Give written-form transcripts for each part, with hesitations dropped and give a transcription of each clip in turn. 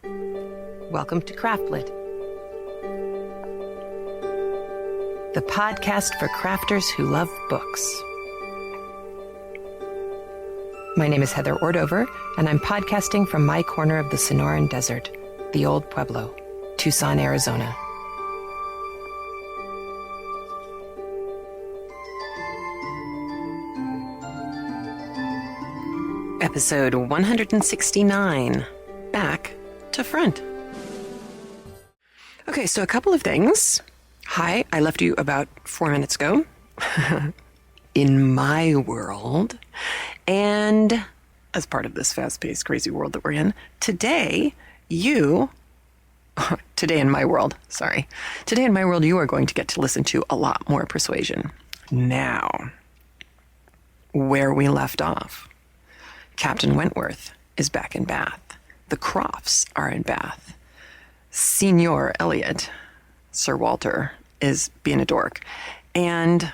Welcome to CraftLit, the podcast for crafters who love books. My name is Heather Ordover, and I'm podcasting from my corner of the Sonoran Desert, the Old Pueblo, Tucson, Arizona. Episode 169, Back to Front. Okay, so a couple of things. Hi, I left you about 4 minutes ago in my world. And as part of this fast-paced, crazy world that we're in, today in my world, you are going to get to listen to a lot more Persuasion. Now, where we left off, Captain Wentworth is back in Bath. The Crofts are in Bath. Senior Elliot, Sir Walter, is being a dork. And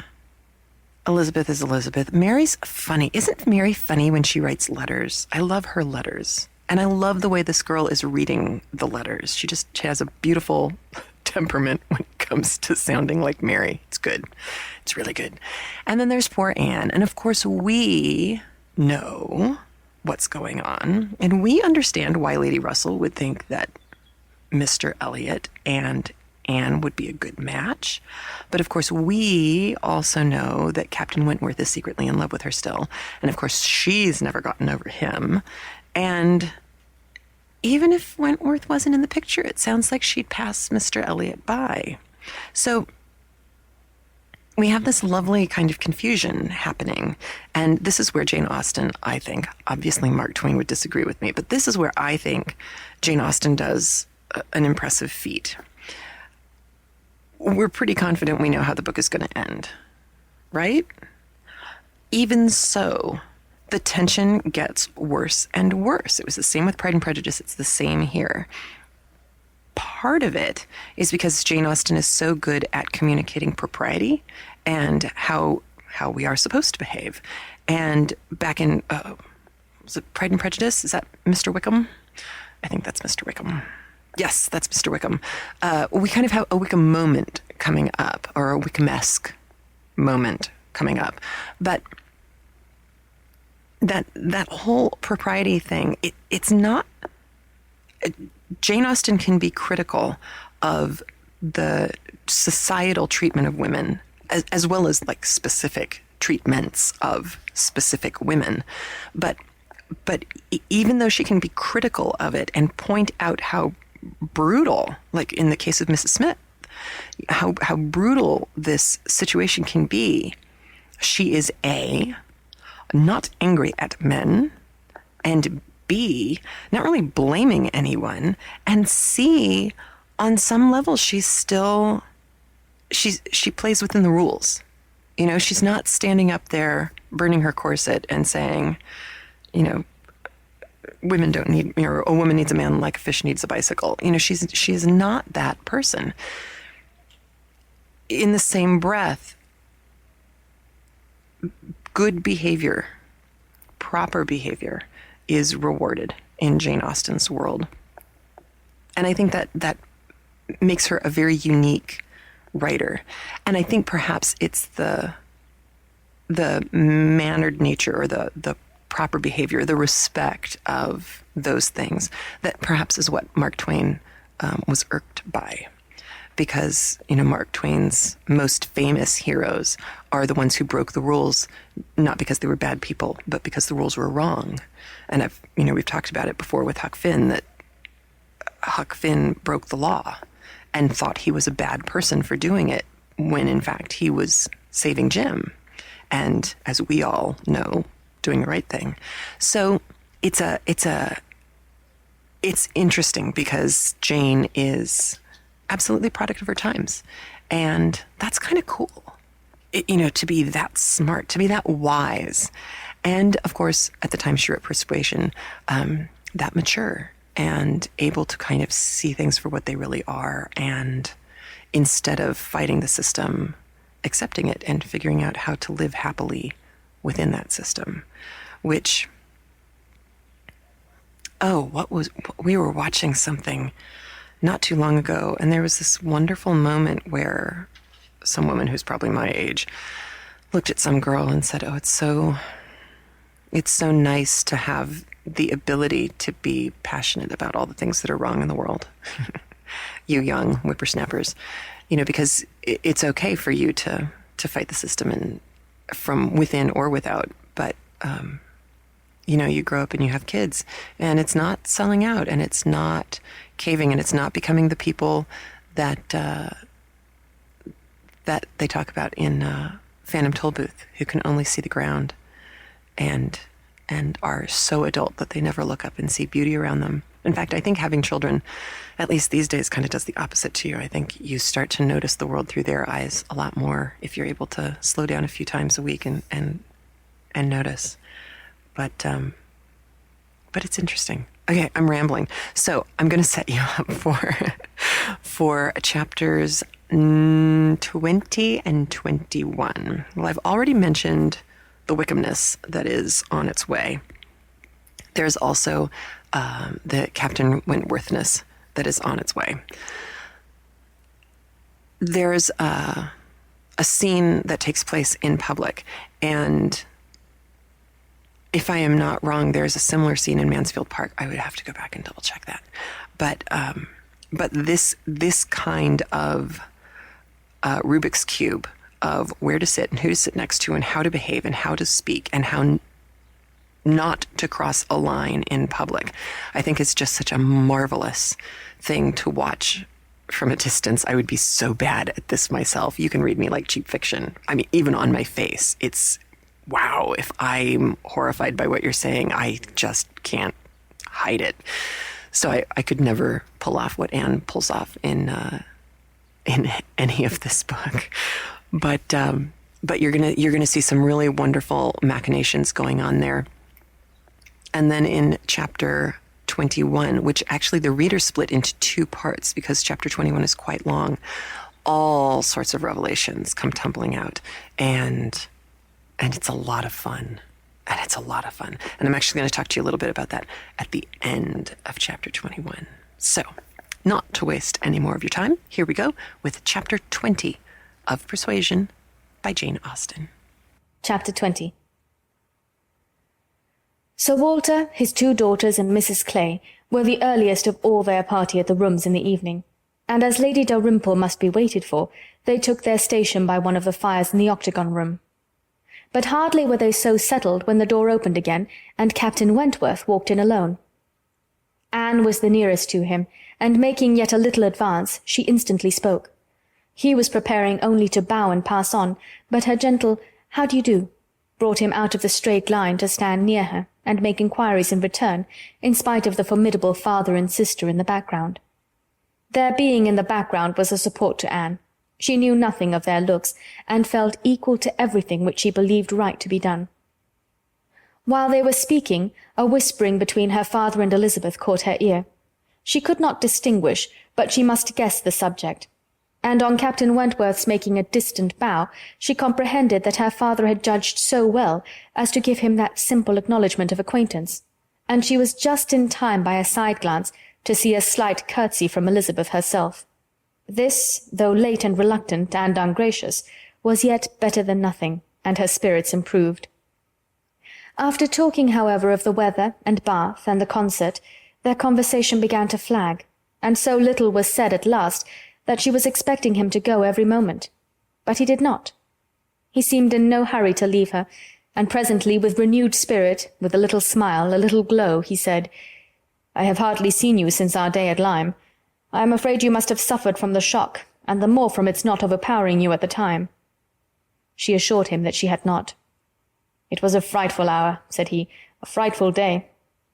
Elizabeth is Elizabeth. Mary's funny. Isn't Mary funny when she writes letters? I love her letters. And I love the way this girl is reading the letters. She has a beautiful temperament when it comes to sounding like Mary. It's good. It's really good. And then there's poor Anne. And of course, we know what's going on. And we understand why Lady Russell would think that Mr. Elliot and Anne would be a good match. But of course, we also know that Captain Wentworth is secretly in love with her still. And of course, she's never gotten over him. And even if Wentworth wasn't in the picture, it sounds like she'd pass Mr. Elliot by. So we have this lovely kind of confusion happening. And this is where Jane Austen, I think, obviously Mark Twain would disagree with me, but this is where I think Jane Austen does an impressive feat. We're pretty confident we know how the book is going to end, right? Even so, the tension gets worse and worse. It was the same with Pride and Prejudice. It's the same here. Part of it is because Jane Austen is so good at communicating propriety and how we are supposed to behave. And back in, was it Pride and Prejudice? Is that Mr. Wickham? I think that's Mr. Wickham. Yes, that's Mr. Wickham. We kind of have a Wickham moment coming up, or a Wickham-esque moment coming up. But that whole propriety thing, it's not... Jane Austen can be critical of the societal treatment of women, as well as like specific treatments of specific women. But even though she can be critical of it and point out how brutal, like in the case of Mrs. Smith, how brutal this situation can be, she is A, not angry at men, and B, not really blaming anyone, and C, on some level, she plays within the rules. You know, she's not standing up there burning her corset and saying, you know, women don't need, or a woman needs a man like a fish needs a bicycle. You know, she's not that person. In the same breath, good behavior, proper behavior is rewarded in Jane Austen's world. And I think that makes her a very unique writer. And I think perhaps it's the mannered nature, or the proper behavior, the respect of those things that perhaps is what Mark Twain was irked by. Because, you know, Mark Twain's most famous heroes are the ones who broke the rules, not because they were bad people, but because the rules were wrong. And we've talked about it before with Huck Finn, that Huck Finn broke the law and thought he was a bad person for doing it, when in fact he was saving Jim. And as we all know, doing the right thing. So it's interesting because Jane is absolutely product of her times. And that's kind of cool, to be that smart, to be that wise. And of course, at the time she wrote Persuasion, that mature and able to kind of see things for what they really are. And instead of fighting the system, accepting it and figuring out how to live happily within that system, which We were watching something not too long ago, and there was this wonderful moment where some woman who's probably my age looked at some girl and said, it's so nice to have the ability to be passionate about all the things that are wrong in the world. You young whippersnappers, because it's okay for you to fight the system and from within or without, but you grow up and you have kids, and it's not selling out, and it's not caving, and it's not becoming the people that they talk about in Phantom Tollbooth, who can only see the ground and are so adult that they never look up and see beauty around them. In fact, I think having children, at least these days, kind of does the opposite to you. I think you start to notice the world through their eyes a lot more if you're able to slow down a few times a week and notice. But it's interesting. Okay, I'm rambling. So I'm going to set you up for chapters 20 and 21. Well, I've already mentioned the Wickhamness that is on its way. There's also the Captain Wentworthness that is on its way. There's a scene that takes place in public, and if I am not wrong, there's a similar scene in Mansfield Park. I would have to go back and double check that. But this kind of Rubik's Cube of where to sit and who to sit next to and how to behave and how to speak and how not to cross a line in public, I think it's just such a marvelous thing to watch from a distance. I would be so bad at this myself. You can read me like cheap fiction. I mean, even on my face, it's wow. If I'm horrified by what you're saying, I just can't hide it. So I could never pull off what Anne pulls off in any of this book. But you're gonna see some really wonderful machinations going on there. And then in chapter 21, which actually the reader split into two parts because chapter 21 is quite long, all sorts of revelations come tumbling out, and it's a lot of fun. And I'm actually going to talk to you a little bit about that at the end of chapter 21. So, not to waste any more of your time, here we go with chapter 20 of Persuasion by Jane Austen. Chapter 20. Sir Walter, his two daughters, and Mrs. Clay were the earliest of all their party at the rooms in the evening, and as Lady Dalrymple must be waited for, they took their station by one of the fires in the octagon room. But hardly were they so settled when the door opened again, and Captain Wentworth walked in alone. Anne was the nearest to him, and making yet a little advance, she instantly spoke. He was preparing only to bow and pass on, but her gentle "How do you do?" brought him out of the straight line to stand near her, and make inquiries in return, in spite of the formidable father and sister in the background. Their being in the background was a support to Anne. She knew nothing of their looks, and felt equal to everything which she believed right to be done. While they were speaking, a whispering between her father and Elizabeth caught her ear. She could not distinguish, but she must guess the subject, and on Captain Wentworth's making a distant bow, she comprehended that her father had judged so well as to give him that simple acknowledgment of acquaintance, and she was just in time by a side-glance to see a slight curtsy from Elizabeth herself. This, though late and reluctant and ungracious, was yet better than nothing, and her spirits improved. After talking, however, of the weather, and Bath, and the concert, their conversation began to flag, and so little was said at last that she was expecting him to go every moment. But he did not. He seemed in no hurry to leave her, and presently, with renewed spirit, with a little smile, a little glow, he said, "I have hardly seen you since our day at Lyme. I am afraid you must have suffered from the shock, and the more from its not overpowering you at the time." She assured him that she had not. "It was a frightful hour," said he, "a frightful day,"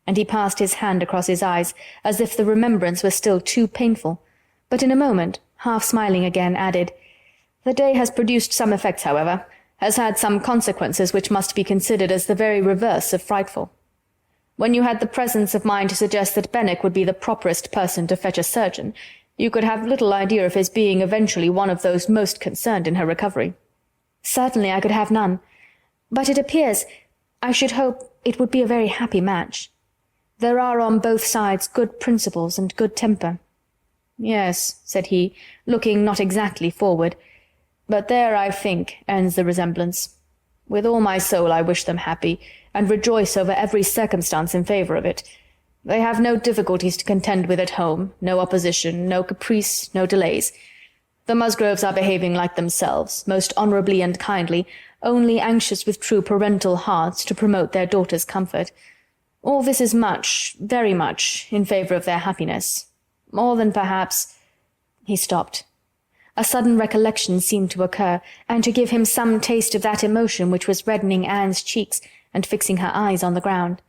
and he passed his hand across his eyes, as if the remembrance were still too painful, but in a moment, half smiling again, added, "The day has produced some effects, however, has had some consequences which must be considered as the very reverse of frightful. When you had the presence of mind to suggest that Benwick would be the properest person to fetch a surgeon, you could have little idea of his being eventually one of those most concerned in her recovery." "Certainly I could have none. But it appears, I should hope, it would be a very happy match." There are on both sides good principles and good temper." "Yes," said he, looking not exactly forward, "but there, I think, ends the resemblance. With all my soul I wish them happy, and rejoice over every circumstance in favour of it. They have no difficulties to contend with at home, no opposition, no caprice, no delays. The Musgroves are behaving like themselves, most honourably and kindly, only anxious with true parental hearts to promote their daughter's comfort. All this is much, very much, in favour of their happiness. More than perhaps—" He stopped. A sudden recollection seemed to occur, and to give him some taste of that emotion which was reddening Anne's cheeks and fixing her eyes on the ground.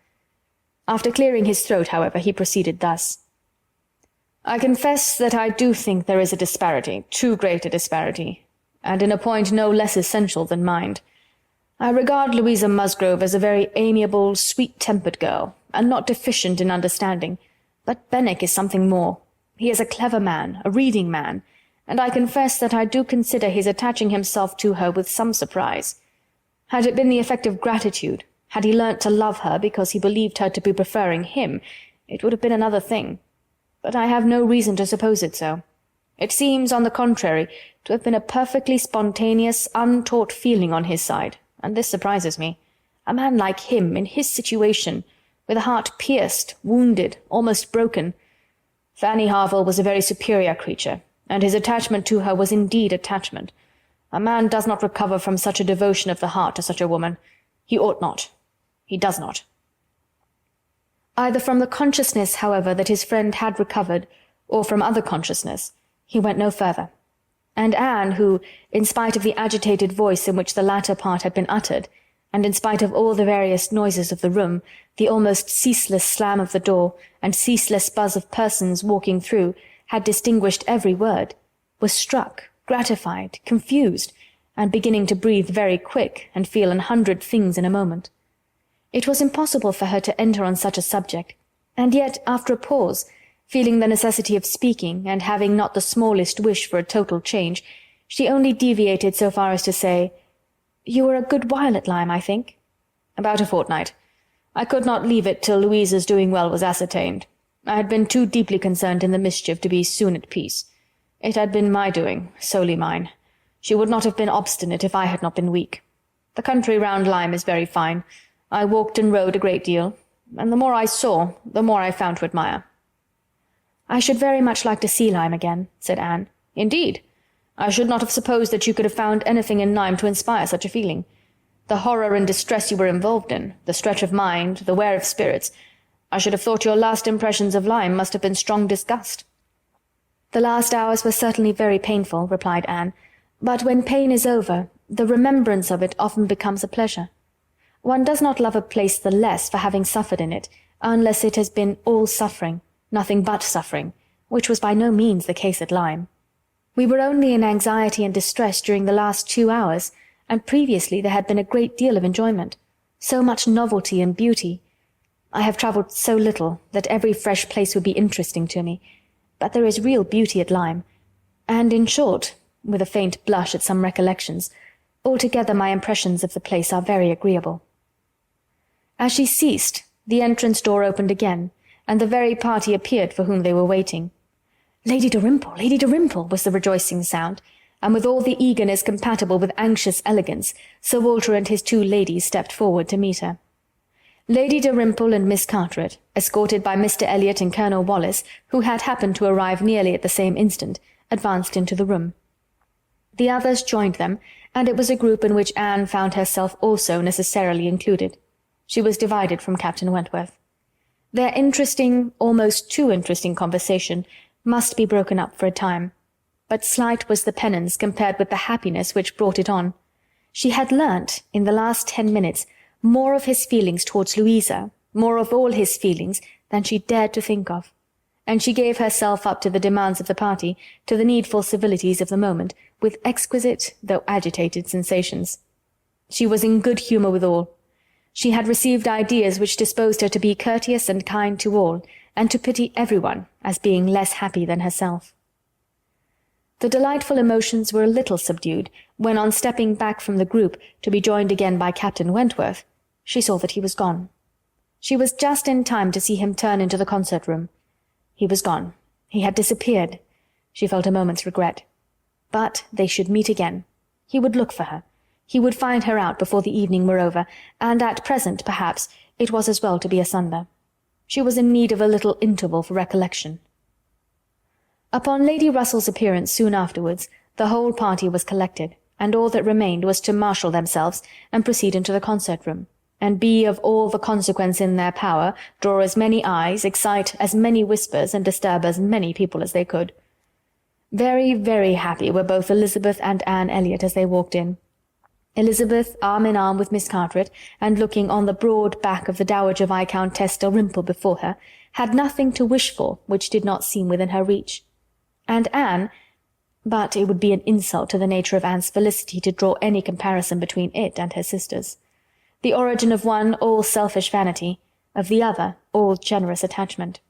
After clearing his throat, however, he proceeded thus. "I confess that I do think there is a disparity, too great a disparity, and in a point no less essential than mind. I regard Louisa Musgrove as a very amiable, sweet-tempered girl, and not deficient in understanding, but Benwick is something more. He is a clever man, a reading man, and I confess that I do consider his attaching himself to her with some surprise. Had it been the effect of gratitude, had he learnt to love her because he believed her to be preferring him, it would have been another thing. But I have no reason to suppose it so. It seems, on the contrary, to have been a perfectly spontaneous, untaught feeling on his side, and this surprises me. A man like him, in his situation, with a heart pierced, wounded, almost broken. Fanny Harville was a very superior creature, and his attachment to her was indeed attachment. A man does not recover from such a devotion of the heart to such a woman. He ought not. He does not." Either from the consciousness, however, that his friend had recovered, or from other consciousness, he went no further. And Anne, who, in spite of the agitated voice in which the latter part had been uttered, and in spite of all the various noises of the room, the almost ceaseless slam of the door, and ceaseless buzz of persons walking through, had distinguished every word, was struck, gratified, confused, and beginning to breathe very quick, and feel 100 things in a moment. It was impossible for her to enter on such a subject, and yet, after a pause, feeling the necessity of speaking, and having not the smallest wish for a total change, she only deviated so far as to say, "You were a good while at Lyme, I think?" "About a fortnight. I could not leave it till Louisa's doing well was ascertained. I had been too deeply concerned in the mischief to be soon at peace. It had been my doing, solely mine. She would not have been obstinate if I had not been weak. The country round Lyme is very fine. I walked and rode a great deal, and the more I saw, the more I found to admire." "I should very much like to see Lyme again," said Anne. "Indeed? I should not have supposed that you could have found anything in Lyme to inspire such a feeling. The horror and distress you were involved in, the stretch of mind, the wear of spirits, I should have thought your last impressions of Lyme must have been strong disgust." "The last hours were certainly very painful," replied Anne, "but when pain is over, the remembrance of it often becomes a pleasure. One does not love a place the less for having suffered in it, unless it has been all suffering, nothing but suffering, which was by no means the case at Lyme. We were only in anxiety and distress during the last 2 hours, and previously there had been a great deal of enjoyment, so much novelty and beauty. I have travelled so little that every fresh place would be interesting to me, but there is real beauty at Lyme, and in short," with a faint blush at some recollections, "altogether my impressions of the place are very agreeable." As she ceased, the entrance door opened again, and the very party appeared for whom they were waiting. "Lady Dalrymple, Lady Dalrymple," was the rejoicing sound, and with all the eagerness compatible with anxious elegance, Sir Walter and his 2 ladies stepped forward to meet her. Lady Dalrymple and Miss Carteret, escorted by Mr. Elliot and Colonel Wallis, who had happened to arrive nearly at the same instant, advanced into the room. The others joined them, and it was a group in which Anne found herself also necessarily included. She was divided from Captain Wentworth. Their interesting, almost too interesting conversation must be broken up for a time, but slight was the penance compared with the happiness which brought it on. She had learnt, in the last 10 minutes, more of his feelings towards Louisa, more of all his feelings, than she dared to think of, and she gave herself up to the demands of the party, to the needful civilities of the moment, with exquisite, though agitated sensations. She was in good humour with all. She had received ideas which disposed her to be courteous and kind to all, and to pity everyone as being less happy than herself. The delightful emotions were a little subdued when, on stepping back from the group to be joined again by Captain Wentworth, she saw that he was gone. She was just in time to see him turn into the concert-room. He was gone. He had disappeared. She felt a moment's regret. But they should meet again. He would look for her. He would find her out before the evening were over, and at present, perhaps, it was as well to be asunder. She was in need of a little interval for recollection. Upon Lady Russell's appearance soon afterwards, the whole party was collected, and all that remained was to marshal themselves and proceed into the concert-room, and be of all the consequence in their power, draw as many eyes, excite as many whispers, and disturb as many people as they could. Very, very happy were both Elizabeth and Anne Elliot as they walked in. Elizabeth, arm in arm with Miss Carteret, and looking on the broad back of the Dowager Viscountess Dalrymple before her, had nothing to wish for which did not seem within her reach. And Anne— but it would be an insult to the nature of Anne's felicity to draw any comparison between it and her sister's. The origin of one all selfish vanity, of the other all generous attachment.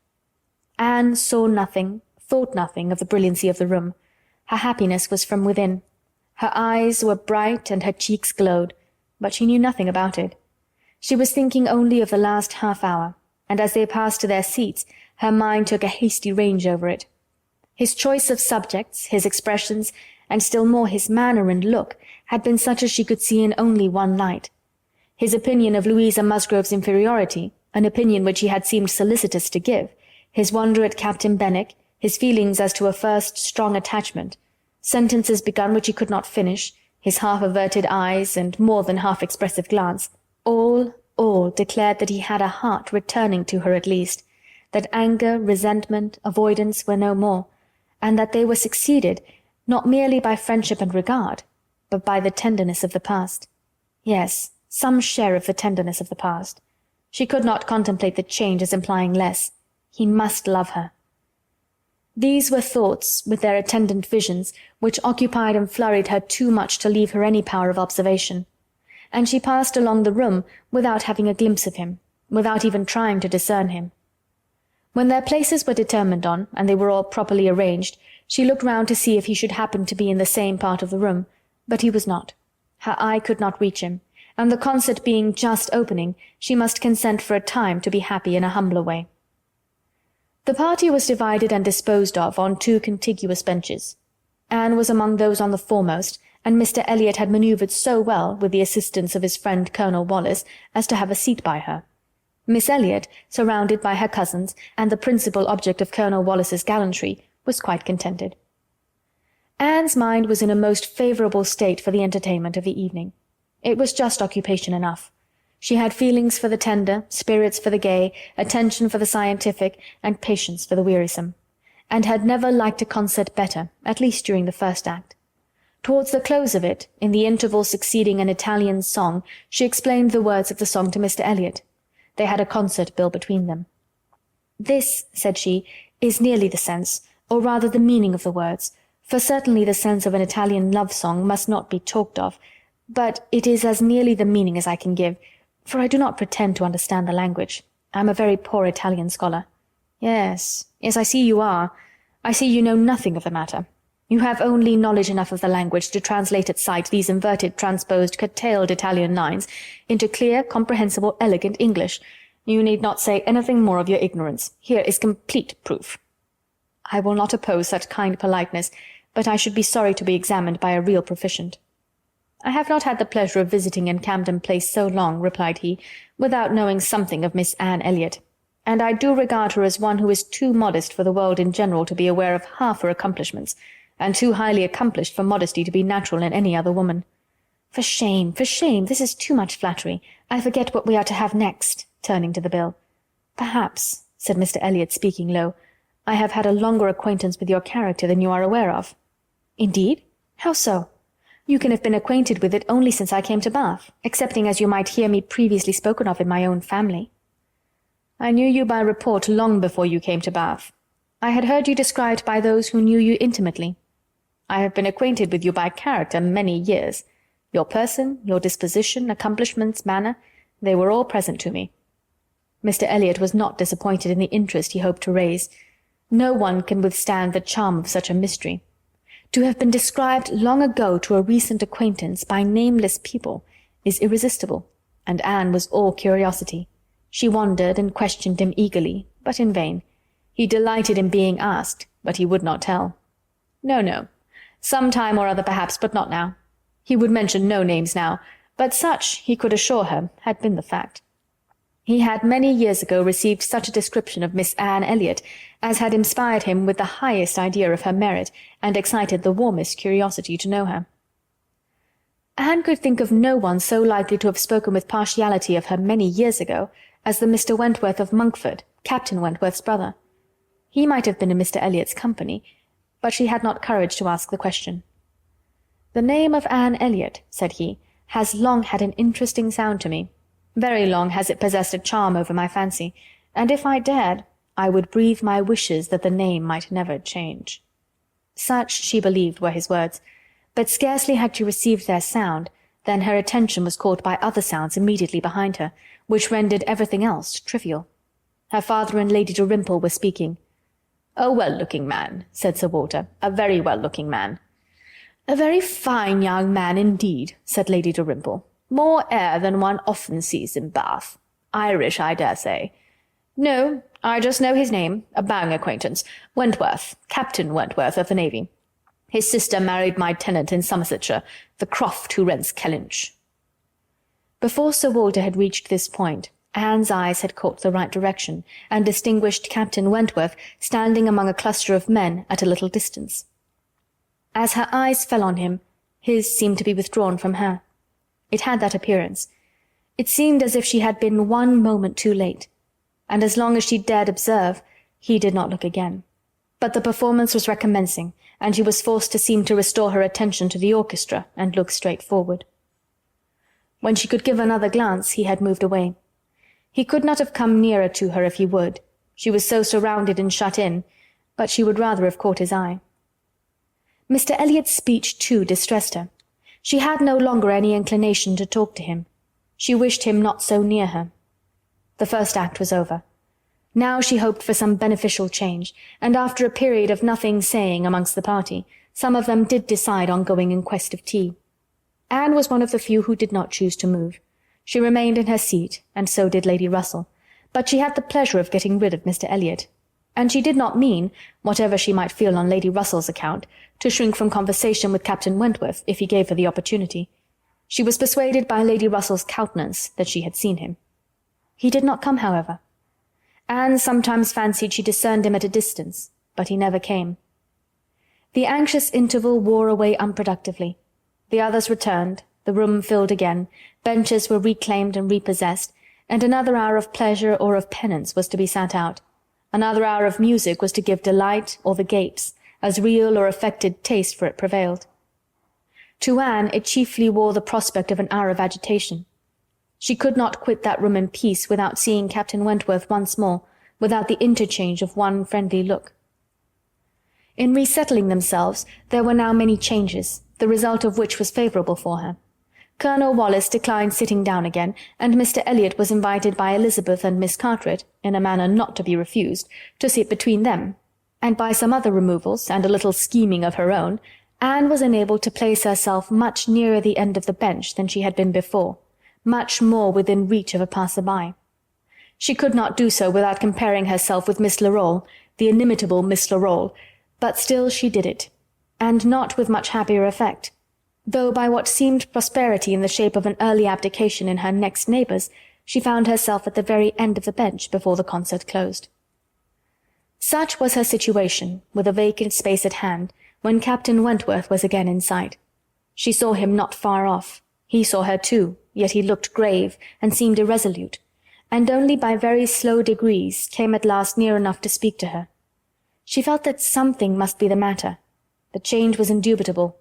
Anne saw nothing, thought nothing of the brilliancy of the room. Her happiness was from within. Her eyes were bright and her cheeks glowed, but she knew nothing about it. She was thinking only of the last half-hour, and as they passed to their seats, her mind took a hasty range over it. His choice of subjects, his expressions, and still more his manner and look, had been such as she could see in only one light. His opinion of Louisa Musgrove's inferiority, an opinion which he had seemed solicitous to give, his wonder at Captain Benwick, his feelings as to a first strong attachment, sentences begun which he could not finish, his half-averted eyes and more than half-expressive glance, all declared that he had a heart returning to her at least, that anger, resentment, avoidance were no more, and that they were succeeded not merely by friendship and regard, but by the tenderness of the past. Yes, some share of the tenderness of the past. She could not contemplate the change as implying less. He must love her. These were thoughts, with their attendant visions, which occupied and flurried her too much to leave her any power of observation. And she passed along the room without having a glimpse of him, without even trying to discern him. When their places were determined on, and they were all properly arranged, she looked round to see if he should happen to be in the same part of the room, but he was not. Her eye could not reach him, and the concert being just opening, she must consent for a time to be happy in a humbler way. The party was divided and disposed of on two contiguous benches. Anne was among those on the foremost, and Mr. Elliot had manoeuvred so well, with the assistance of his friend Colonel Wallis, as to have a seat by her. Miss Elliot, surrounded by her cousins, and the principal object of Colonel Wallis's gallantry, was quite contented. Anne's mind was in a most favourable state for the entertainment of the evening. It was just occupation enough. She had feelings for the tender, spirits for the gay, attention for the scientific, and patience for the wearisome, and had never liked a concert better, at least during the first act. Towards the close of it, in the interval succeeding an Italian song, she explained the words of the song to Mr. Elliot. They had a concert bill between them. "This," said she, "is nearly the sense, or rather the meaning of the words, for certainly the sense of an Italian love song must not be talked of, but it is as nearly the meaning as I can give, for I do not pretend to understand the language. I am a very poor Italian scholar." Yes, I see you are. I see you know nothing of the matter. You have only knowledge enough of the language to translate at sight these inverted, transposed, curtailed Italian lines into clear, comprehensible, elegant English. You need not say anything more of your ignorance. Here is complete proof. I will not oppose such kind politeness, but I should be sorry to be examined by a real proficient. "I have not had the pleasure of visiting in Camden Place so long," replied he, "without knowing something of Miss Anne Elliot, and I do regard her as one who is too modest for the world in general to be aware of half her accomplishments, and too highly accomplished for modesty to be natural in any other woman." For shame, this is too much flattery. I forget what we are to have next," turning to the bill. "Perhaps," said Mr. Elliot, speaking low, "I have had a longer acquaintance with your character than you are aware of." "Indeed? How so? You can have been acquainted with it only since I came to Bath, excepting as you might hear me previously spoken of in my own family." "I knew you by report long before you came to Bath. I had heard you described by those who knew you intimately. I have been acquainted with you by character many years. Your person, your disposition, accomplishments, manner, they were all present to me." Mr. Elliot was not disappointed in the interest he hoped to raise. No one can withstand the charm of such a mystery. To have been described long ago to a recent acquaintance by nameless people is irresistible, and Anne was all curiosity. She wondered and questioned him eagerly, but in vain. He delighted in being asked, but he would not tell. No. Some time or other perhaps, but not now. He would mention no names now, but such, he could assure her, had been the fact. He had many years ago received such a description of Miss Anne Elliot as had inspired him with the highest idea of her merit and excited the warmest curiosity to know her. Anne could think of no one so likely to have spoken with partiality of her many years ago as the Mr. Wentworth of Monkford, Captain Wentworth's brother. He might have been in Mr. Elliot's company, but she had not courage to ask the question. "The name of Anne Elliot," said he, "has long had an interesting sound to me. Very long has it possessed a charm over my fancy, and if I dared, I would breathe my wishes that the name might never change." Such, she believed, were his words, but scarcely had she received their sound than her attention was caught by other sounds immediately behind her, which rendered everything else trivial. Her father and Lady Dalrymple were speaking. "A well-looking man," said Sir Walter, "a very well-looking man." "A very fine young man indeed," said Lady Dalrymple. "More air than one often sees in Bath. Irish, I dare say." "No, I just know his name, a bowing acquaintance. Wentworth, Captain Wentworth of the Navy. His sister married my tenant in Somersetshire, the Croft who rents Kellynch." Before Sir Walter had reached this point, Anne's eyes had caught the right direction, and distinguished Captain Wentworth standing among a cluster of men at a little distance. As her eyes fell on him, his seemed to be withdrawn from her. It had that appearance. It seemed as if she had been one moment too late, and as long as she dared observe, he did not look again. But the performance was recommencing, and she was forced to seem to restore her attention to the orchestra and look straight forward. When she could give another glance, he had moved away. He could not have come nearer to her if he would. She was so surrounded and shut in, but she would rather have caught his eye. Mr. Elliot's speech, too, distressed her. She had no longer any inclination to talk to him. She wished him not so near her. The first act was over. Now she hoped for some beneficial change, and after a period of nothing saying amongst the party, some of them did decide on going in quest of tea. Anne was one of the few who did not choose to move. She remained in her seat, and so did Lady Russell, but she had the pleasure of getting rid of Mr. Elliot, and she did not mean, whatever she might feel on Lady Russell's account, to shrink from conversation with Captain Wentworth if he gave her the opportunity. She was persuaded by Lady Russell's countenance that she had seen him. He did not come, however. Anne sometimes fancied she discerned him at a distance, but he never came. The anxious interval wore away unproductively. The others returned, the room filled again, benches were reclaimed and repossessed, and another hour of pleasure or of penance was to be sat out. Another hour of music was to give delight or the gapes, as real or affected taste for it prevailed. To Anne it chiefly wore the prospect of an hour of agitation. She could not quit that room in peace without seeing Captain Wentworth once more, without the interchange of one friendly look. In resettling themselves, there were now many changes, the result of which was favourable for her. Colonel Wallis declined sitting down again, and Mr. Elliot was invited by Elizabeth and Miss Carteret, in a manner not to be refused, to sit between them, and by some other removals, and a little scheming of her own, Anne was enabled to place herself much nearer the end of the bench than she had been before, much more within reach of a passer-by. She could not do so without comparing herself with Miss Larolles, the inimitable Miss Larolles, but still she did it, and not with much happier effect, though by what seemed prosperity in the shape of an early abdication in her next neighbours, she found herself at the very end of the bench before the concert closed. Such was her situation, with a vacant space at hand, when Captain Wentworth was again in sight. She saw him not far off. He saw her too, yet he looked grave, and seemed irresolute, and only by very slow degrees came at last near enough to speak to her. She felt that something must be the matter. The change was indubitable.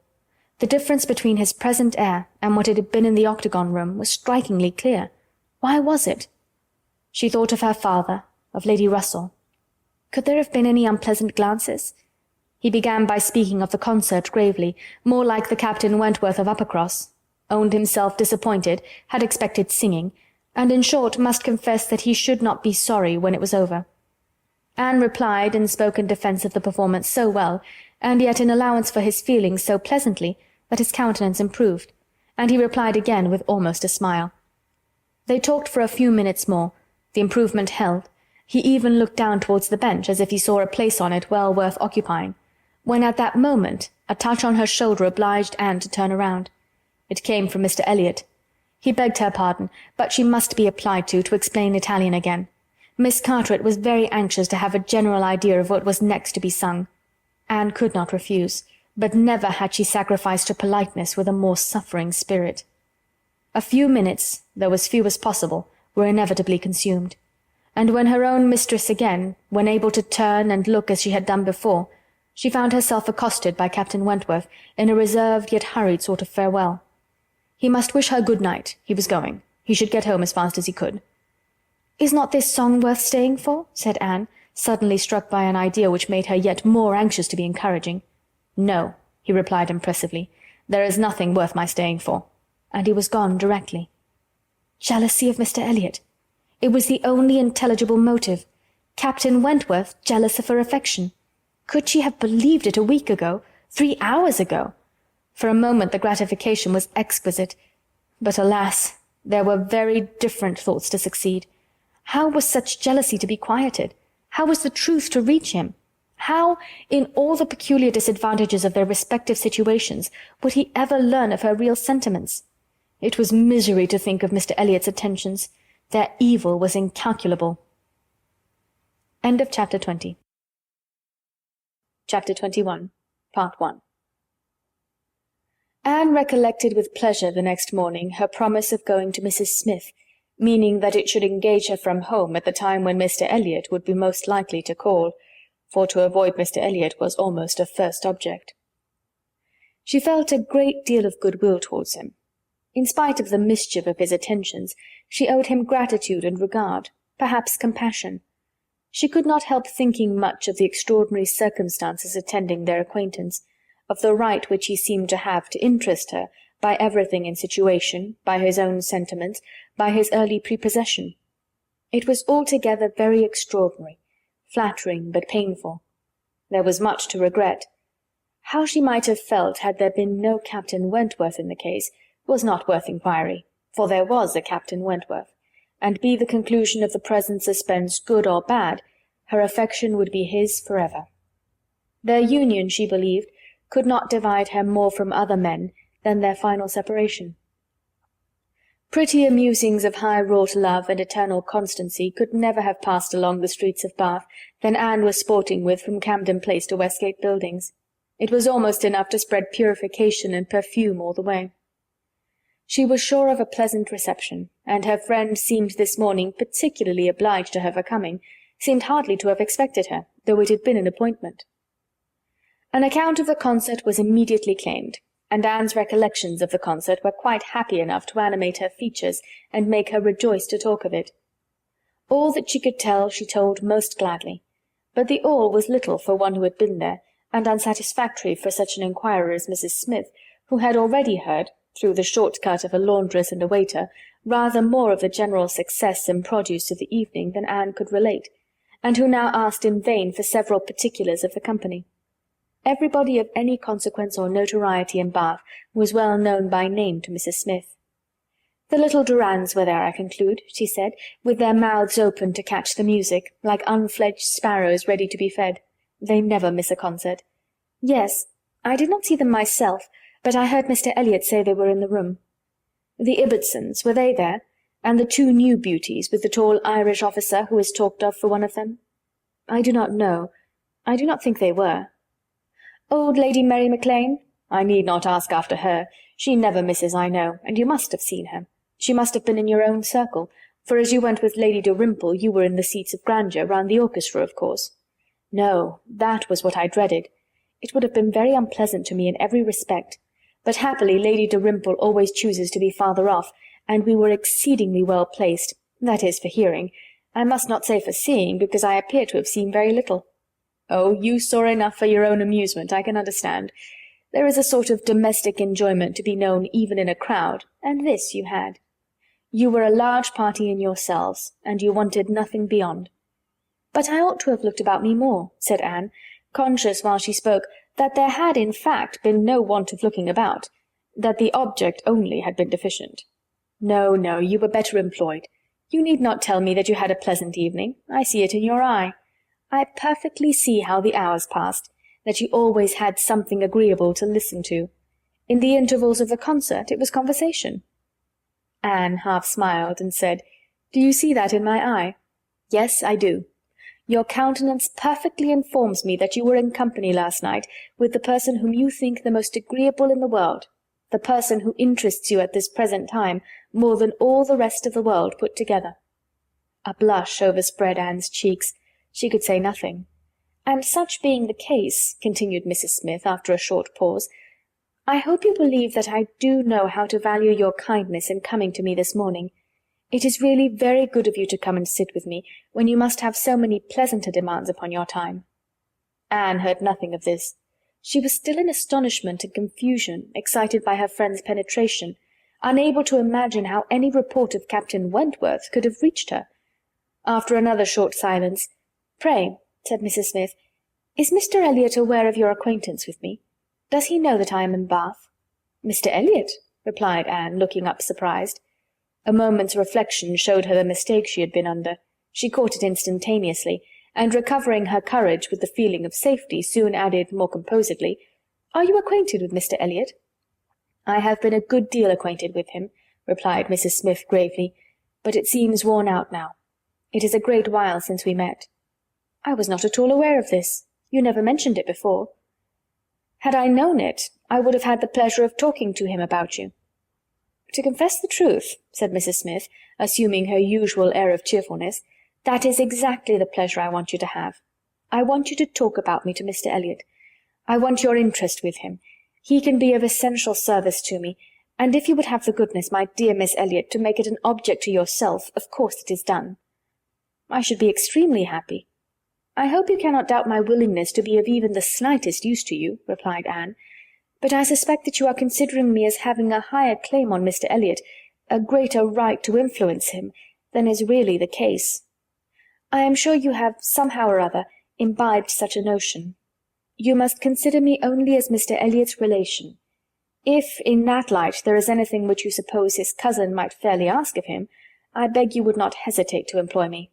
The difference between his present air and what it had been in the octagon room was strikingly clear. Why was it? She thought of her father, of Lady Russell. Could there have been any unpleasant glances? He began by speaking of the concert gravely, more like the Captain Wentworth of Uppercross, owned himself disappointed, had expected singing, and in short must confess that he should not be sorry when it was over. Anne replied and spoke in defence of the performance so well, and yet in allowance for his feelings so pleasantly, that his countenance improved, and he replied again with almost a smile. They talked for a few minutes more, The improvement held. He even looked down towards the bench as if he saw a place on it well worth occupying, when at that moment a touch on her shoulder obliged Anne to turn around. It came from Mr. Elliot. He begged her pardon, but she must be applied to explain Italian again. Miss Carteret was very anxious to have a general idea of what was next to be sung. Anne could not refuse, but never had she sacrificed her politeness with a more suffering spirit. A few minutes, though as few as possible, were inevitably consumed, and when her own mistress again, when able to turn and look as she had done before, she found herself accosted by Captain Wentworth in a reserved yet hurried sort of farewell. He must wish her good night. He was going. He should get home as fast as he could. "Is not this song worth staying for?" said Anne, suddenly struck by an idea which made her yet more anxious to be encouraging. "No," he replied impressively. "There is nothing worth my staying for." And he was gone directly. Jealousy of Mr. Elliot. It was the only intelligible motive. Captain Wentworth jealous of her affection. Could she have believed it a week ago, 3 hours ago? For a moment the gratification was exquisite. But alas, there were very different thoughts to succeed. How was such jealousy to be quieted? How was the truth to reach him? How, in all the peculiar disadvantages of their respective situations, would he ever learn of her real sentiments? It was misery to think of Mr. Elliot's attentions. Their evil was incalculable. End of Chapter 20. Chapter 21, Part 1. Anne recollected with pleasure the next morning her promise of going to Mrs. Smith, meaning that it should engage her from home at the time when Mr. Elliot would be most likely to call, for to avoid Mr. Elliot was almost her first object. She felt a great deal of goodwill towards him. In spite of the mischief of his attentions, she owed him gratitude and regard, perhaps compassion. She could not help thinking much of the extraordinary circumstances attending their acquaintance, of the right which he seemed to have to interest her by everything in situation, by his own sentiments, by his early prepossession. It was altogether very extraordinary, flattering but painful. There was much to regret. How she might have felt had there been no Captain Wentworth in the case was not worth inquiry, for there was a Captain Wentworth, and be the conclusion of the present suspense good or bad, her affection would be his forever. Their union, she believed, could not divide her more from other men than their final separation. Prettier musings of high-wrought love and eternal constancy could never have passed along the streets of Bath than Anne was sporting with from Camden Place to Westgate Buildings. It was almost enough to spread purification and perfume all the way. She was sure of a pleasant reception, and her friend seemed this morning particularly obliged to her for coming, seemed hardly to have expected her, though it had been an appointment. An account of the concert was immediately claimed, and Anne's recollections of the concert were quite happy enough to animate her features and make her rejoice to talk of it. All that she could tell she told most gladly, but the all was little for one who had been there, and unsatisfactory for such an inquirer as Mrs. Smith, who had already heard, through the short-cut of a laundress and a waiter, rather more of the general success and produce of the evening than Anne could relate, and who now asked in vain for several particulars of the company. Everybody of any consequence or notoriety in Bath was well known by name to Mrs. Smith. "The little Durans were there, I conclude," she said, "with their mouths open to catch the music, like unfledged sparrows ready to be fed. They never miss a concert." "Yes, I did not see them myself, but I heard Mr. Elliot say they were in the room." "The Ibbotsons, were they there? And the two new beauties, with the tall Irish officer who is talked of for one of them?" "I do not know. I do not think they were." "Old Lady Mary Maclean? I need not ask after her. She never misses, I know, and you must have seen her. She must have been in your own circle, for as you went with Lady Dalrymple you were in the seats of grandeur, round the orchestra, of course." "No, that was what I dreaded. It would have been very unpleasant to me in every respect, but happily Lady Dalrymple always chooses to be farther off, and we were exceedingly well placed, that is, for hearing. I must not say for seeing, because I appear to have seen very little." "Oh, you saw enough for your own amusement, I can understand. There is a sort of domestic enjoyment to be known even in a crowd, and this you had. You were a large party in yourselves, and you wanted nothing beyond." "But I ought to have looked about me more," said Anne, conscious while she spoke that there had in fact been no want of looking about, that the object only had been deficient. "No, no, you were better employed. You need not tell me that you had a pleasant evening. I see it in your eye. I perfectly see how the hours passed, that you always had something agreeable to listen to. In the intervals of the concert it was conversation." Anne half smiled and said, "Do you see that in my eye?" "Yes, I do. Your countenance perfectly informs me that you were in company last night with the person whom you think the most agreeable in the world, the person who interests you at this present time more than all the rest of the world put together." A blush overspread Anne's cheeks. She could say nothing. "And such being the case," continued Mrs. Smith after a short pause, "I hope you believe that I do know how to value your kindness in coming to me this morning. It is really very good of you to come and sit with me, when you must have so many pleasanter demands upon your time." Anne heard nothing of this. She was still in astonishment and confusion, excited by her friend's penetration, unable to imagine how any report of Captain Wentworth could have reached her. After another short silence, "Pray," said Mrs. Smith, "is Mr. Elliot aware of your acquaintance with me? Does he know that I am in Bath?" "Mr. Elliot?" replied Anne, looking up surprised. A moment's reflection showed her the mistake she had been under. She caught it instantaneously, and recovering her courage with the feeling of safety, soon added more composedly, "Are you acquainted with Mr. Elliot?" "I have been a good deal acquainted with him," replied Mrs. Smith gravely, "but it seems worn out now. It is a great while since we met." "I was not at all aware of this. You never mentioned it before." "Had I known it, I would have had the pleasure of talking to him about you." "To confess the truth," said Mrs. Smith, assuming her usual air of cheerfulness, "that is exactly the pleasure I want you to have. I want you to talk about me to Mr. Elliot. I want your interest with him. He can be of essential service to me, and if you would have the goodness, my dear Miss Elliot, to make it an object to yourself, of course it is done." "I should be extremely happy." "I hope you cannot doubt my willingness to be of even the slightest use to you," replied Anne. "But I suspect that you are considering me as having a higher claim on Mr. Elliot, a greater right to influence him, than is really the case. I am sure you have, somehow or other, imbibed such a notion. You must consider me only as Mr. Elliot's relation. If, in that light, there is anything which you suppose his cousin might fairly ask of him, I beg you would not hesitate to employ me."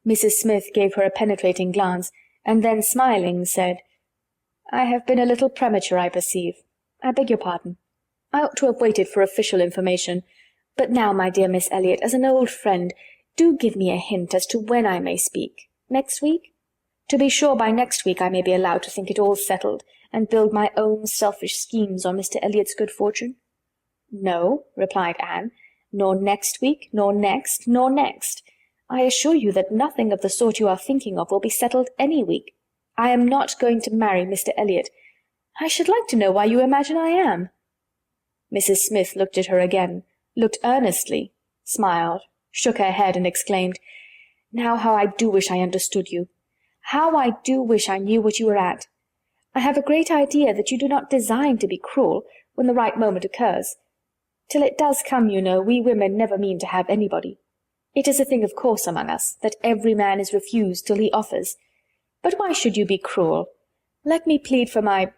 Mrs. Smith gave her a penetrating glance, and then smiling, said, "I have been a little premature, I perceive. I beg your pardon. I ought to have waited for official information. But now, my dear Miss Elliot, as an old friend, do give me a hint as to when I may speak. Next week? To be sure, by next week I may be allowed to think it all settled, and build my own selfish schemes on Mr. Elliot's good fortune." "No," replied Anne, "nor next week, nor next, nor next. I assure you that nothing of the sort you are thinking of will be settled any week. I am not going to marry Mr. Elliot. I should like to know why you imagine I am." Mrs. Smith looked at her again, looked earnestly, smiled, shook her head, and exclaimed, "Now how I do wish I understood you! How I do wish I knew what you were at! I have a great idea that you do not design to be cruel when the right moment occurs. Till it does come, you know, we women never mean to have anybody. It is a thing of course among us, that every man is refused till he offers. But why should you be cruel? Let me plead for my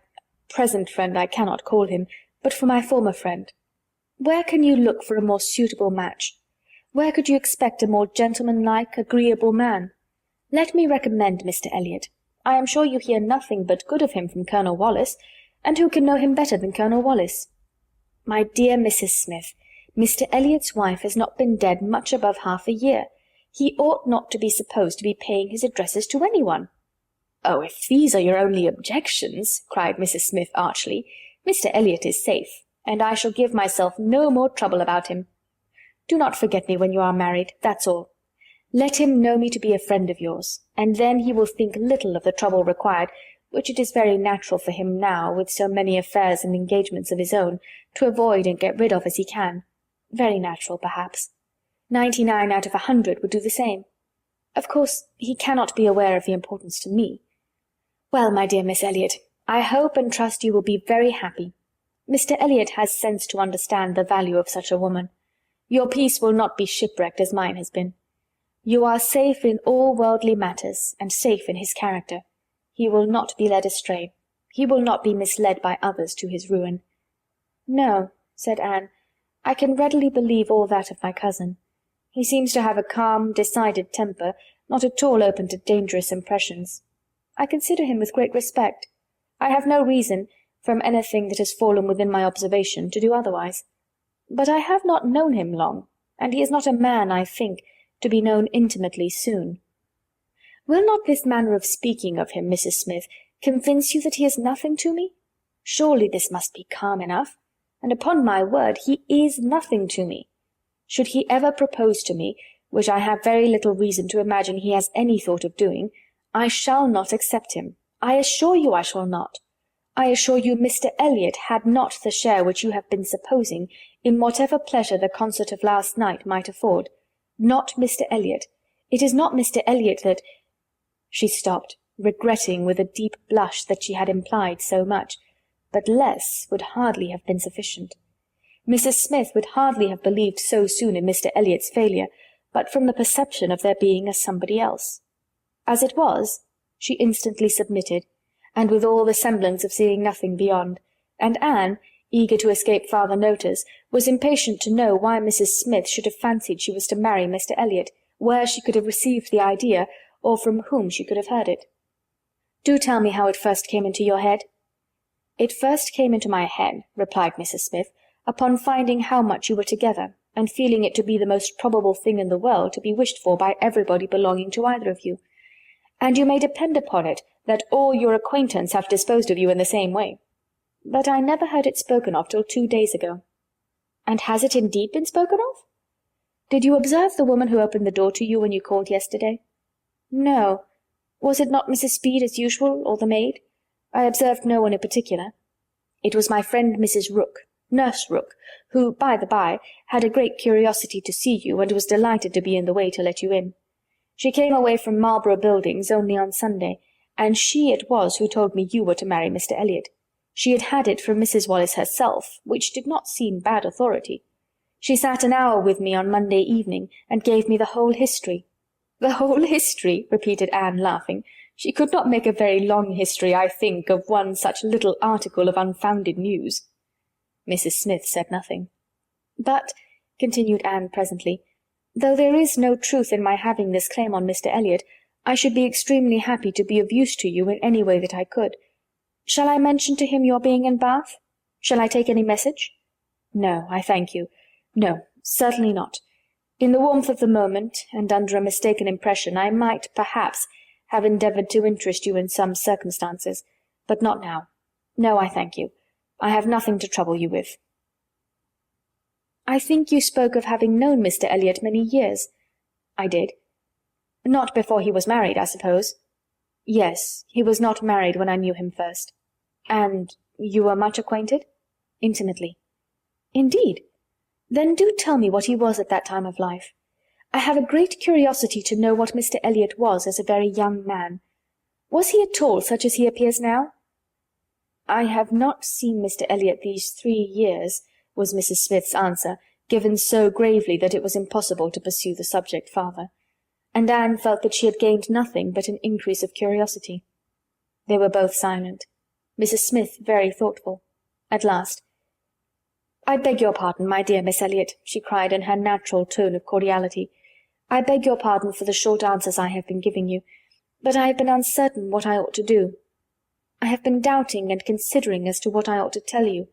present friend, I cannot call him, but for my former friend. Where can you look for a more suitable match? Where could you expect a more gentlemanlike, agreeable man? Let me recommend Mr. Elliot. I am sure you hear nothing but good of him from Colonel Wallis, and who can know him better than Colonel Wallis? My dear Mrs. Smith, Mr. Elliot's wife has not been dead much above half a year. He ought not to be supposed to be paying his addresses to anyone." "Oh, if these are your only objections," cried Mrs. Smith archly, "Mr. Elliot is safe, and I shall give myself no more trouble about him. Do not forget me when you are married, that's all. Let him know me to be a friend of yours, and then he will think little of the trouble required, which it is very natural for him now, with so many affairs and engagements of his own, to avoid and get rid of as he can. Very natural, perhaps. 99 out of 100 would do the same. Of course, he cannot be aware of the importance to me. Well, my dear Miss Elliot, I hope and trust you will be very happy. Mr. Elliot has sense to understand the value of such a woman. Your peace will not be shipwrecked as mine has been. You are safe in all worldly matters, and safe in his character. He will not be led astray. He will not be misled by others to his ruin." "No," said Anne, "I can readily believe all that of my cousin. He seems to have a calm, decided temper, not at all open to dangerous impressions. I consider him with great respect. I have no reason, from anything that has fallen within my observation, to do otherwise. But I have not known him long, and he is not a man, I think, to be known intimately soon. Will not this manner of speaking of him, Mrs. Smith, convince you that he is nothing to me? Surely this must be calm enough, and upon my word he is nothing to me. Should he ever propose to me, which I have very little reason to imagine he has any thought of doing, I shall not accept him. I assure you I shall not. I assure you Mr. Elliot had not the share which you have been supposing in whatever pleasure the concert of last night might afford. Not Mr. Elliot. It is not Mr. Elliot that—" She stopped, regretting with a deep blush that she had implied so much, but less would hardly have been sufficient. Mrs. Smith would hardly have believed so soon in Mr. Elliot's failure, but from the perception of there being a somebody else. As it was, she instantly submitted, and with all the semblance of seeing nothing beyond, and Anne, eager to escape farther notice, was impatient to know why Mrs. Smith should have fancied she was to marry Mr. Elliot, where she could have received the idea, or from whom she could have heard it. "Do tell me how it first came into your head." "It first came into my head," replied Mrs. Smith, "upon finding how much you were together, and feeling it to be the most probable thing in the world to be wished for by everybody belonging to either of you. And you may depend upon it that all your acquaintance have disposed of you in the same way. But I never heard it spoken of till 2 days ago." "And has it indeed been spoken of? Did you observe the woman who opened the door to you when you called yesterday?" "No. Was it not Mrs. Speed as usual, or the maid? I observed no one in particular." "It was my friend Mrs. Rooke, Nurse Rooke, who, by the by, had a great curiosity to see you, and was delighted to be in the way to let you in. She came away from Marlborough Buildings only on Sunday, and she it was who told me you were to marry Mr. Elliot. She had it from Mrs. Wallis herself, which did not seem bad authority. She sat an hour with me on Monday evening, and gave me the whole history." "The whole history?" repeated Anne, laughing. "She could not make a very long history, I think, of one such little article of unfounded news." Mrs. Smith said nothing. "But," continued Anne presently, "though there is no truth in my having this claim on Mr. Elliot, I should be extremely happy to be of use to you in any way that I could. Shall I mention to him your being in Bath? Shall I take any message?" "No, I thank you. No, certainly not. In the warmth of the moment, and under a mistaken impression, I might, perhaps, have endeavoured to interest you in some circumstances, but not now. No, I thank you. I have nothing to trouble you with." "I think you spoke of having known Mr. Elliot many years." "I did." "Not before he was married, I suppose?" "Yes, he was not married when I knew him first." "And you were much acquainted?" "Intimately." "Indeed? Then do tell me what he was at that time of life. I have a great curiosity to know what Mr. Elliot was as a very young man. Was he at all such as he appears now?" "I have not seen Mr. Elliot these 3 years," was Mrs. Smith's answer, given so gravely that it was impossible to pursue the subject farther, and Anne felt that she had gained nothing but an increase of curiosity. They were both silent. Mrs. Smith very thoughtful. At last, "I beg your pardon, my dear Miss Elliot," she cried in her natural tone of cordiality. "I beg your pardon for the short answers I have been giving you, but I have been uncertain what I ought to do. I have been doubting and considering as to what I ought to tell you.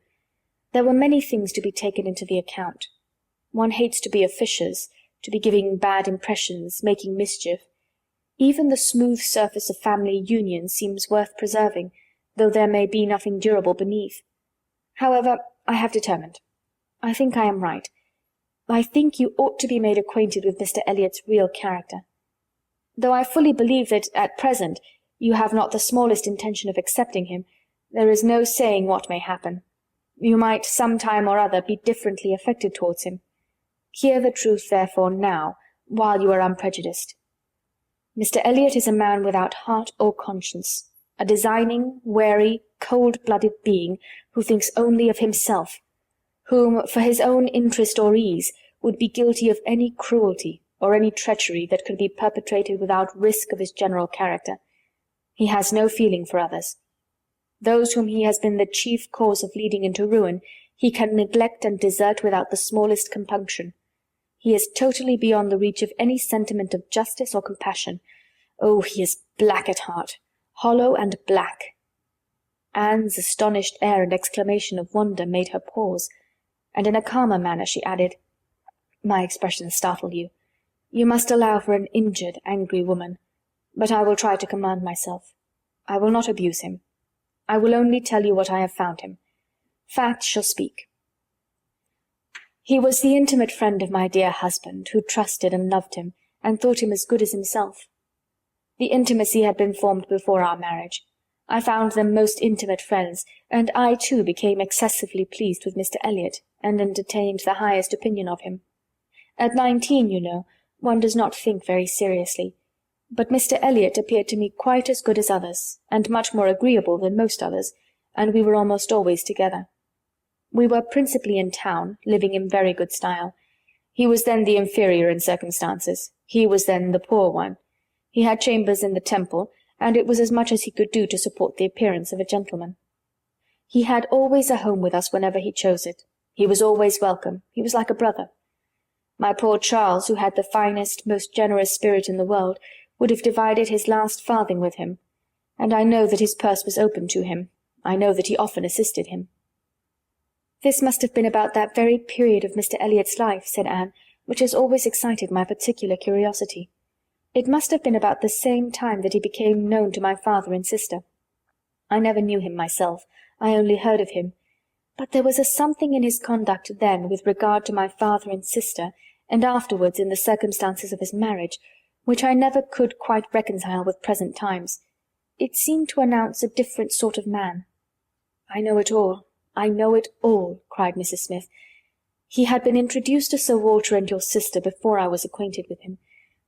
There were many things to be taken into the account. One hates to be officious, to be giving bad impressions, making mischief. Even the smooth surface of family union seems worth preserving, though there may be nothing durable beneath. However, I have determined. I think I am right. I think you ought to be made acquainted with Mr. Elliot's real character. Though I fully believe that, at present, you have not the smallest intention of accepting him, there is no saying what may happen. You might some time or other be differently affected towards him. Hear the truth, therefore, now, while you are unprejudiced. Mr. Elliot is a man without heart or conscience, a designing, wary, cold-blooded being who thinks only of himself, whom, for his own interest or ease, would be guilty of any cruelty or any treachery that could be perpetrated without risk of his general character. He has no feeling for others. Those whom he has been the chief cause of leading into ruin, he can neglect and desert without the smallest compunction. He is totally beyond the reach of any sentiment of justice or compassion. Oh, he is black at heart, hollow and black." Anne's astonished air and exclamation of wonder made her pause, and in a calmer manner she added, "My expression startled you. You must allow for an injured, angry woman. But I will try to command myself. I will not abuse him. I will only tell you what I have found him. Fact shall speak. He was the intimate friend of my dear husband, who trusted and loved him, and thought him as good as himself. The intimacy had been formed before our marriage. I found them most intimate friends, and I too became excessively pleased with Mr. Elliot, and entertained the highest opinion of him. At 19, you know, one does not think very seriously. But Mr. Elliot appeared to me quite as good as others, and much more agreeable than most others, and we were almost always together. We were principally in town, living in very good style. He was then the inferior in circumstances. He was then the poor one. He had chambers in the Temple, and it was as much as he could do to support the appearance of a gentleman. He had always a home with us whenever he chose it. He was always welcome. He was like a brother. My poor Charles, who had the finest, most generous spirit in the world, would have divided his last farthing with him, and I know that his purse was open to him. I know that he often assisted him." "This must have been about that very period of Mr. Elliot's life," said Anne, "which has always excited my particular curiosity. It must have been about the same time that he became known to my father and sister. I never knew him myself. I only heard of him. But there was a something in his conduct then with regard to my father and sister, and afterwards in the circumstances of his marriage, which I never could quite reconcile with present times. It seemed to announce a different sort of man." "I know it all. I know it all," cried Mrs. Smith. "He had been introduced to Sir Walter and your sister before I was acquainted with him,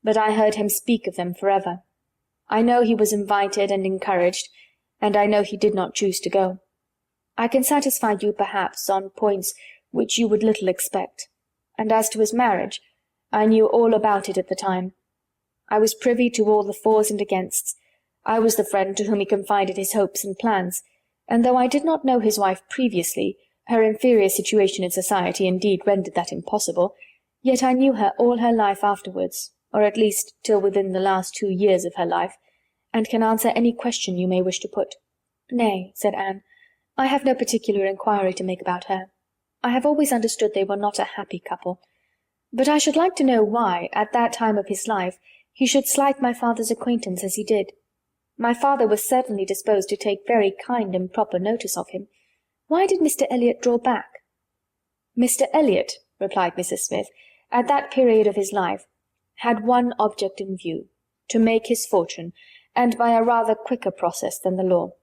but I heard him speak of them forever. I know he was invited and encouraged, and I know he did not choose to go. I can satisfy you, perhaps, on points which you would little expect, and as to his marriage, I knew all about it at the time. I was privy to all the fors and againsts. I was the friend to whom he confided his hopes and plans, and though I did not know his wife previously, her inferior situation in society indeed rendered that impossible, yet I knew her all her life afterwards, or at least till within the last 2 years of her life, and can answer any question you may wish to put." "Nay," said Anne, "I have no particular inquiry to make about her. I have always understood they were not a happy couple. But I should like to know why, at that time of his life, he should slight my father's acquaintance as he did. My father was certainly disposed to take very kind and proper notice of him. Why did Mr. Elliot draw back?" "Mr. Elliot," replied Mrs. Smith, "at that period of his life, had one object in view, to make his fortune, and by a rather quicker process than the law.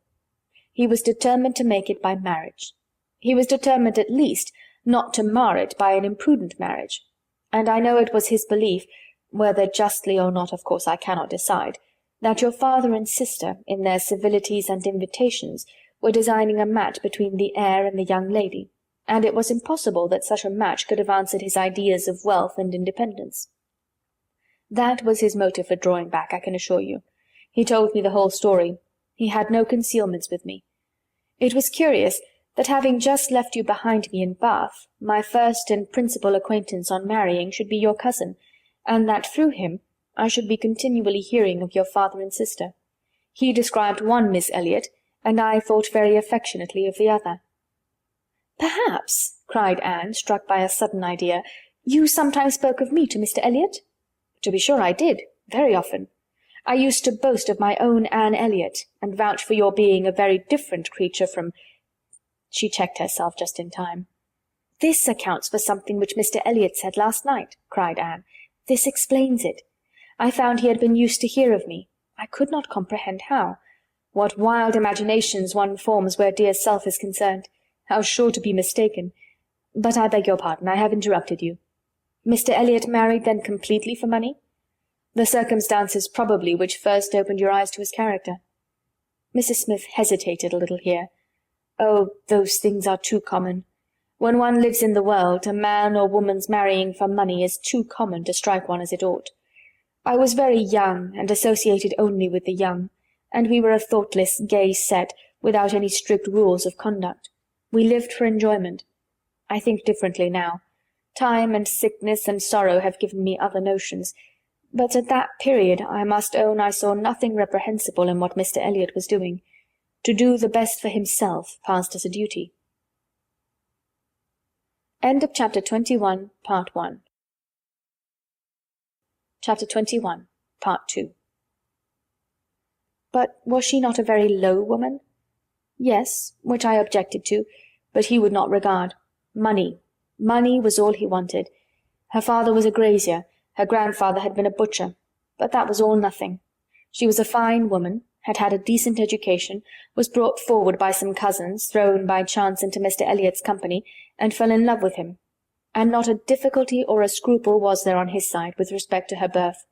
He was determined to make it by marriage. He was determined, at least, not to mar it by an imprudent marriage, and I know it was his belief, whether justly or not of course I cannot decide, that your father and sister, in their civilities and invitations, were designing a match between the heir and the young lady, and it was impossible that such a match could have answered his ideas of wealth and independence. That was his motive for drawing back, I can assure you. He told me the whole story. He had no concealments with me. It was curious that having just left you behind me in Bath, my first and principal acquaintance on marrying should be your cousin, and that through him I should be continually hearing of your father and sister. He described one Miss Elliot, and I thought very affectionately of the other." "Perhaps," cried Anne, struck by a sudden idea, "you sometimes spoke of me to Mr. Elliot?" "To be sure I did, very often. I used to boast of my own Anne Elliot, and vouch for your being a very different creature from—" She checked herself just in time. "This accounts for something which Mr. Elliot said last night," cried Anne. "This explains it. I found he had been used to hear of me. I could not comprehend how. What wild imaginations one forms where dear self is concerned! How sure to be mistaken! But I beg your pardon, I have interrupted you. Mr. Elliot married then completely for money? The circumstances probably which first opened your eyes to his character." Mrs. Smith hesitated a little here. "Oh, those things are too common. When one lives in the world, a man or woman's marrying for money is too common to strike one as it ought. I was very young, and associated only with the young, and we were a thoughtless, gay set, without any strict rules of conduct. We lived for enjoyment. I think differently now. Time and sickness and sorrow have given me other notions, but at that period I must own I saw nothing reprehensible in what Mr. Elliot was doing. To do the best for himself passed as a duty. End of Chapter 21, Part 1. Chapter 21, Part 2. But was she not a very low woman? Yes, which I objected to, but he would not regard. Money. Money was all he wanted. Her father was a grazier, her grandfather had been a butcher, but that was all nothing. She was a fine woman, had had a decent education, was brought forward by some cousins, thrown by chance into Mr. Elliot's company, and fell in love with him. And not a difficulty or a scruple was there on his side with respect to her birth.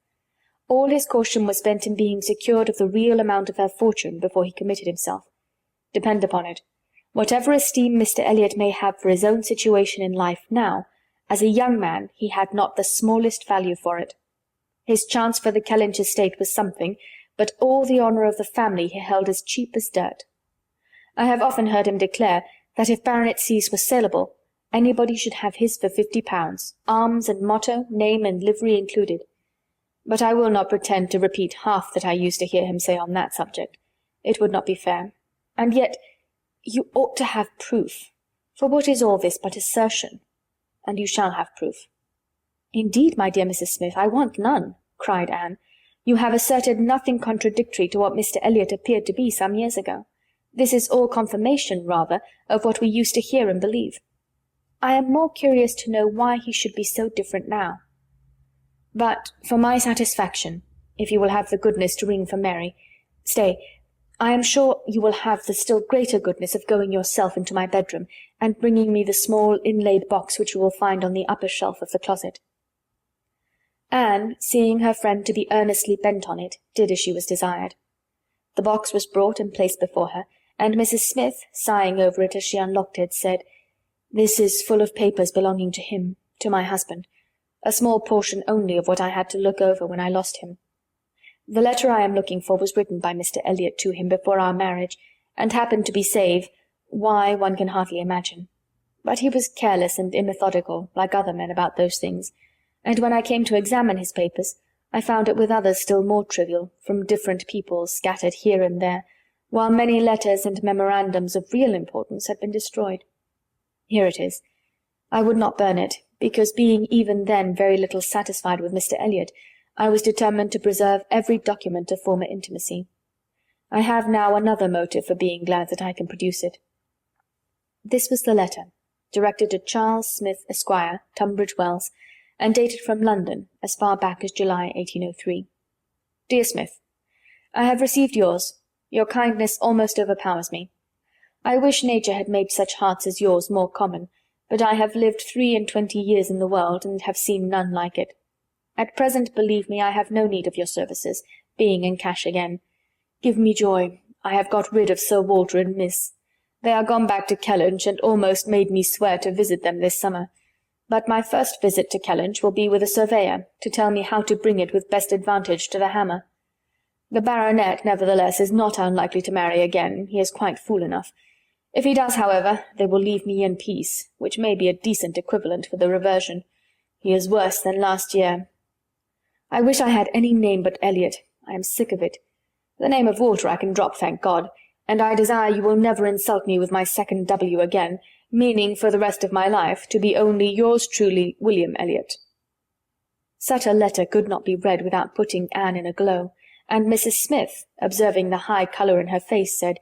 All his caution was spent in being secured of the real amount of her fortune before he committed himself. Depend upon it, whatever esteem Mr. Elliot may have for his own situation in life now, as a young man he had not the smallest value for it. His chance for the Kellynch estate was something, but all the honour of the family he held as cheap as dirt. I have often heard him declare that if baronetcies were saleable, anybody should have his for £50, arms and motto, name and livery included. But I will not pretend to repeat half that I used to hear him say on that subject. It would not be fair. And yet you ought to have proof. For what is all this but assertion? And you shall have proof. Indeed, my dear Mrs. Smith, I want none, cried Anne. You have asserted nothing contradictory to what Mr. Elliot appeared to be some years ago. This is all confirmation, rather, of what we used to hear and believe. I am more curious to know why he should be so different now. But for my satisfaction, if you will have the goodness to ring for Mary, stay, I am sure you will have the still greater goodness of going yourself into my bedroom, and bringing me the small inlaid box which you will find on the upper shelf of the closet. Anne, seeing her friend to be earnestly bent on it, did as she was desired. The box was brought and placed before her, and Mrs. Smith, sighing over it as she unlocked it, said, "This is full of papers belonging to him, to my husband, a small portion only of what I had to look over when I lost him. The letter I am looking for was written by Mr. Elliot to him before our marriage, and happened to be saved, why one can hardly imagine. But he was careless and immethodical, like other men, about those things, and when I came to examine his papers, I found it with others still more trivial, from different people scattered here and there, while many letters and memorandums of real importance had been destroyed. Here it is. I would not burn it, because being even then very little satisfied with Mr. Elliot, I was determined to preserve every document of former intimacy. I have now another motive for being glad that I can produce it." This was the letter, directed to Charles Smith, Esquire, Tunbridge Wells, and dated from London as far back as July 1803. "Dear Smith, I have received yours. Your kindness almost overpowers me. I wish nature had made such hearts as yours more common, but I have lived 23 years in the world, and have seen none like it. At present, believe me, I have no need of your services, being in cash again. Give me joy. I have got rid of Sir Walter and Miss. They are gone back to Kellynch, and almost made me swear to visit them this summer. But my first visit to Kellynch will be with a surveyor, to tell me how to bring it with best advantage to the hammer. The baronet, nevertheless, is not unlikely to marry again. He is quite fool enough. If he does, however, they will leave me in peace, which may be a decent equivalent for the reversion. He is worse than last year. I wish I had any name but Elliot. I am sick of it. The name of Walter I can drop, thank God, and I desire you will never insult me with my second W again, meaning for the rest of my life to be only yours truly, William Elliot." Such a letter could not be read without putting Anne in a glow, and Mrs. Smith, observing the high colour in her face, said,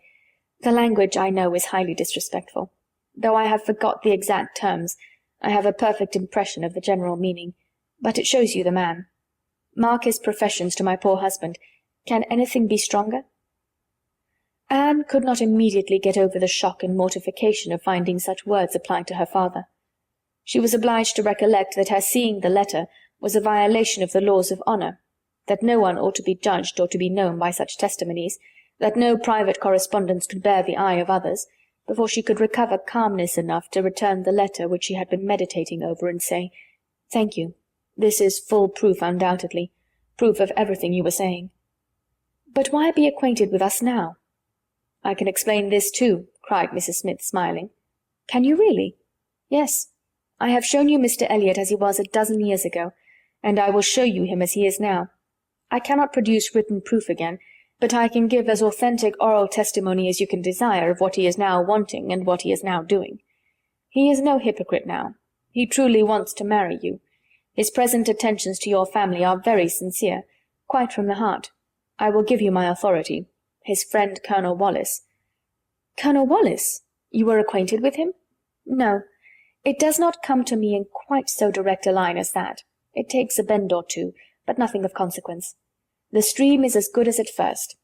"The language, I know, is highly disrespectful. Though I have forgot the exact terms, I have a perfect impression of the general meaning, but it shows you the man. Mark his professions to my poor husband. Can anything be stronger?" Anne could not immediately get over the shock and mortification of finding such words applied to her father. She was obliged to recollect that her seeing the letter was a violation of the laws of honour, that no one ought to be judged or to be known by such testimonies, that no private correspondence could bear the eye of others, before she could recover calmness enough to return the letter which she had been meditating over, and say, "Thank you. This is full proof, undoubtedly, proof of everything you were saying. But why be acquainted with us now?" "I can explain this too," cried Mrs. Smith, smiling. "Can you really?" "Yes. I have shown you Mr. Elliot as he was a dozen years ago, and I will show you him as he is now. I cannot produce written proof again, but I can give as authentic oral testimony as you can desire of what he is now wanting and what he is now doing. He is no hypocrite now. He truly wants to marry you. His present attentions to your family are very sincere, quite from the heart. I will give you my authority. His friend Colonel Wallis. Colonel Wallis? You were acquainted with him? No. It does not come to me in quite so direct a line as that. It takes a bend or two, but nothing of consequence. The stream is as good as at first.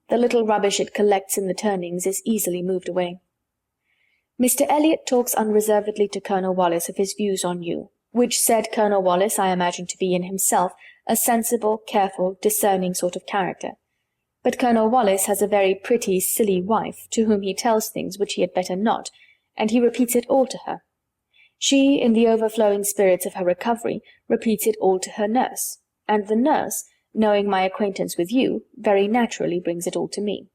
The little rubbish it collects in the turnings is easily moved away. Mr. Elliot talks unreservedly to Colonel Wallis of his views on you, which said Colonel Wallis I imagine to be in himself a sensible, careful, discerning sort of character. But Colonel Wallis has a very pretty, silly wife, to whom he tells things which he had better not, and he repeats it all to her. She, in the overflowing spirits of her recovery, repeats it all to her nurse, and the nurse, knowing my acquaintance with you, very naturally brings it all to me.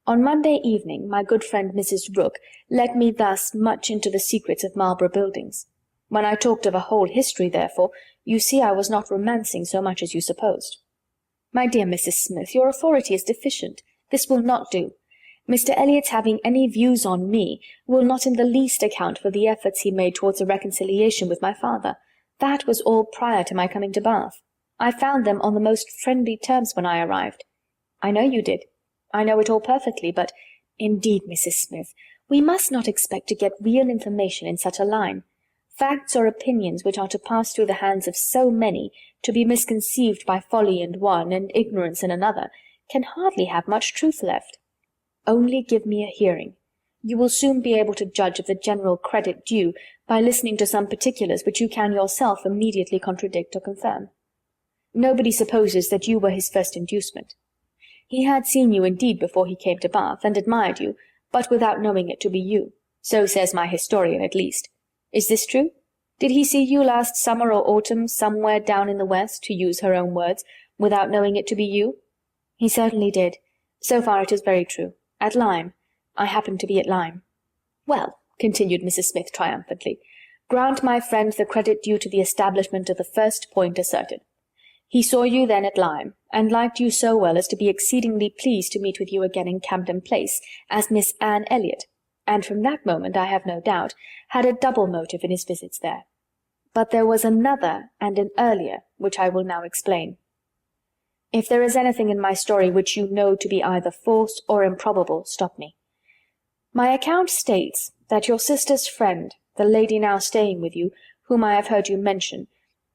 On Monday evening my good friend Mrs. Rooke let me thus much into the secrets of Marlborough Buildings. When I talked of a whole history, therefore, you see I was not romancing so much as you supposed. My dear Mrs. Smith, your authority is deficient. This will not do. Mr. Elliot's having any views on me will not in the least account for the efforts he made towards a reconciliation with my father. That was all prior to my coming to Bath. I found them on the most friendly terms when I arrived. I know you did. I know it all perfectly, but, indeed, Mrs. Smith, we must not expect to get real information in such a line. Facts or opinions which are to pass through the hands of so many, to be misconceived by folly in one and ignorance in another, can hardly have much truth left. Only give me a hearing. You will soon be able to judge of the general credit due by listening to some particulars which you can yourself immediately contradict or confirm. Nobody supposes that you were his first inducement. He had seen you indeed before he came to Bath, and admired you, but without knowing it to be you. So says my historian at least. Is this true? Did he see you last summer or autumn somewhere down in the west, to use her own words, without knowing it to be you? He certainly did. So far it is very true. At Lyme. I happened to be at Lyme. Well, continued Mrs. Smith triumphantly, grant my friend the credit due to the establishment of the first point asserted. He saw you then at Lyme, and liked you so well as to be exceedingly pleased to meet with you again in Camden Place, as Miss Anne Elliot, and from that moment, I have no doubt, had a double motive in his visits there. But there was another and an earlier, which I will now explain. If there is anything in my story which you know to be either false or improbable, stop me. My account states that your sister's friend, the lady now staying with you, whom I have heard you mention,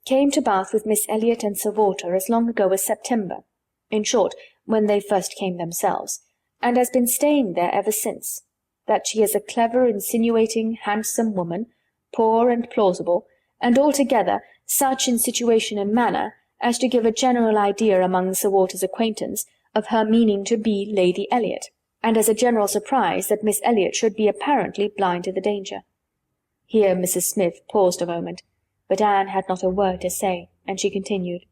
came to Bath with Miss Elliot and Sir Walter as long ago as September, in short, when they first came themselves, and has been staying there ever since, that she is a clever, insinuating, handsome woman, poor and plausible, and altogether such in situation and manner as to give a general idea among Sir Walter's acquaintance of her meaning to be Lady Elliot, and as a general surprise that Miss Elliot should be apparently blind to the danger. Here Mrs. Smith paused a moment, but Anne had not a word to say, and she continued.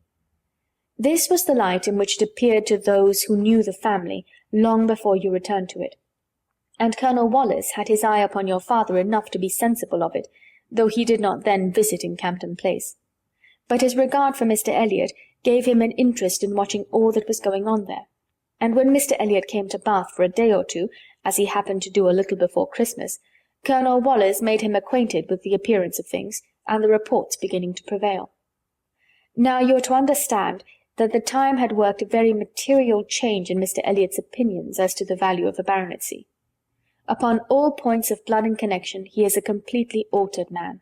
This was the light in which it appeared to those who knew the family long before you returned to it. And Colonel Wallis had his eye upon your father enough to be sensible of it, though he did not then visit in Camden Place. But his regard for Mr. Elliot gave him an interest in watching all that was going on there. And when Mr. Elliot came to Bath for a day or two, as he happened to do a little before Christmas, Colonel Wallis made him acquainted with the appearance of things, and the reports beginning to prevail. Now you are to understand that the time had worked a very material change in Mr. Elliot's opinions as to the value of the baronetcy. Upon all points of blood and connection he is a completely altered man.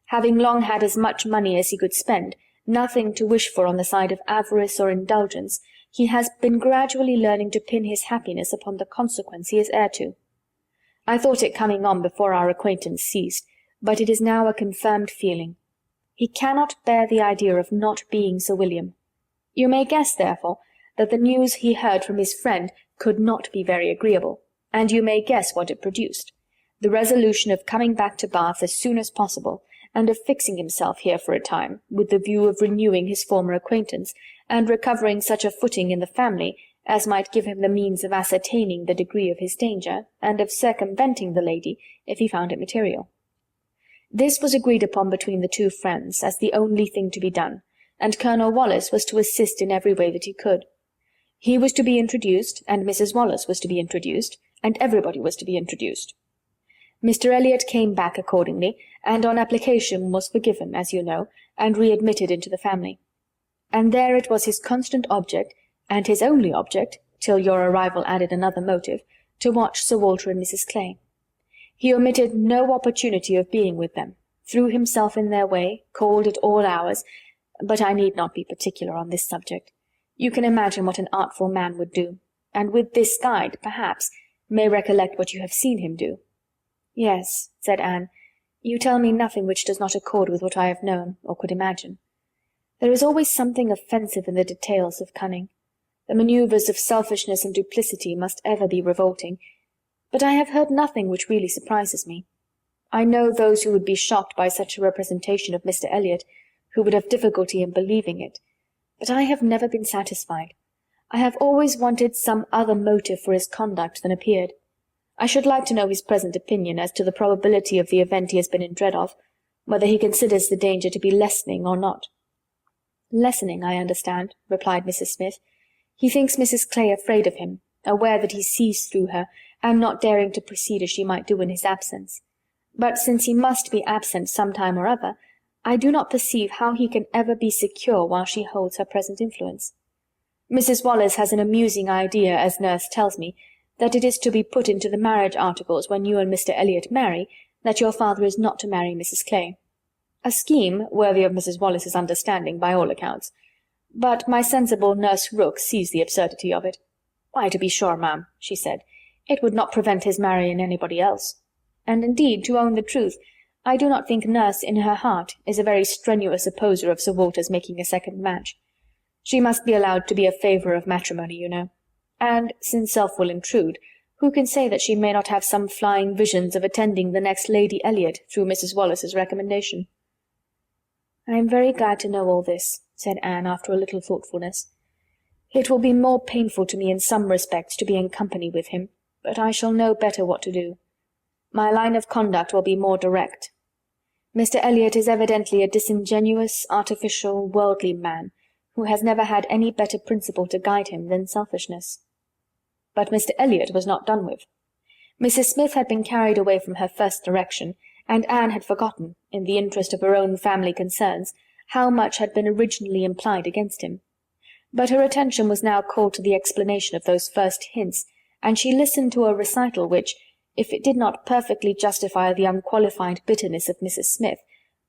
Having long had as much money as he could spend, nothing to wish for on the side of avarice or indulgence, he has been gradually learning to pin his happiness upon the consequence he is heir to. I thought it coming on before our acquaintance ceased, but it is now a confirmed feeling. He cannot bear the idea of not being Sir William. You may guess, therefore, that the news he heard from his friend could not be very agreeable, and you may guess what it produced, the resolution of coming back to Bath as soon as possible, and of fixing himself here for a time, with the view of renewing his former acquaintance, and recovering such a footing in the family as might give him the means of ascertaining the degree of his danger, and of circumventing the lady, if he found it material. This was agreed upon between the two friends as the only thing to be done, and Colonel Wallis was to assist in every way that he could. He was to be introduced, and Mrs. Wallis was to be introduced, and everybody was to be introduced. Mr. Elliot came back accordingly, and on application was forgiven, as you know, and readmitted into the family. And there it was his constant object, and his only object, till your arrival added another motive, to watch Sir Walter and Mrs. Clay. He omitted no opportunity of being with them, threw himself in their way, called at all hours, but I need not be particular on this subject. You can imagine what an artful man would do, and with this guide, perhaps, may recollect what you have seen him do. Yes, said Anne, you tell me nothing which does not accord with what I have known, or could imagine. There is always something offensive in the details of cunning. The manoeuvres of selfishness and duplicity must ever be revolting, but I have heard nothing which really surprises me. I know those who would be shocked by such a representation of Mr. Elliot, who would have difficulty in believing it, but I have never been satisfied. I have always wanted some other motive for his conduct than appeared. I should like to know his present opinion as to the probability of the event he has been in dread of, whether he considers the danger to be lessening or not. Lessening, I understand, replied Mrs. Smith. He thinks Mrs. Clay afraid of him, aware that he sees through her, and not daring to proceed as she might do in his absence. But since he must be absent some time or other, I do not perceive how he can ever be secure while she holds her present influence. Mrs. Wallis has an amusing idea, as nurse tells me, that it is to be put into the marriage articles when you and Mr. Elliot marry, that your father is not to marry Mrs. Clay. A scheme worthy of Mrs. Wallis's understanding, by all accounts. But my sensible nurse Rooke sees the absurdity of it. Why, to be sure, ma'am, she said, it would not prevent his marrying anybody else. And indeed, to own the truth, I do not think nurse in her heart is a very strenuous opposer of Sir Walter's making a second match. She must be allowed to be a favour of matrimony, you know. And, since self will intrude, who can say that she may not have some flying visions of attending the next Lady Elliot through Mrs. Wallis's recommendation? I am very glad to know all this, said Anne after a little thoughtfulness. It will be more painful to me in some respects to be in company with him, but I shall know better what to do. My line of conduct will be more direct. Mr. Elliot is evidently a disingenuous, artificial, worldly man, who has never had any better principle to guide him than selfishness. But Mr. Elliot was not done with. Mrs. Smith had been carried away from her first direction, and Anne had forgotten, in the interest of her own family concerns, how much had been originally implied against him. But her attention was now called to the explanation of those first hints, and she listened to a recital which, if it did not perfectly justify the unqualified bitterness of Mrs. Smith,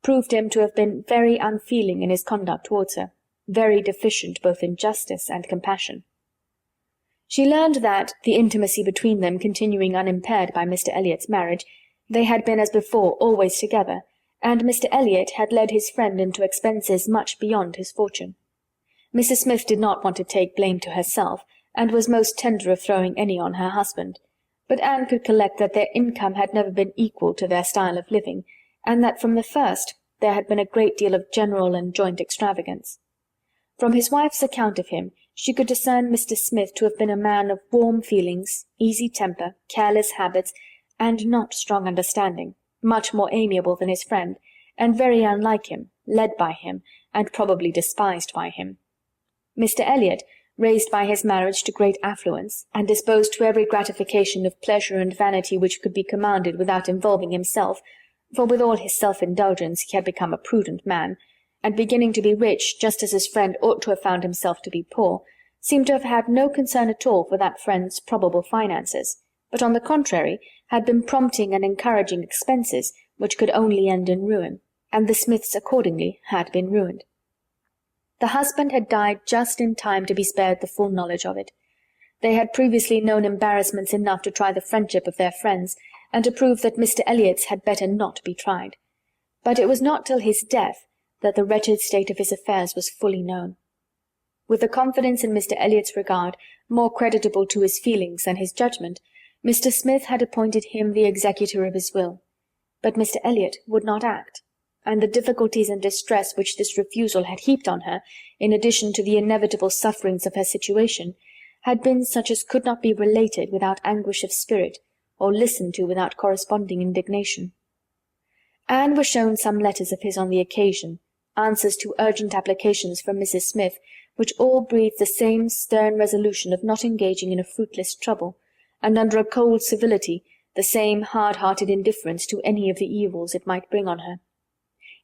proved him to have been very unfeeling in his conduct towards her, very deficient both in justice and compassion. She learned that, the intimacy between them continuing unimpaired by Mr. Elliot's marriage, they had been as before always together, and Mr. Elliot had led his friend into expenses much beyond his fortune. Mrs. Smith did not want to take blame to herself, and was most tender of throwing any on her husband, but Anne could collect that their income had never been equal to their style of living, and that from the first there had been a great deal of general and joint extravagance. From his wife's account of him, she could discern Mr. Smith to have been a man of warm feelings, easy temper, careless habits, and not strong understanding, much more amiable than his friend, and very unlike him, led by him, and probably despised by him. Mr. Elliot, raised by his marriage to great affluence, and disposed to every gratification of pleasure and vanity which could be commanded without involving himself, for with all his self-indulgence he had become a prudent man, and beginning to be rich just as his friend ought to have found himself to be poor, seemed to have had no concern at all for that friend's probable finances, but on the contrary had been prompting and encouraging expenses which could only end in ruin, and the Smiths accordingly had been ruined. The husband had died just in time to be spared the full knowledge of it. They had previously known embarrassments enough to try the friendship of their friends, and to prove that Mr. Elliot's had better not be tried. But it was not till his death that the wretched state of his affairs was fully known. With the confidence in Mr. Elliot's regard more creditable to his feelings than his judgment, Mr. Smith had appointed him the executor of his will. But Mr. Elliot would not act, and the difficulties and distress which this refusal had heaped on her, in addition to the inevitable sufferings of her situation, had been such as could not be related without anguish of spirit, or listened to without corresponding indignation. Anne was shown some letters of his on the occasion, answers to urgent applications from Mrs. Smith, which all breathed the same stern resolution of not engaging in a fruitless trouble, and under a cold civility the same hard-hearted indifference to any of the evils it might bring on her.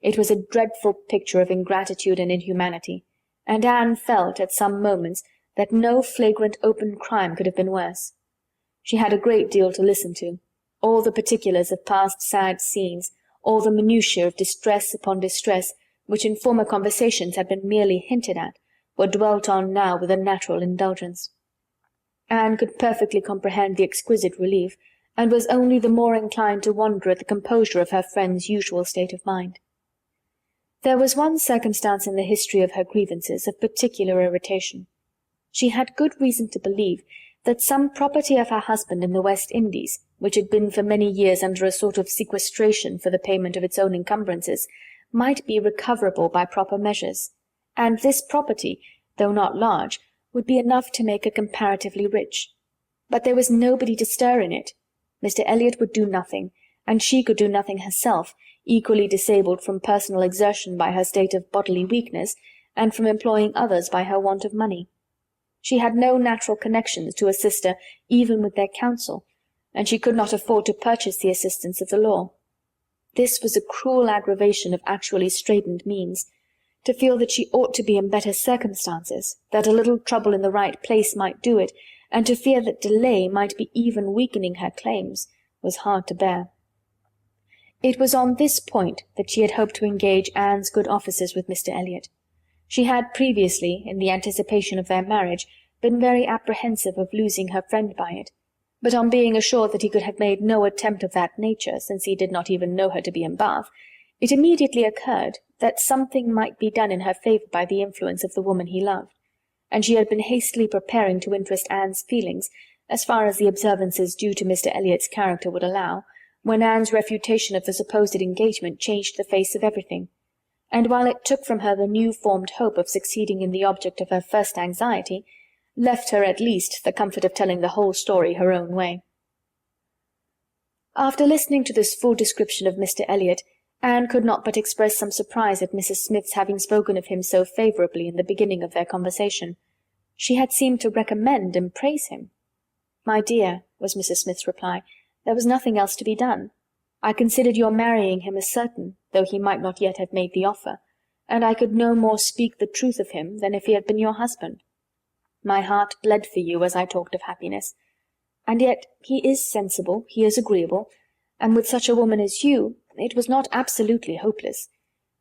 It was a dreadful picture of ingratitude and inhumanity, and Anne felt at some moments that no flagrant open crime could have been worse. She had a great deal to listen to, all the particulars of past sad scenes, all the minutiae of distress upon distress, which in former conversations had been merely hinted at, were dwelt on now with a natural indulgence. Anne could perfectly comprehend the exquisite relief, and was only the more inclined to wonder at the composure of her friend's usual state of mind. There was one circumstance in the history of her grievances of particular irritation. She had good reason to believe that some property of her husband in the West Indies, which had been for many years under a sort of sequestration for the payment of its own encumbrances, might be recoverable by proper measures, and this property, though not large, would be enough to make her comparatively rich. But there was nobody to stir in it. Mr. Elliot would do nothing, and she could do nothing herself, equally disabled from personal exertion by her state of bodily weakness, and from employing others by her want of money. She had no natural connections to assist her even with their counsel, and she could not afford to purchase the assistance of the law. This was a cruel aggravation of actually straitened means. To feel that she ought to be in better circumstances, that a little trouble in the right place might do it, and to fear that delay might be even weakening her claims, was hard to bear. It was on this point that she had hoped to engage Anne's good offices with Mr. Elliot. She had previously, in the anticipation of their marriage, been very apprehensive of losing her friend by it, but on being assured that he could have made no attempt of that nature, since he did not even know her to be in Bath, it immediately occurred that something might be done in her favour by the influence of the woman he loved, and she had been hastily preparing to interest Anne's feelings, as far as the observances due to Mr. Elliot's character would allow, when Anne's refutation of the supposed engagement changed the face of everything, and while it took from her the new-formed hope of succeeding in the object of her first anxiety, left her at least the comfort of telling the whole story her own way. After listening to this full description of Mr. Elliot, Anne could not but express some surprise at Mrs. Smith's having spoken of him so favourably in the beginning of their conversation. She had seemed to recommend and praise him. "My dear," was Mrs. Smith's reply, "there was nothing else to be done. I considered your marrying him as certain, though he might not yet have made the offer, and I could no more speak the truth of him than if he had been your husband. My heart bled for you as I talked of happiness. And yet he is sensible, he is agreeable, and with such a woman as you, it was not absolutely hopeless.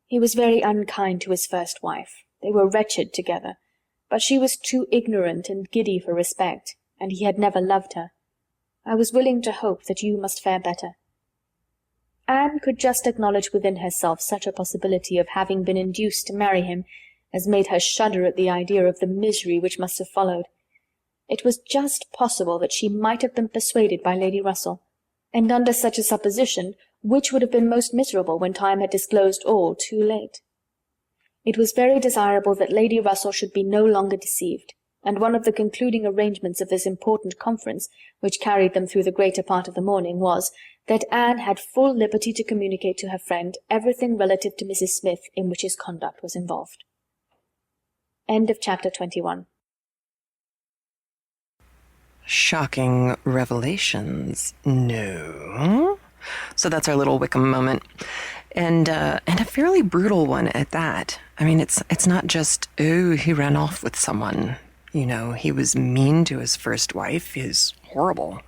He was very unkind to his first wife. They were wretched together, but she was too ignorant and giddy for respect, and he had never loved her. I was willing to hope that you must fare better." Anne could just acknowledge within herself such a possibility of having been induced to marry him as made her shudder at the idea of the misery which must have followed. It was just possible that she might have been persuaded by Lady Russell, and under such a supposition, which would have been most miserable when time had disclosed all too late? It was very desirable that Lady Russell should be no longer deceived, and one of the concluding arrangements of this important conference, which carried them through the greater part of the morning, was, that Anne had full liberty to communicate to her friend everything relative to Mrs. Smith in which his conduct was involved. End of chapter 21. Shocking revelations. No. So that's our little Wickham moment. And a fairly brutal one at that. I mean, it's not just, oh, he ran off with someone. You know, he was mean to his first wife. He's horrible.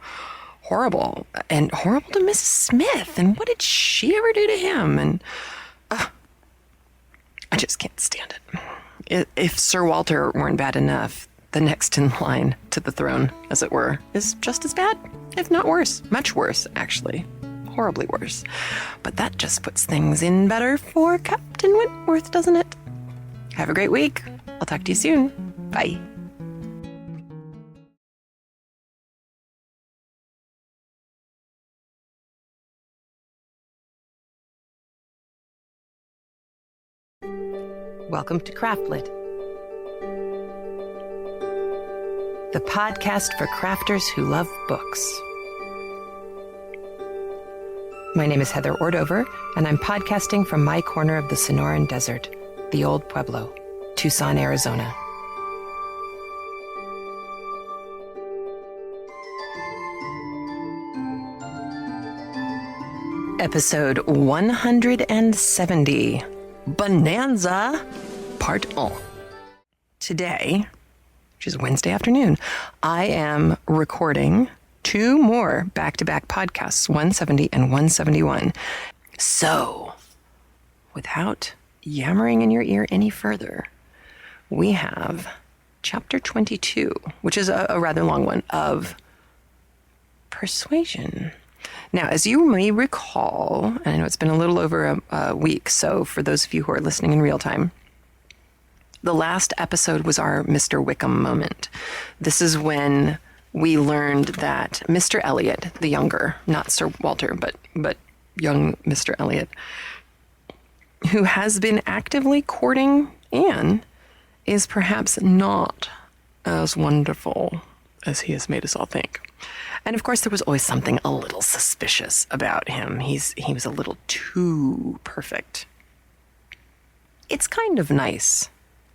Horrible. And horrible to Mrs. Smith. And what did she ever do to him? And I just can't stand it. If Sir Walter weren't bad enough, the next in line to the throne, as it were, is just as bad, if not worse. Much worse, actually. Horribly worse. But that just puts things in better for Captain Wentworth, doesn't it? Have a great week. I'll talk to you soon. Bye. Welcome to CraftLit, the podcast for crafters who love books. My name is Heather Ordover, and I'm podcasting from my corner of the Sonoran Desert, the Old Pueblo, Tucson, Arizona. Episode 170, Bonanza, Part 1. Today, which is Wednesday afternoon, I am recording 2 more back-to-back podcasts, 170 and 171. So, without yammering in your ear any further, we have Chapter 22, which is a rather long one, of Persuasion. Now, as you may recall, and I know it's been a little over a week, so for those of you who are listening in real time, the last episode was our Mr. Wickham moment. This is when we learned that Mr. Elliot, the younger, not Sir Walter, but young Mr. Elliot, who has been actively courting Anne, is perhaps not as wonderful as he has made us all think. And of course, there was always something a little suspicious about him. He was a little too perfect. It's kind of nice,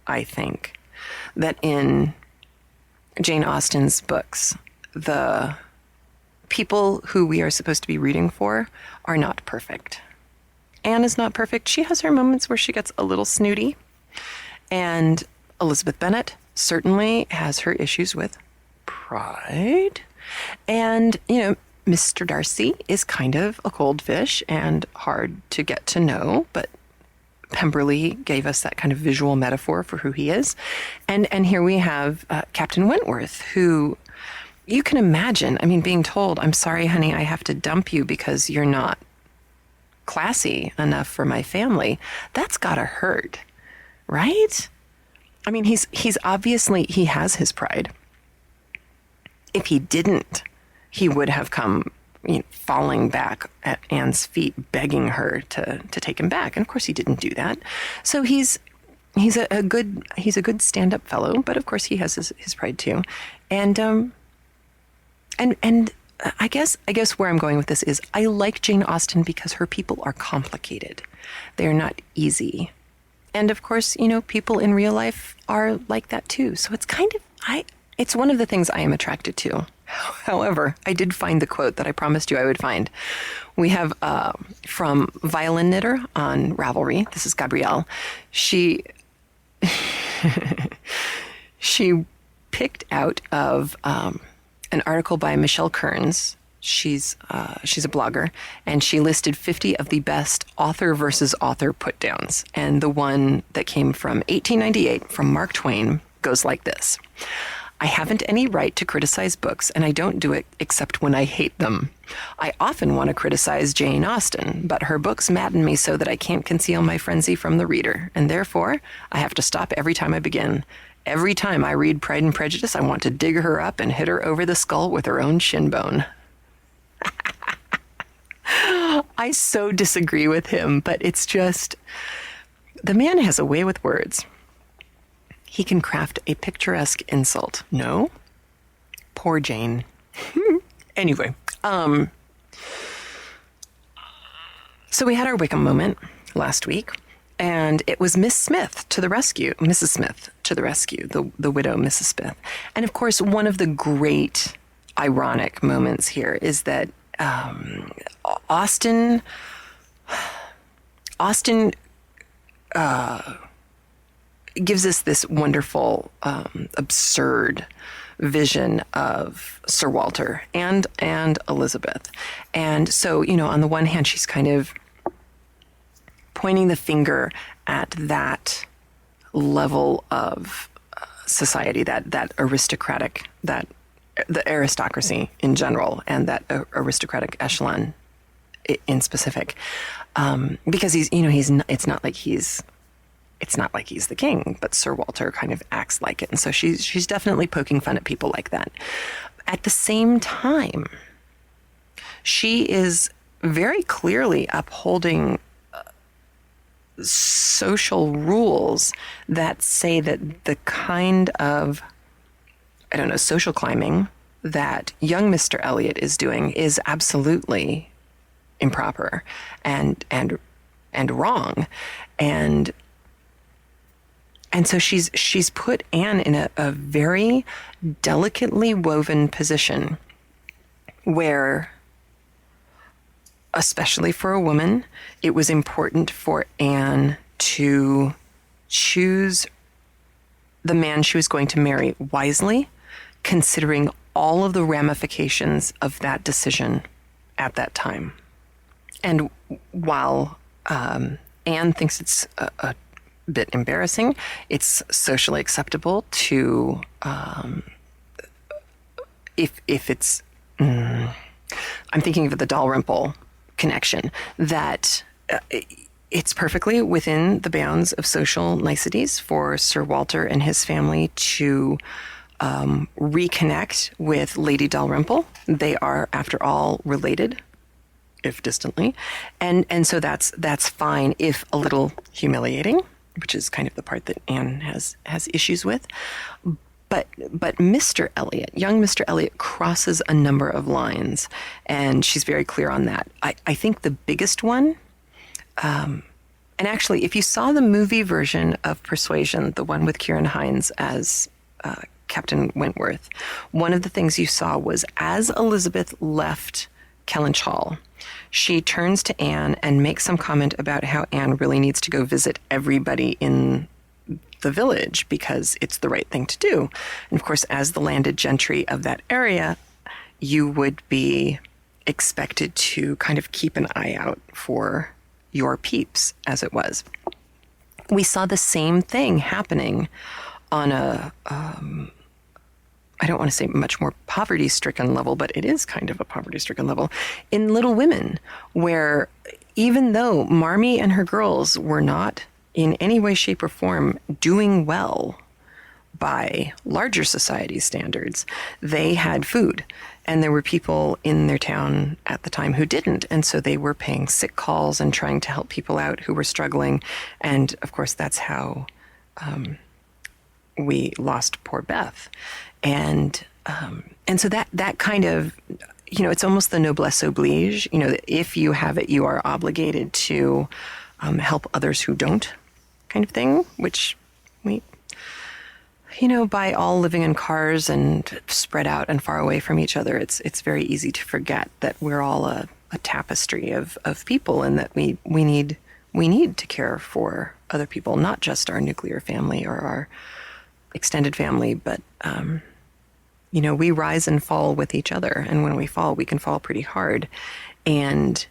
I think, that in Jane Austen's books, the people who we are supposed to be rooting for are not perfect. Anne is not perfect. She has her moments where she gets a little snooty. And Elizabeth Bennet certainly has her issues with pride. And, Mr. Darcy is kind of a cold fish and hard to get to know, but Pemberley gave us that kind of visual metaphor for who he is. And here we have Captain Wentworth, who you can imagine, being told, I'm sorry, honey, I have to dump you because you're not classy enough for my family. That's gotta hurt, right? He's obviously, he has his pride. If he didn't, he would have come falling back at Anne's feet, begging her to take him back. And of course he didn't do that. So he's a good stand-up fellow, but of course he has his pride too. And I guess where I'm going with this is I like Jane Austen because her people are complicated. They're not easy. And of course, people in real life are like that too. So it's it's one of the things I am attracted to. However, I did find the quote that I promised you I would find. We have from Violin Knitter on Ravelry. This is Gabrielle. She picked out of an article by Michelle Kearns. She's a blogger, and she listed 50 of the best author versus author put downs. And the one that came from 1898 from Mark Twain goes like this. I haven't any right to criticize books, and I don't do it except when I hate them. I often want to criticize Jane Austen, but her books madden me so that I can't conceal my frenzy from the reader, and therefore I have to stop every time I begin. Every time I read Pride and Prejudice, I want to dig her up and hit her over the skull with her own shin bone. I so disagree with him, but it's just, the man has a way with words. He can craft a picturesque insult. No? Poor Jane. Anyway, so we had our Wickham moment last week, and it was Mrs. Smith to the rescue, the widow Mrs. Smith. And of course, one of the great ironic moments here is that Austen gives us this wonderful, absurd vision of Sir Walter and Elizabeth. And so, on the one hand, she's kind of pointing the finger at that level of society, that aristocratic, the aristocracy in general, and that aristocratic echelon in specific, because it's not like he's the king, but Sir Walter kind of acts like it. And so she's definitely poking fun at people like that. At the same time, she is very clearly upholding social rules that say that the kind of, social climbing that young Mr. Elliot is doing is absolutely improper and wrong. And so she's put Anne in a very delicately woven position where, especially for a woman, it was important for Anne to choose the man she was going to marry wisely, considering all of the ramifications of that decision at that time. And while Anne thinks it's a bit embarrassing, it's socially acceptable to, if it's, I'm thinking of the Dalrymple connection, that it's perfectly within the bounds of social niceties for Sir Walter and his family to reconnect with Lady Dalrymple. They are, after all, related, if distantly, and so that's fine, if a little humiliating, which is kind of the part that Anne has issues with. But Mr. Elliot, young Mr. Elliot, crosses a number of lines, and she's very clear on that. I think the biggest one, and actually, if you saw the movie version of Persuasion, the one with Ciarán Hinds as Captain Wentworth, one of the things you saw was as Elizabeth left Kellynch Hall, she turns to Anne and makes some comment about how Anne really needs to go visit everybody in the village because it's the right thing to do. And of course, as the landed gentry of that area, you would be expected to kind of keep an eye out for your peeps, as it was. We saw the same thing happening on a, I don't want to say much more poverty-stricken level, but it is kind of a poverty-stricken level, in Little Women, where even though Marmee and her girls were not in any way, shape, or form doing well by larger society standards, they had food. And there were people in their town at the time who didn't. And so they were paying sick calls and trying to help people out who were struggling. And of course, that's how we lost poor Beth. And so that kind of, it's almost the noblesse oblige. If you have it, you are obligated to help others who don't, kind of thing, which we, by all living in cars and spread out and far away from each other, it's very easy to forget that we're all a tapestry of people, and that we need to care for other people, not just our nuclear family or our extended family, but we rise and fall with each other, and when we fall, we can fall pretty hard. And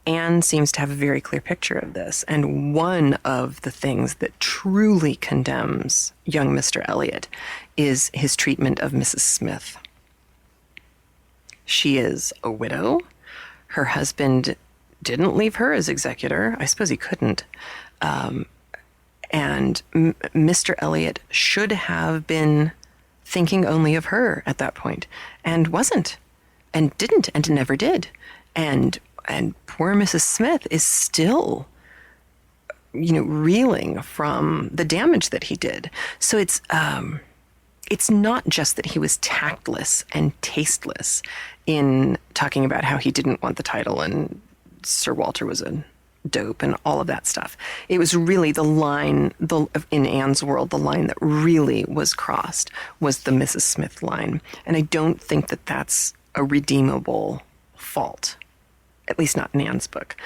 Anne seems to have a very clear picture of this. And one of the things that truly condemns young Mr. Elliot is his treatment of Mrs. Smith. She is a widow. Her husband didn't leave her as executor. I suppose he couldn't. And Mr. Elliot should have been thinking only of her at that point, and wasn't, and didn't, and never did. And poor Mrs. Smith is still, reeling from the damage that he did. So it's not just that he was tactless and tasteless in talking about how he didn't want the title and Sir Walter was a dope and all of that stuff. It was really the line, in Anne's world, the line that really was crossed was the Mrs. Smith line. And I don't think that that's a redeemable fault, at least not in Anne's book.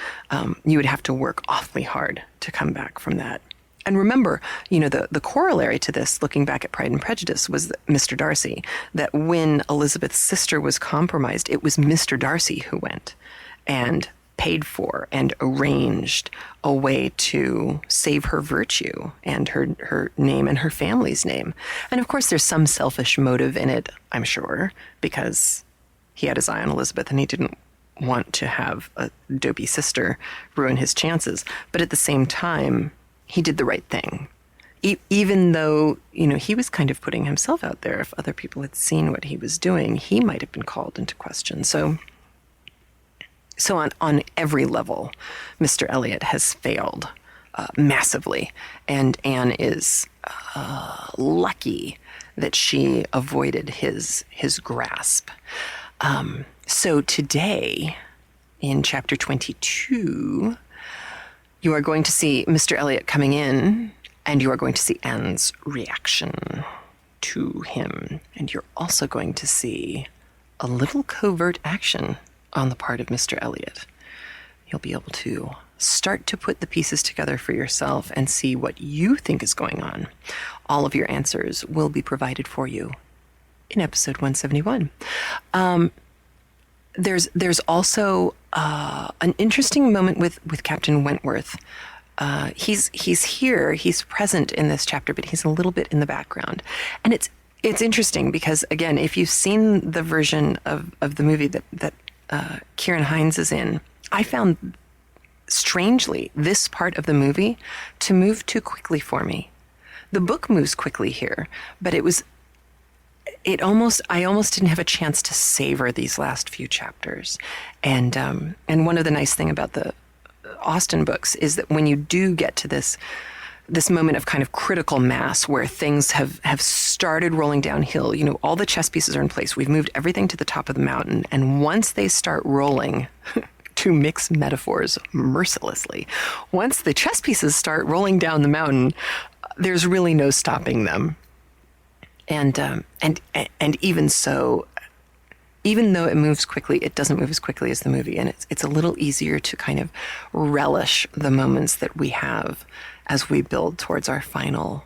You would have to work awfully hard to come back from that. And remember, the corollary to this, looking back at Pride and Prejudice, was Mr. Darcy, that when Elizabeth's sister was compromised, it was Mr. Darcy who went and paid for and arranged a way to save her virtue and her name and her family's name. And of course, there's some selfish motive in it, I'm sure, because he had his eye on Elizabeth and he didn't want to have a dopey sister ruin his chances. But at the same time, he did the right thing. Even though, he was kind of putting himself out there. If other people had seen what he was doing, he might have been called into question. So on every level, Mr. Elliot has failed massively. And Anne is lucky that she avoided his grasp. So today, in chapter 22, you are going to see Mr. Elliot coming in, and you are going to see Anne's reaction to him. And you're also going to see a little covert action on the part of Mr. Elliot. You'll be able to start to put the pieces together for yourself and see what you think is going on. All of your answers will be provided for you in episode 171. There's also an interesting moment with Captain Wentworth. He's here, he's present in this chapter, but he's a little bit in the background. And it's interesting because, again, if you've seen the version of the movie that Ciarán Hinds is in, I found, strangely, this part of the movie to move too quickly for me. The book moves quickly here, but I almost didn't have a chance to savor these last few chapters. And one of the nice thing about the Austen books is that when you do get to this moment of kind of critical mass where things have started rolling downhill, all the chess pieces are in place. We've moved everything to the top of the mountain. And once they start rolling, to mix metaphors mercilessly, once the chess pieces start rolling down the mountain, there's really no stopping them. And even so, even though it moves quickly, it doesn't move as quickly as the movie, and it's a little easier to kind of relish the moments that we have as we build towards our final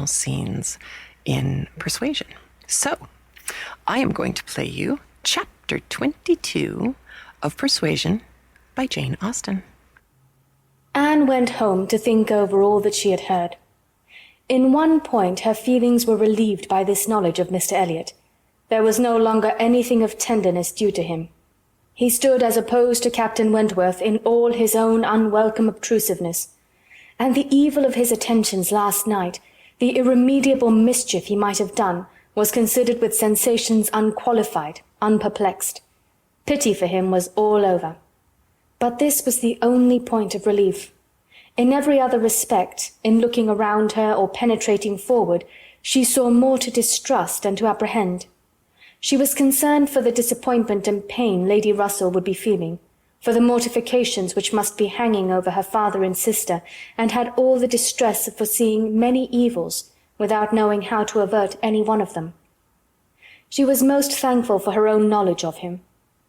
scenes in Persuasion. So, I am going to play you chapter 22 of Persuasion by Jane Austen. Anne went home to think over all that she had heard. In one point her feelings were relieved by this knowledge of Mr. Elliot. There was no longer anything of tenderness due to him. He stood as opposed to Captain Wentworth in all his own unwelcome obtrusiveness. And the evil of his attentions last night, the irremediable mischief he might have done, was considered with sensations unqualified, unperplexed. Pity for him was all over. But this was the only point of relief. In every other respect, in looking around her or penetrating forward, she saw more to distrust and to apprehend. She was concerned for the disappointment and pain Lady Russell would be feeling, for the mortifications which must be hanging over her father and sister, and had all the distress of foreseeing many evils without knowing how to avert any one of them. She was most thankful for her own knowledge of him.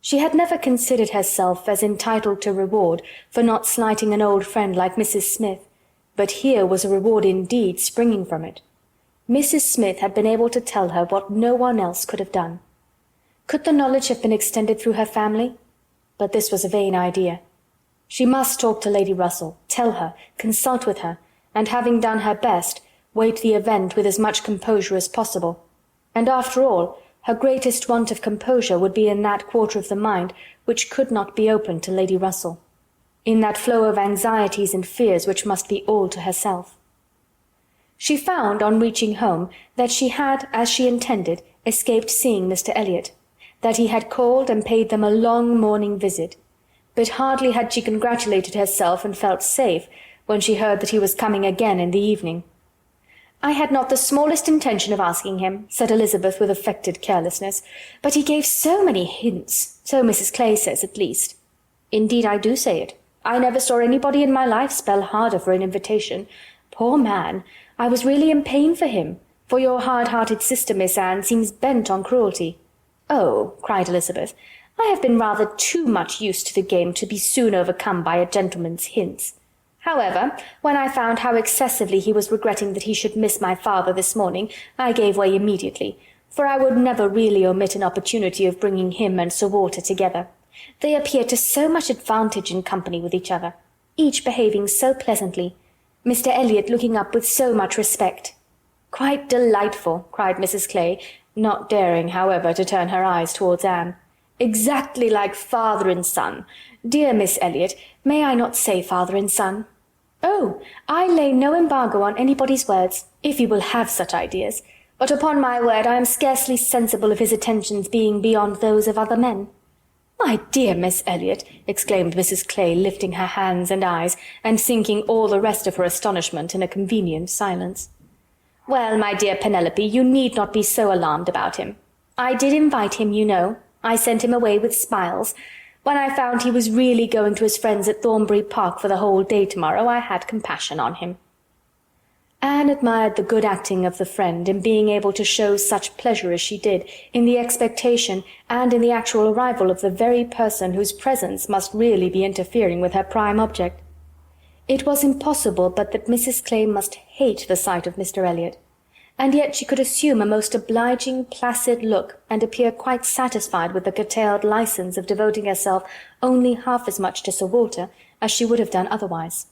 She had never considered herself as entitled to reward for not slighting an old friend like Mrs. Smith, but here was a reward indeed springing from it. Mrs. Smith had been able to tell her what no one else could have done. Could the knowledge have been extended through her family? But this was a vain idea. She must talk to Lady Russell, tell her, consult with her, and having done her best, wait the event with as much composure as possible. And after all, her greatest want of composure would be in that quarter of the mind which could not be open to Lady Russell, in that flow of anxieties and fears which must be all to herself. She found, on reaching home, that she had, as she intended, escaped seeing Mr. Elliot, that he had called and paid them a long morning visit, but hardly had she congratulated herself and felt safe when she heard that he was coming again in the evening. "I had not the smallest intention of asking him," said Elizabeth with affected carelessness, "but he gave so many hints, so Mrs. Clay says at least." "Indeed I do say it. I never saw anybody in my life spell harder for an invitation. Poor man, I was really in pain for him, for your hard-hearted sister, Miss Anne, seems bent on cruelty." "Oh," cried Elizabeth, "I have been rather too much used to the game to be soon overcome by a gentleman's hints. However, when I found how excessively he was regretting that he should miss my father this morning, I gave way immediately, for I would never really omit an opportunity of bringing him and Sir Walter together. They appear to so much advantage in company with each other, each behaving so pleasantly, Mr. Elliot looking up with so much respect." "Quite delightful," cried Mrs. Clay, not daring, however, to turn her eyes towards Anne. "Exactly like father and son. Dear Miss Elliot, may I not say father and son?" "Oh, I lay no embargo on anybody's words, if you will have such ideas, but upon my word I am scarcely sensible of his attentions being beyond those of other men." "My dear Miss Elliot," exclaimed Mrs. Clay, lifting her hands and eyes, and sinking all the rest of her astonishment in a convenient silence. "Well, my dear Penelope, you need not be so alarmed about him. I did invite him, you know. I sent him away with smiles. When I found he was really going to his friends at Thornbury Park for the whole day tomorrow, I had compassion on him." Anne admired the good acting of the friend in being able to show such pleasure as she did, in the expectation and in the actual arrival of the very person whose presence must really be interfering with her prime object. It was impossible but that Mrs. Clay must hate the sight of Mr. Elliot, and yet she could assume a most obliging, placid look, and appear quite satisfied with the curtailed license of devoting herself only half as much to Sir Walter as she would have done otherwise.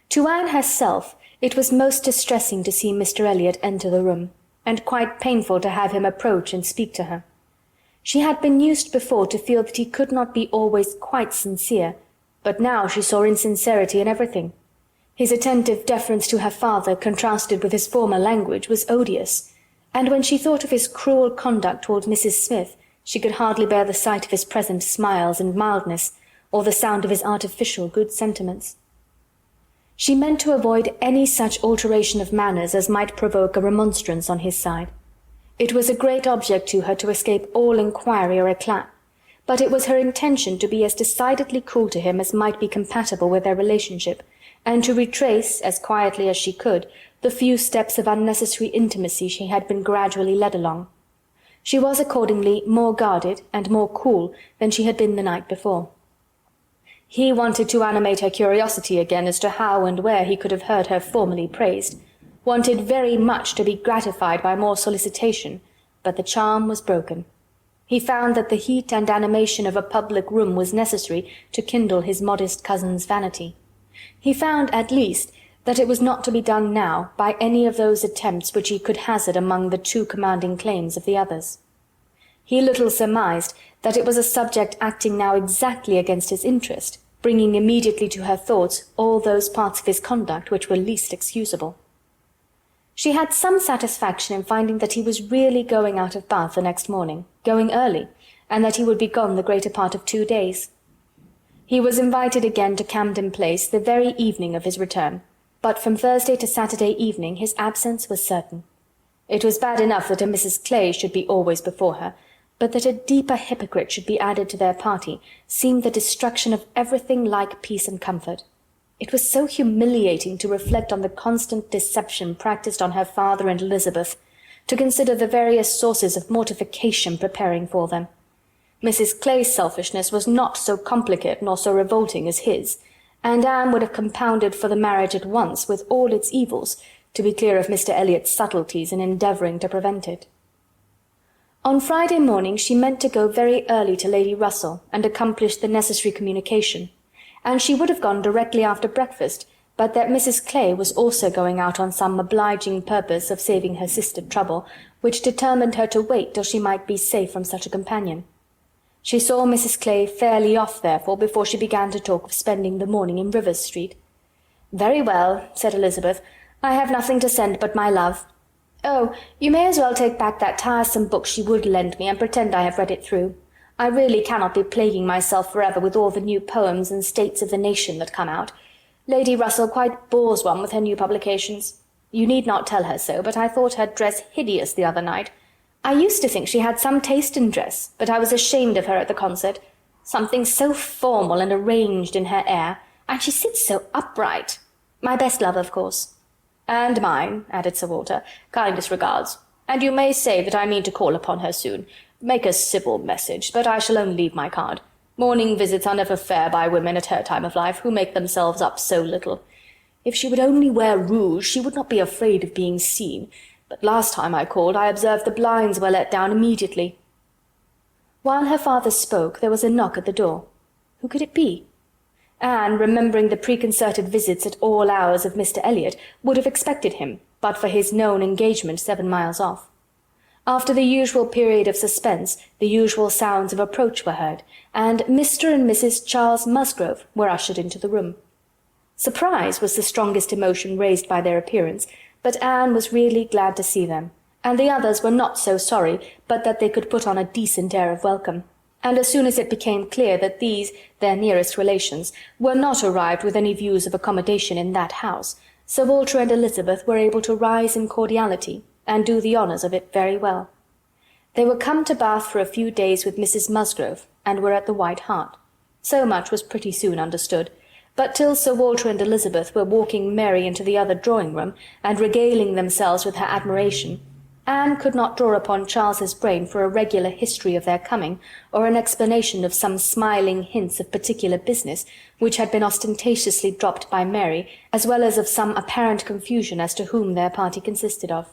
To Anne herself, it was most distressing to see Mr. Elliot enter the room, and quite painful to have him approach and speak to her. She had been used before to feel that he could not be always quite sincere, but now she saw insincerity in everything. His attentive deference to her father, contrasted with his former language, was odious, and when she thought of his cruel conduct towards Mrs. Smith, she could hardly bear the sight of his present smiles and mildness, or the sound of his artificial good sentiments. She meant to avoid any such alteration of manners as might provoke a remonstrance on his side. It was a great object to her to escape all inquiry or eclat, but it was her intention to be as decidedly cool to him as might be compatible with their relationship, and to retrace, as quietly as she could, the few steps of unnecessary intimacy she had been gradually led along. She was accordingly more guarded and more cool than she had been the night before. He wanted to animate her curiosity again as to how and where he could have heard her formerly praised, wanted very much to be gratified by more solicitation, but the charm was broken. He found that the heat and animation of a public room was necessary to kindle his modest cousin's vanity. He found, at least, that it was not to be done now by any of those attempts which he could hazard among the too commanding claims of the others. He little surmised that it was a subject acting now exactly against his interest, bringing immediately to her thoughts all those parts of his conduct which were least excusable. She had some satisfaction in finding that he was really going out of Bath the next morning, going early, and that he would be gone the greater part of 2 days. He was invited again to Camden Place the very evening of his return, but from Thursday to Saturday evening his absence was certain. It was bad enough that a Mrs. Clay should be always before her, but that a deeper hypocrite should be added to their party seemed the destruction of everything like peace and comfort. It was so humiliating to reflect on the constant deception practised on her father and Elizabeth, to consider the various sources of mortification preparing for them. Mrs. Clay's selfishness was not so complicate nor so revolting as his, and Anne would have compounded for the marriage at once with all its evils, to be clear of Mr. Elliot's subtleties in endeavouring to prevent it. On Friday morning she meant to go very early to Lady Russell and accomplish the necessary communication, and she would have gone directly after breakfast, but that Mrs. Clay was also going out on some obliging purpose of saving her sister trouble, which determined her to wait till she might be safe from such a companion. She saw Mrs. Clay fairly off, therefore, before she began to talk of spending the morning in Rivers Street. "Very well," said Elizabeth, "I have nothing to send but my love. Oh, you may as well take back that tiresome book she would lend me, and pretend I have read it through. I really cannot be plaguing myself forever with all the new poems and states of the nation that come out. Lady Russell quite bores one with her new publications. You need not tell her so, but I thought her dress hideous the other night. I used to think she had some taste in dress, but I was ashamed of her at the concert. Something so formal and arranged in her air, and she sits so upright. My best love, of course." "And mine," added Sir Walter. "Kindest regards. And you may say that I mean to call upon her soon. Make a civil message, but I shall only leave my card. Morning visits are never fair by women at her time of life, who make themselves up so little. If she would only wear rouge, she would not be afraid of being seen, but last time I called I observed the blinds were let down immediately." While her father spoke, there was a knock at the door. Who could it be? Anne, remembering the preconcerted visits at all hours of Mr. Elliot, would have expected him, but for his known engagement 7 miles off. After the usual period of suspense, the usual sounds of approach were heard, and Mr. and Mrs. Charles Musgrove were ushered into the room. Surprise was the strongest emotion raised by their appearance, but Anne was really glad to see them, and the others were not so sorry but that they could put on a decent air of welcome. And as soon as it became clear that these, their nearest relations, were not arrived with any views of accommodation in that house, Sir Walter and Elizabeth were able to rise in cordiality, and do the honours of it very well. They were come to Bath for a few days with Mrs. Musgrove, and were at the White Hart. So much was pretty soon understood. But till Sir Walter and Elizabeth were walking Mary into the other drawing-room, and regaling themselves with her admiration, Anne could not draw upon Charles's brain for a regular history of their coming, or an explanation of some smiling hints of particular business which had been ostentatiously dropped by Mary, as well as of some apparent confusion as to whom their party consisted of.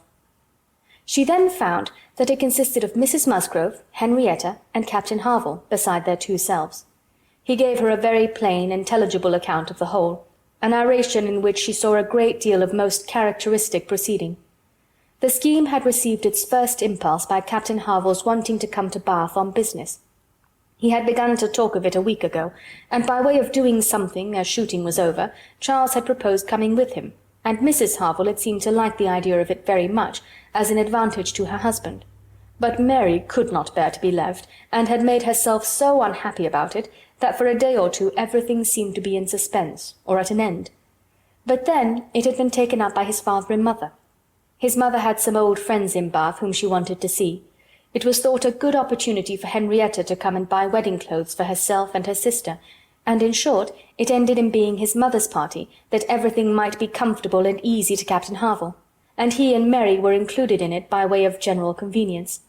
She then found that it consisted of Mrs. Musgrove, Henrietta, and Captain Harville, beside their two selves. He gave her a very plain, intelligible account of the whole, a narration in which she saw a great deal of most characteristic proceeding. The scheme had received its first impulse by Captain Harville's wanting to come to Bath on business. He had begun to talk of it a week ago, and by way of doing something, as shooting was over, Charles had proposed coming with him, and Mrs. Harville had seemed to like the idea of it very much, as an advantage to her husband. But Mary could not bear to be left, and had made herself so unhappy about it, that for a day or two everything seemed to be in suspense, or at an end. But then it had been taken up by his father and mother. His mother had some old friends in Bath whom she wanted to see. It was thought a good opportunity for Henrietta to come and buy wedding clothes for herself and her sister, and in short it ended in being his mother's party, that everything might be comfortable and easy to Captain Harville, and he and Mary were included in it by way of general convenience.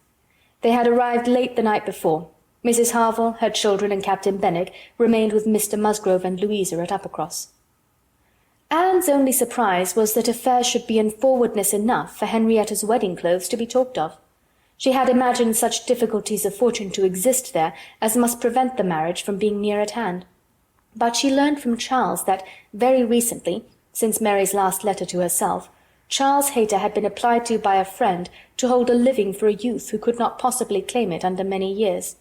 They had arrived late the night before. Mrs. Harville, her children, and Captain Benwick remained with Mr. Musgrove and Louisa at Uppercross. Anne's only surprise was that affairs should be in forwardness enough for Henrietta's wedding clothes to be talked of. She had imagined such difficulties of fortune to exist there as must prevent the marriage from being near at hand. But she learned from Charles that, very recently, since Mary's last letter to herself, Charles Hayter had been applied to by a friend to hold a living for a youth who could not possibly claim it under many years,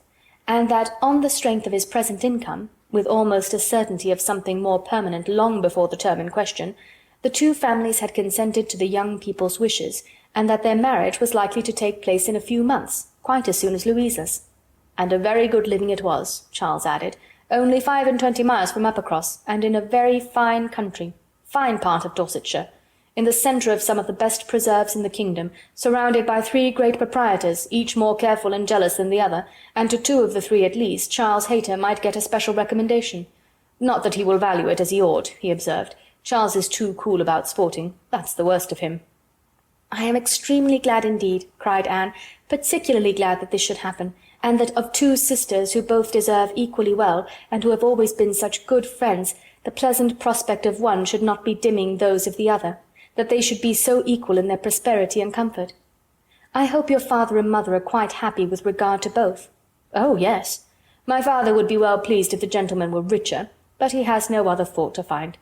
and that on the strength of his present income, with almost a certainty of something more permanent long before the term in question, the two families had consented to the young people's wishes, and that their marriage was likely to take place in a few months, quite as soon as Louisa's. And a very good living it was, Charles added, only 25 miles from Uppercross, and in a very fine country, fine part of Dorsetshire, in the centre of some of the best preserves in the kingdom, surrounded by 3 great proprietors, each more careful and jealous than the other, and to 2 of the 3 at least Charles Hayter might get a special recommendation. Not that he will value it as he ought, he observed. Charles is too cool about sporting. That's the worst of him. "I am extremely glad indeed," cried Anne, "particularly glad that this should happen, and that of 2 sisters who both deserve equally well, and who have always been such good friends, the pleasant prospect of one should not be dimming those of the other, that they should be so equal in their prosperity and comfort. I hope your father and mother are quite happy with regard to both." "Oh, yes. My father would be well pleased if the gentleman were richer, but he has no other fault to find.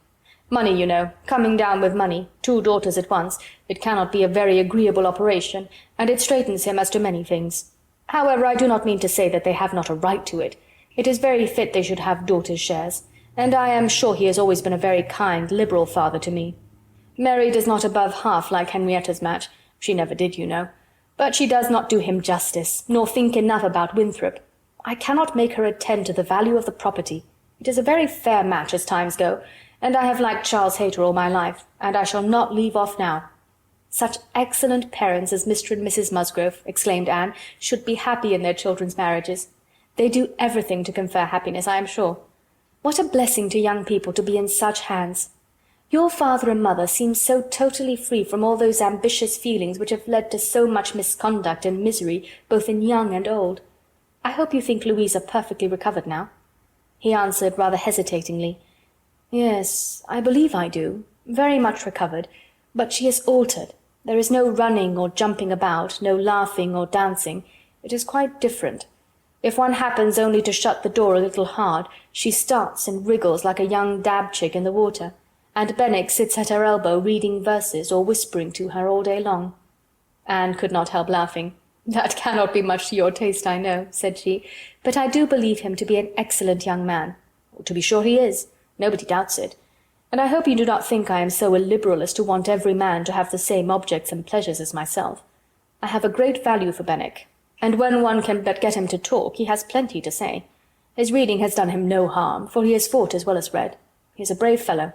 Money, you know, coming down with money, 2 daughters at once, it cannot be a very agreeable operation, and it straightens him as to many things. However, I do not mean to say that they have not a right to it. It is very fit they should have daughters' shares, and I am sure he has always been a very kind, liberal father to me. Mary does not above half like Henrietta's match. She never did, you know. But she does not do him justice, nor think enough about Winthrop. I cannot make her attend to the value of the property. It is a very fair match as times go, and I have liked Charles Hayter all my life, and I shall not leave off now." "Such excellent parents as Mr. and Mrs. Musgrove," exclaimed Anne, "should be happy in their children's marriages. They do everything to confer happiness, I am sure. What a blessing to young people to be in such hands! Your father and mother seem so totally free from all those ambitious feelings which have led to so much misconduct and misery both in young and old. I hope you think Louisa perfectly recovered now?" He answered rather hesitatingly, "Yes, I believe I do, very much recovered, but she is altered. There is no running or jumping about, no laughing or dancing. It is quite different. If one happens only to shut the door a little hard, she starts and wriggles like a young dab-chick in the water, and Benwick sits at her elbow reading verses or whispering to her all day long." Anne could not help laughing. "That cannot be much to your taste, I know," said she, "but I do believe him to be an excellent young man. To be sure he is. Nobody doubts it. And I hope you do not think I am so illiberal as to want every man to have the same objects and pleasures as myself. I have a great value for Benwick, and when one can but get him to talk, he has plenty to say. His reading has done him no harm, for he has fought as well as read. He is a brave fellow.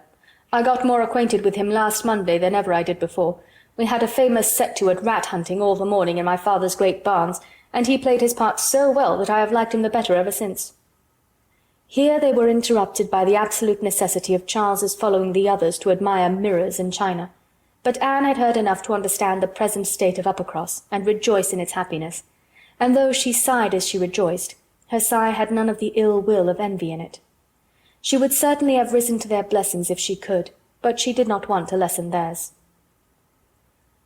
I got more acquainted with him last Monday than ever I did before. We had a famous set-to at rat-hunting all the morning in my father's great barns, and he played his part so well that I have liked him the better ever since." Here they were interrupted by the absolute necessity of Charles's following the others to admire mirrors and china. But Anne had heard enough to understand the present state of Uppercross, and rejoice in its happiness. And though she sighed as she rejoiced, her sigh had none of the ill will of envy in it. She would certainly have risen to their blessings if she could, but she did not want to lessen theirs.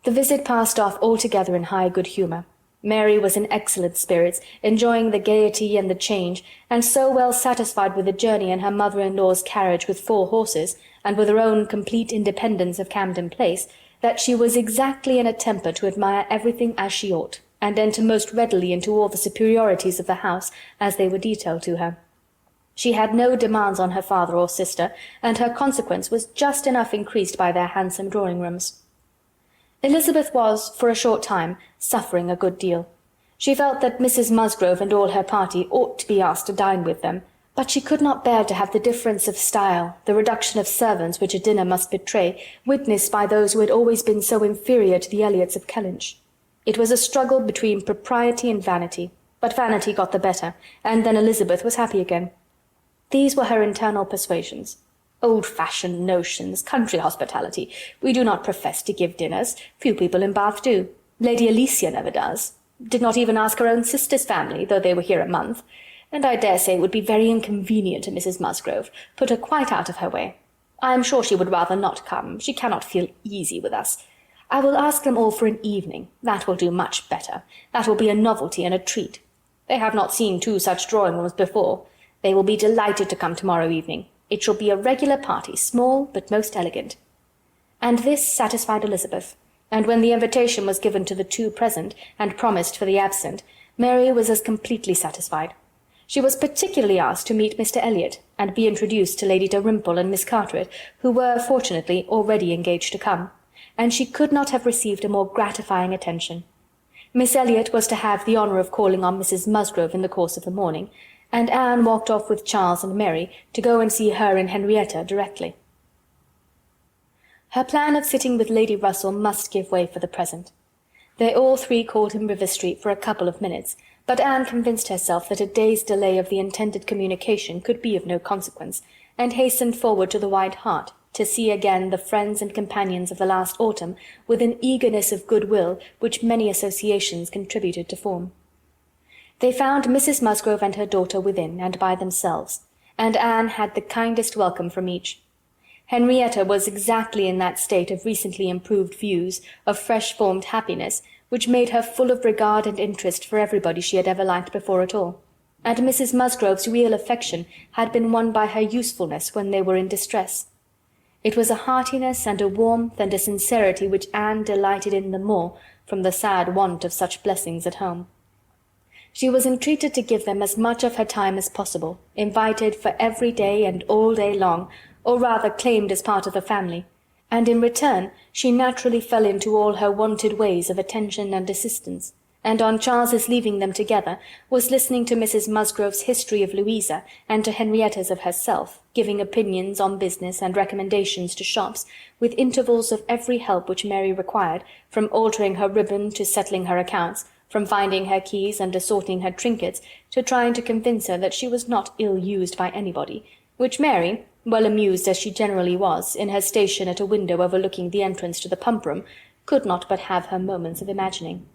The visit passed off altogether in high good humour. Mary was in excellent spirits, enjoying the gaiety and the change, and so well satisfied with the journey in her mother-in-law's carriage with 4 horses, and with her own complete independence of Camden Place, that she was exactly in a temper to admire everything as she ought, and enter most readily into all the superiorities of the house as they were detailed to her. She had no demands on her father or sister, and her consequence was just enough increased by their handsome drawing-rooms. Elizabeth was, for a short time, suffering a good deal. She felt that Mrs. Musgrove and all her party ought to be asked to dine with them, but she could not bear to have the difference of style, the reduction of servants which a dinner must betray, witnessed by those who had always been so inferior to the Elliots of Kellynch. It was a struggle between propriety and vanity, but vanity got the better, and then Elizabeth was happy again. These were her internal persuasions. Old-fashioned notions, country hospitality. We do not profess to give dinners. Few people in Bath do. Lady Alicia never does. Did not even ask her own sister's family, though they were here a month. And I dare say it would be very inconvenient to Mrs. Musgrove, put her quite out of her way. I am sure she would rather not come. She cannot feel easy with us. I will ask them all for an evening. That will do much better. That will be a novelty and a treat. They have not seen 2 such drawing-rooms before. They will be delighted to come tomorrow evening. It shall be a regular party, small but most elegant. And this satisfied Elizabeth, and when the invitation was given to the 2 present, and promised for the absent, Mary was as completely satisfied. She was particularly asked to meet Mr. Elliot, and be introduced to Lady Dalrymple and Miss Carteret, who were, fortunately, already engaged to come, and she could not have received a more gratifying attention. Miss Elliot was to have the honour of calling on Mrs. Musgrove in the course of the morning, and Anne walked off with Charles and Mary to go and see her and Henrietta directly. Her plan of sitting with Lady Russell must give way for the present. They all 3 called in River Street for a couple of minutes, but Anne convinced herself that a day's delay of the intended communication could be of no consequence, and hastened forward to the White Hart, to see again the friends and companions of the last autumn with an eagerness of good-will which many associations contributed to form. They found Mrs. Musgrove and her daughter within, and by themselves, and Anne had the kindest welcome from each. Henrietta was exactly in that state of recently improved views, of fresh-formed happiness, which made her full of regard and interest for everybody she had ever liked before at all, and Mrs. Musgrove's real affection had been won by her usefulness when they were in distress. It was a heartiness and a warmth and a sincerity which Anne delighted in the more from the sad want of such blessings at home. She was entreated to give them as much of her time as possible, invited for every day and all day long, or rather claimed as part of the family, and in return she naturally fell into all her wonted ways of attention and assistance, and on Charles's leaving them together, was listening to Mrs. Musgrove's history of Louisa, and to Henrietta's of herself, giving opinions on business and recommendations to shops, with intervals of every help which Mary required, from altering her ribbon to settling her accounts, from finding her keys and assorting her trinkets, to trying to convince her that she was not ill-used by anybody, which Mary, well amused as she generally was, in her station at a window overlooking the entrance to the pump-room, could not but have her moments of imagining.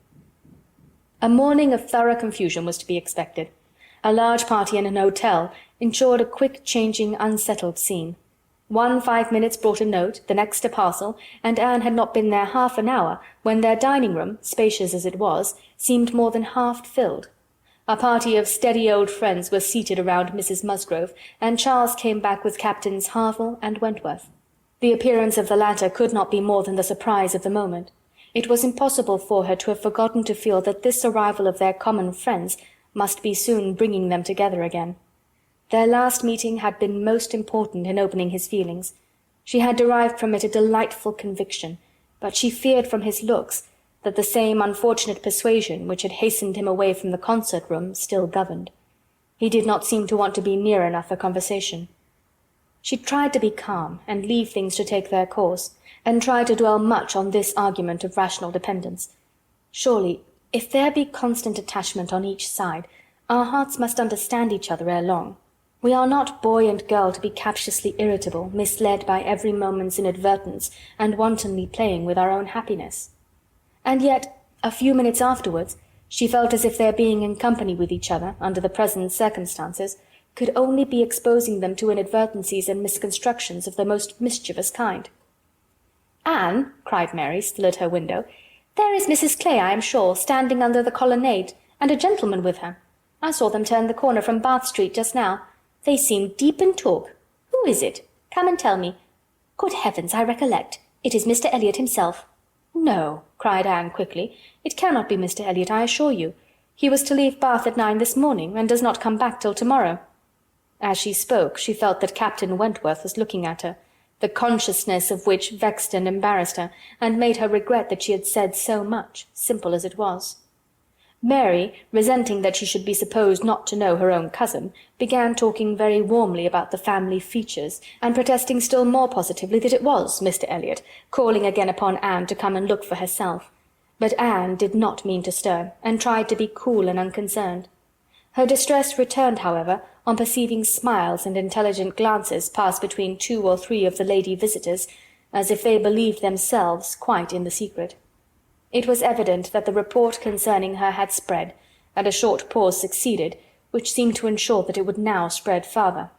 A morning of thorough confusion was to be expected. A large party in an hotel ensured a quick-changing, unsettled scene. 1 5 minutes brought a note, the next a parcel, and Anne had not been there half an hour when their dining-room, spacious as it was, seemed more than half filled. A party of steady old friends were seated around Mrs. Musgrove, and Charles came back with Captains Harville and Wentworth. The appearance of the latter could not be more than the surprise of the moment. It was impossible for her to have forgotten to feel that this arrival of their common friends must be soon bringing them together again. Their last meeting had been most important in opening his feelings. She had derived from it a delightful conviction, but she feared from his looks that the same unfortunate persuasion which had hastened him away from the concert-room still governed. He did not seem to want to be near enough for conversation. She tried to be calm and leave things to take their course, and tried to dwell much on this argument of rational dependence. Surely, if there be constant attachment on each side, our hearts must understand each other ere long. We are not boy and girl to be captiously irritable, misled by every moment's inadvertence, and wantonly playing with our own happiness. And yet, a few minutes afterwards, she felt as if their being in company with each other, under the present circumstances, could only be exposing them to inadvertencies and misconstructions of the most mischievous kind. "Anne," cried Mary, still at her window, "there is Mrs. Clay, I am sure, standing under the colonnade, and a gentleman with her. I saw them turn the corner from Bath Street just now. They seem deep in talk. Who is it? Come and tell me. Good heavens, I recollect. It is Mr. Elliot himself." "No," cried Anne quickly. "It cannot be Mr. Elliot, I assure you. He was to leave Bath at 9 this morning, and does not come back till to-morrow." As she spoke, she felt that Captain Wentworth was looking at her, the consciousness of which vexed and embarrassed her, and made her regret that she had said so much, simple as it was. Mary, resenting that she should be supposed not to know her own cousin, began talking very warmly about the family features, and protesting still more positively that it was Mr. Elliot, calling again upon Anne to come and look for herself. But Anne did not mean to stir, and tried to be cool and unconcerned. Her distress returned, however, on perceiving smiles and intelligent glances pass between 2 or 3 of the lady visitors, as if they believed themselves quite in the secret. It was evident that the report concerning her had spread, and a short pause succeeded, which seemed to ensure that it would now spread farther.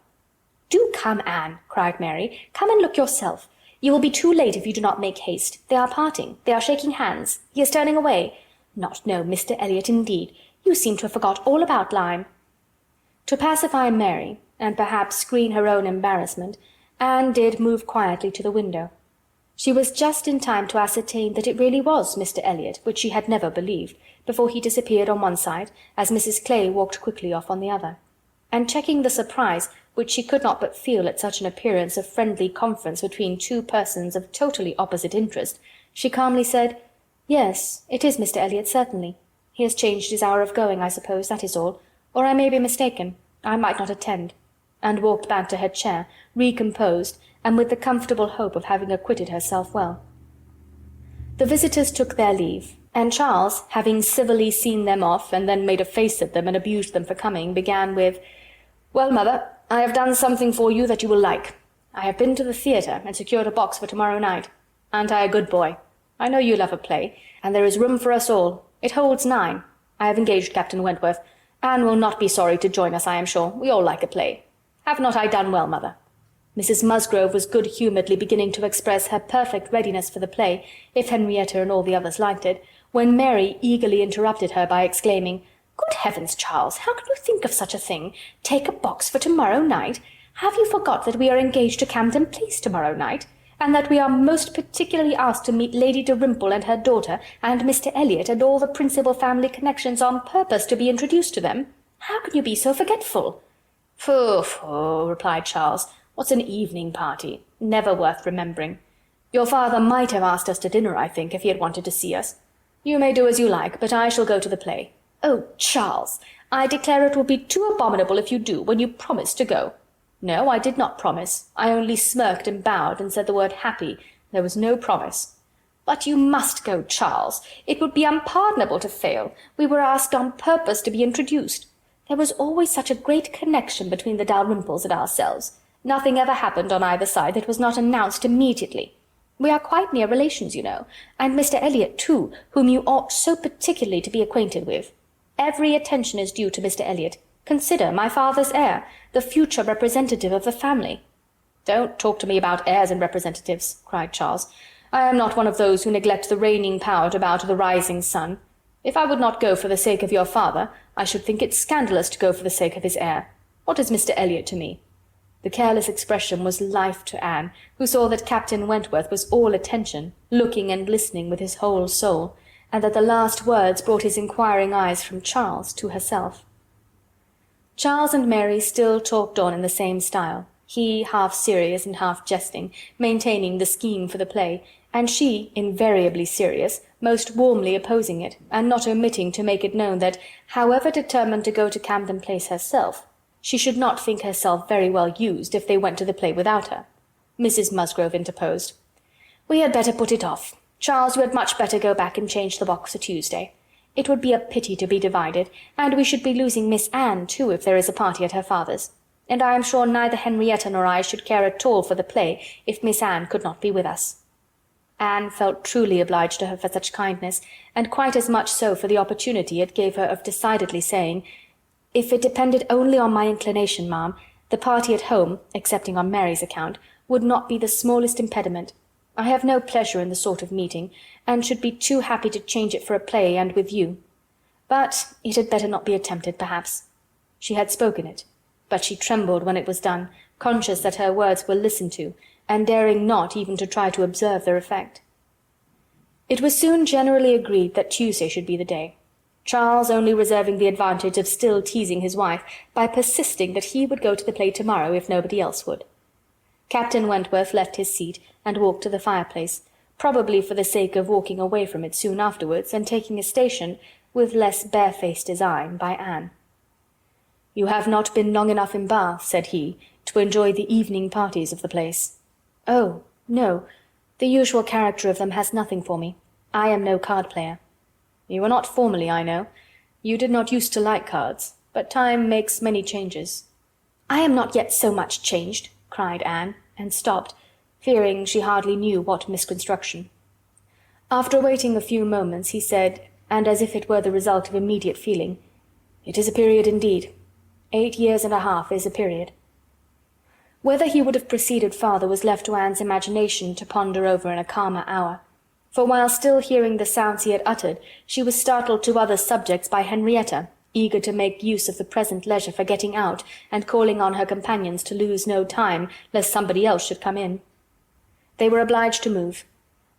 "Do come, Anne," cried Mary. "Come and look yourself. You will be too late if you do not make haste. They are parting. They are shaking hands. He is turning away. Not know Mr. Elliot, indeed. You seem to have forgot all about Lyme." To pacify Mary, and perhaps screen her own embarrassment, Anne did move quietly to the window. She was just in time to ascertain that it really was Mr. Elliot, which she had never believed, before he disappeared on one side, as Mrs. Clay walked quickly off on the other. And checking the surprise which she could not but feel at such an appearance of friendly conference between 2 persons of totally opposite interest, she calmly said, "Yes, it is Mr. Elliot, certainly. He has changed his hour of going, I suppose, that is all. Or I may be mistaken. I might not attend," and walked back to her chair, recomposed, and with the comfortable hope of having acquitted herself well. The visitors took their leave, and Charles, having civilly seen them off, and then made a face at them and abused them for coming, began with, "Well, mother, I have done something for you that you will like. I have been to the theatre, and secured a box for tomorrow night. Aren't I a good boy? I know you love a play, and there is room for us all. It holds 9. I have engaged Captain Wentworth. Anne will not be sorry to join us, I am sure. We all like a play. Have not I done well, mother?" Mrs. Musgrove was good-humouredly beginning to express her perfect readiness for the play, if Henrietta and all the others liked it, when Mary eagerly interrupted her by exclaiming, "Good heavens, Charles, how can you think of such a thing? Take a box for tomorrow night? Have you forgot that we are engaged to Camden Place tomorrow night, and that we are most particularly asked to meet Lady Dalrymple and her daughter, and Mr. Elliot, and all the principal family connections on purpose to be introduced to them? How can you be so forgetful?" "Phoo, phoo," replied Charles. "What's an evening party? Never worth remembering. Your father might have asked us to dinner, I think, if he had wanted to see us. You may do as you like, but I shall go to the play." "Oh, Charles, I declare it will be too abominable if you do, when you promised to go." "No, I did not promise. I only smirked and bowed and said the word happy. There was no promise." "But you must go, Charles. It would be unpardonable to fail. We were asked on purpose to be introduced. There was always such a great connection between the Dalrymples and ourselves. Nothing ever happened on either side that was not announced immediately. We are quite near relations, you know, and Mr. Elliot, too, whom you ought so particularly to be acquainted with. Every attention is due to Mr. Elliot. Consider my father's heir, the future representative of the family." "Don't talk to me about heirs and representatives," cried Charles. "I am not one of those who neglect the reigning power to bow to the rising sun. If I would not go for the sake of your father, I should think it scandalous to go for the sake of his heir. What is Mr. Elliot to me?" The careless expression was life to Anne, who saw that Captain Wentworth was all attention, looking and listening with his whole soul, and that the last words brought his inquiring eyes from Charles to herself. Charles and Mary still talked on in the same style, he half serious and half jesting, maintaining the scheme for the play, and she, invariably serious, most warmly opposing it, and not omitting to make it known that, however determined to go to Camden Place herself, she should not think herself very well used if they went to the play without her. Mrs. Musgrove interposed. "We had better put it off. Charles, you had much better go back and change the box for Tuesday. It would be a pity to be divided, and we should be losing Miss Anne too if there is a party at her father's. And I am sure neither Henrietta nor I should care at all for the play if Miss Anne could not be with us." Anne felt truly obliged to her for such kindness, and quite as much so for the opportunity it gave her of decidedly saying, "If it depended only on my inclination, ma'am, the party at home, excepting on Mary's account, would not be the smallest impediment. I have no pleasure in the sort of meeting, and should be too happy to change it for a play and with you. But it had better not be attempted, perhaps." She had spoken it, but she trembled when it was done, conscious that her words were listened to, and daring not even to try to observe their effect. It was soon generally agreed that Tuesday should be the day, Charles only reserving the advantage of still teasing his wife by persisting that he would go to the play tomorrow if nobody else would. Captain Wentworth left his seat and walked to the fireplace, probably for the sake of walking away from it soon afterwards and taking a station, with less barefaced design, by Anne. "You have not been long enough in Bath," said he, "to enjoy the evening parties of the place." "Oh, no. The usual character of them has nothing for me. I am no card-player." "You were not formerly, I know. You did not used to like cards, but time makes many changes." "I am not yet so much changed," cried Anne, and stopped, fearing she hardly knew what misconstruction. After waiting a few moments, he said, and as if it were the result of immediate feeling, "It is a period indeed. 8 years and a half is a period." Whether he would have proceeded farther was left to Anne's imagination to ponder over in a calmer hour, for while still hearing the sounds he had uttered, she was startled to other subjects by Henrietta, eager to make use of the present leisure for getting out, and calling on her companions to lose no time, lest somebody else should come in. They were obliged to move.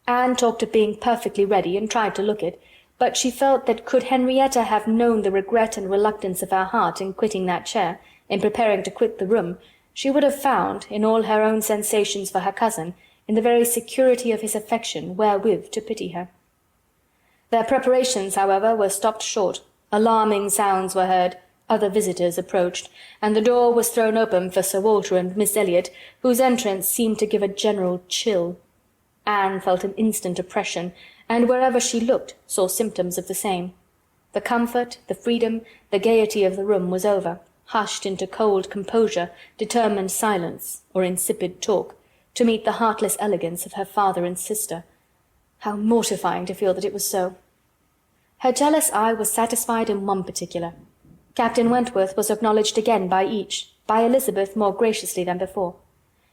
Anne talked of being perfectly ready, and tried to look it, but she felt that could Henrietta have known the regret and reluctance of her heart in quitting that chair, in preparing to quit the room, she would have found, in all her own sensations for her cousin, in the very security of his affection, wherewith to pity her. Their preparations, however, were stopped short. Alarming sounds were heard, other visitors approached, and the door was thrown open for Sir Walter and Miss Elliot, whose entrance seemed to give a general chill. Anne felt an instant oppression, and wherever she looked saw symptoms of the same. The comfort, the freedom, the gaiety of the room was over, hushed into cold composure, determined silence, or insipid talk, to meet the heartless elegance of her father and sister. How mortifying to feel that it was so! Her jealous eye was satisfied in one particular. Captain Wentworth was acknowledged again by each, by Elizabeth more graciously than before.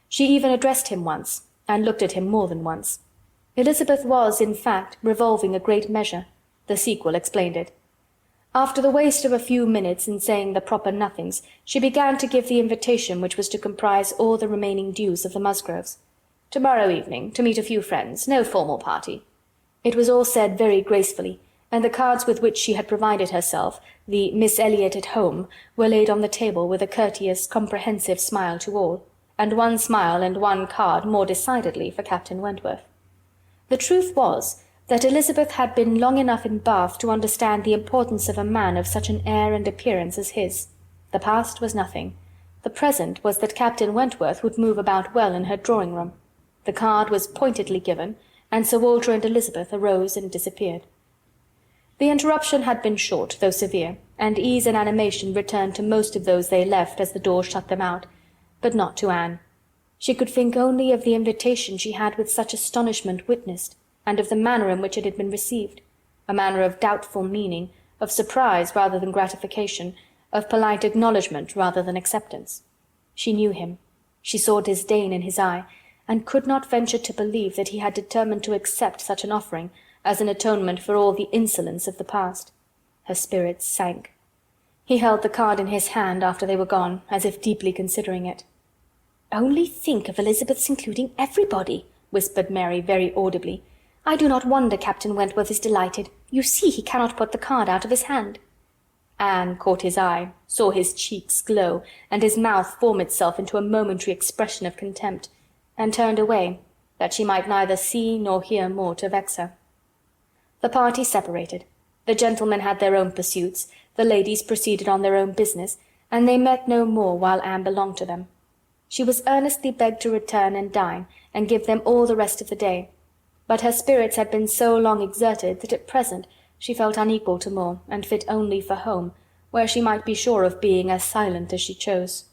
She even addressed him once, and looked at him more than once. Elizabeth was, in fact, revolving a great measure. The sequel explained it. After the waste of a few minutes in saying the proper nothings, she began to give the invitation which was to comprise all the remaining dues of the Musgroves. "Tomorrow evening, to meet a few friends, no formal party." It was all said very gracefully, and the cards with which she had provided herself, the Miss Elliot at home, were laid on the table with a courteous, comprehensive smile to all, and one smile and one card more decidedly for Captain Wentworth. The truth was that Elizabeth had been long enough in Bath to understand the importance of a man of such an air and appearance as his. The past was nothing. The present was that Captain Wentworth would move about well in her drawing-room. The card was pointedly given, and Sir Walter and Elizabeth arose and disappeared. The interruption had been short, though severe, and ease and animation returned to most of those they left as the door shut them out, but not to Anne. She could think only of the invitation she had with such astonishment witnessed, and of the manner in which it had been received, a manner of doubtful meaning, of surprise rather than gratification, of polite acknowledgment rather than acceptance. She knew him. She saw disdain in his eye, and could not venture to believe that he had determined to accept such an offering as an atonement for all the insolence of the past. Her spirits sank. He held the card in his hand after they were gone, as if deeply considering it. "Only think of Elizabeth's including everybody," whispered Mary very audibly. "I do not wonder Captain Wentworth is delighted. You see he cannot put the card out of his hand." Anne caught his eye, saw his cheeks glow, and his mouth form itself into a momentary expression of contempt, and turned away, that she might neither see nor hear more to vex her. The party separated. The gentlemen had their own pursuits, the ladies proceeded on their own business, and they met no more while Anne belonged to them. She was earnestly begged to return and dine, and give them all the rest of the day, but her spirits had been so long exerted that at present she felt unequal to more, and fit only for home, where she might be sure of being as silent as she chose.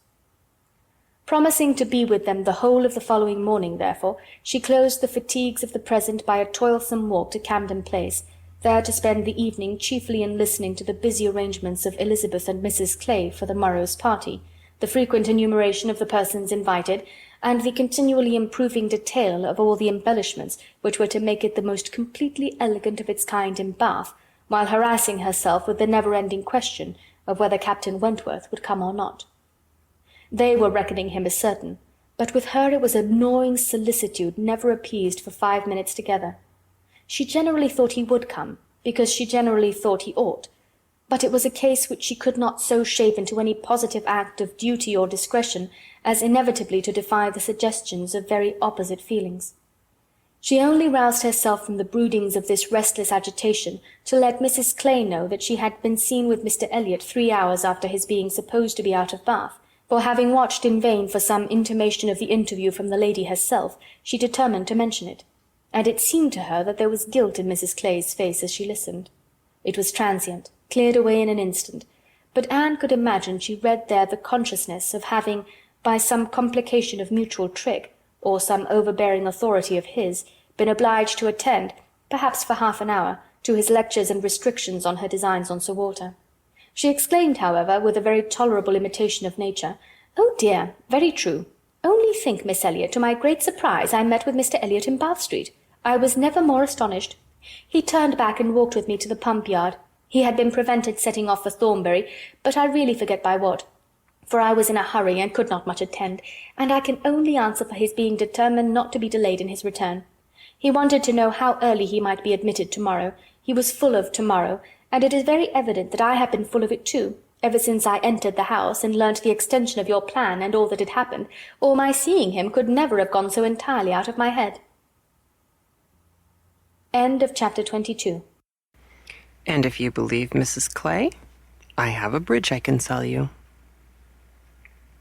Promising to be with them the whole of the following morning, therefore, she closed the fatigues of the present by a toilsome walk to Camden Place, there to spend the evening chiefly in listening to the busy arrangements of Elizabeth and Mrs. Clay for the morrow's party, the frequent enumeration of the persons invited, and the continually improving detail of all the embellishments which were to make it the most completely elegant of its kind in Bath, while harassing herself with the never-ending question of whether Captain Wentworth would come or not. They were reckoning him as certain, but with her it was a gnawing solicitude never appeased for 5 minutes together. She generally thought he would come, because she generally thought he ought, but it was a case which she could not so shape into any positive act of duty or discretion as inevitably to defy the suggestions of very opposite feelings. She only roused herself from the broodings of this restless agitation to let Mrs. Clay know that she had been seen with Mr. Elliot 3 hours after his being supposed to be out of Bath, for having watched in vain for some intimation of the interview from the lady herself, she determined to mention it, and it seemed to her that there was guilt in Mrs. Clay's face as she listened. It was transient, cleared away in an instant, but Anne could imagine she read there the consciousness of having, by some complication of mutual trick, or some overbearing authority of his, been obliged to attend, perhaps for half an hour, to his lectures and restrictions on her designs on Sir Walter. She exclaimed, however, with a very tolerable imitation of nature, "Oh dear, very true. Only think, Miss Elliot, to my great surprise I met with Mr. Elliot in Bath Street. I was never more astonished. He turned back and walked with me to the pump-yard. He had been prevented setting off for Thornbury, but I really forget by what, for I was in a hurry and could not much attend, and I can only answer for his being determined not to be delayed in his return. He wanted to know how early he might be admitted tomorrow. He was full of tomorrow, and it is very evident that I have been full of it too, ever since I entered the house and learnt the extension of your plan and all that had happened, or my seeing him could never have gone so entirely out of my head." End of chapter 22. And if you believe Mrs. Clay, I have a bridge I can sell you.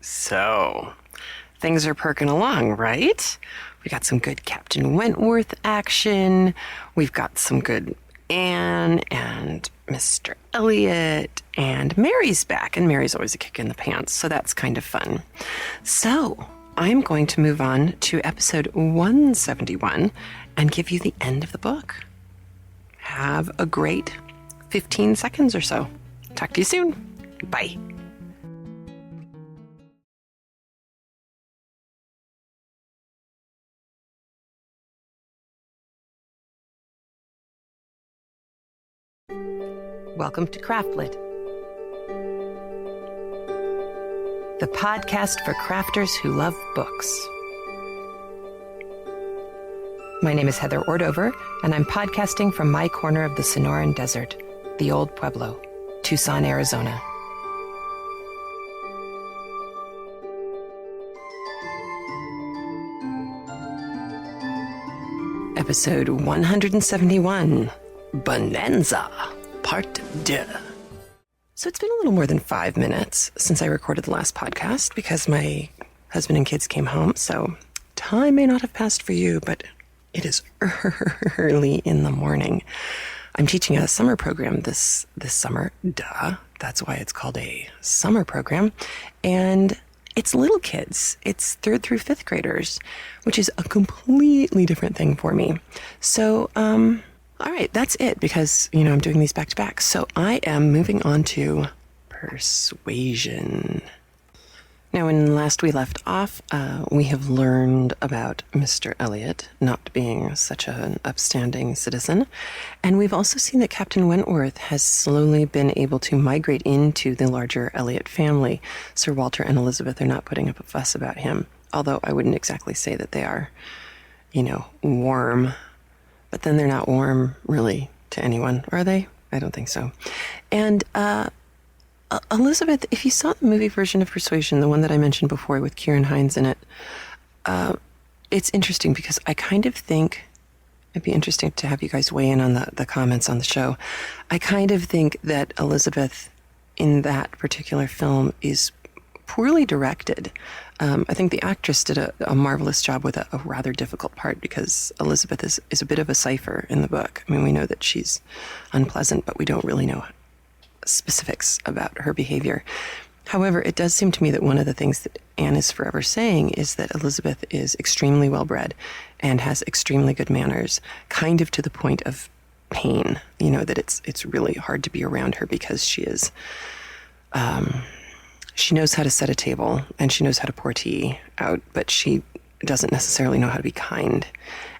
So, things are perking along, right? We got some good Captain Wentworth action. We've got some good Anne and Mr. Elliot, and Mary's back, and Mary's always a kick in the pants, so that's kind of fun. So, I'm going to move on to episode 171 and give you the end of the book. Have a great 15 seconds or so. Talk to you soon. Bye. Welcome to CraftLit, the podcast for crafters who love books. My name is Heather Ordover, and I'm podcasting from my corner of the Sonoran Desert, the Old Pueblo, Tucson, Arizona. Episode 171, Bonanza, Part 2. So it's been a little more than 5 minutes since I recorded the last podcast because my husband and kids came home, so time may not have passed for you, but it is early in the morning. I'm teaching a summer program this summer. Duh. That's why it's called a summer program. And it's little kids. It's 3rd through 5th graders, which is a completely different thing for me. So, all right, that's it because, I'm doing these back to back. So I am moving on to Persuasion. Now, when last we left off, we have learned about Mr. Elliot not being such an upstanding citizen. And we've also seen that Captain Wentworth has slowly been able to migrate into the larger Elliot family. Sir Walter and Elizabeth are not putting up a fuss about him, although I wouldn't exactly say that they are, warm. But then they're not warm, really, to anyone, are they? I don't think so. And Elizabeth, if you saw the movie version of Persuasion, the one that I mentioned before with Kieran Hines in it, it's interesting because I kind of think, it'd be interesting to have you guys weigh in on the comments on the show. I kind of think that Elizabeth in that particular film is poorly directed. I think the actress did a marvelous job with a rather difficult part, because Elizabeth is a bit of a cipher in the book. I mean, we know that she's unpleasant, but we don't really know specifics about her behavior. However, it does seem to me that one of the things that Anne is forever saying is that Elizabeth is extremely well-bred and has extremely good manners, kind of to the point of pain, that it's really hard to be around her, because she is, she knows how to set a table and she knows how to pour tea out, but she doesn't necessarily know how to be kind.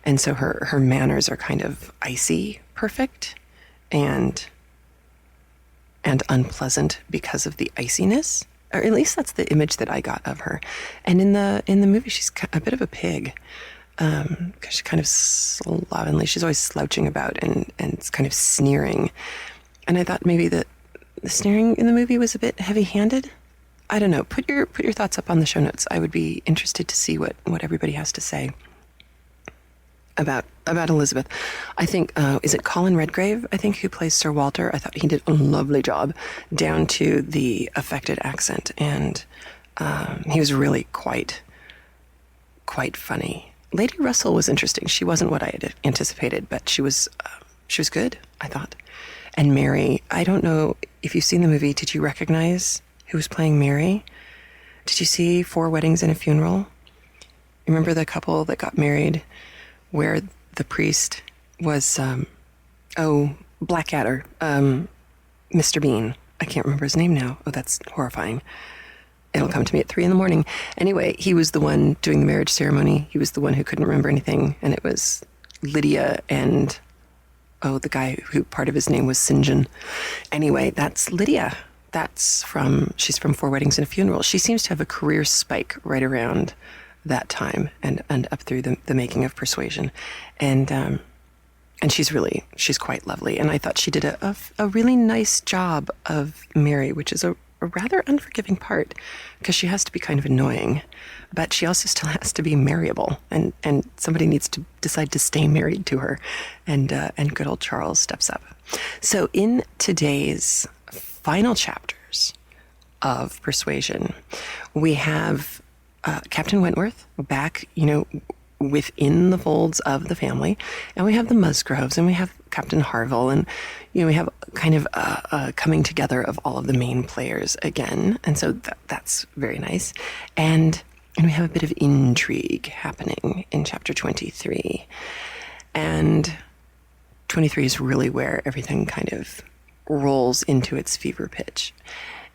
And so her manners are kind of icy perfect and unpleasant because of the iciness, or at least that's the image that I got of her. And in the movie, she's a bit of a pig, because she's kind of slovenly. She's always slouching about and it's kind of sneering. And I thought maybe that the sneering in the movie was a bit heavy-handed. I don't know. Put your thoughts up on the show notes. I would be interested to see what everybody has to say about Elizabeth. I think, is it Colin Redgrave, I think, who plays Sir Walter? I thought he did a lovely job, down to the affected accent, and he was really quite funny. Lady Russell was interesting. She wasn't what I had anticipated, but she was good, I thought. And Mary, I don't know if you've seen the movie. Did you recognize who was playing Mary? Did you see 4 Weddings and a Funeral? Remember the couple that got married, where the priest was, Blackadder, Mr. Bean. I can't remember his name now. Oh, that's horrifying. It'll come to me at 3 a.m. Anyway, he was the one doing the marriage ceremony. He was the one who couldn't remember anything. And it was Lydia and, the guy who part of his name was St. John. Anyway, that's Lydia. She's from 4 Weddings and a Funeral. She seems to have a career spike right around that time and up through the making of Persuasion. And she's quite lovely. And I thought she did a really nice job of Mary, which is a rather unforgiving part, because she has to be kind of annoying, but she also still has to be marriable, and somebody needs to decide to stay married to her, and good old Charles steps up. So in today's final chapters of Persuasion, we have Captain Wentworth back, within the folds of the family, and we have the Musgroves, and we have Captain Harville, and we have kind of a coming together of all of the main players again, and so that's very nice. And we have a bit of intrigue happening in chapter 23, and 23 is really where everything kind of rolls into its fever pitch.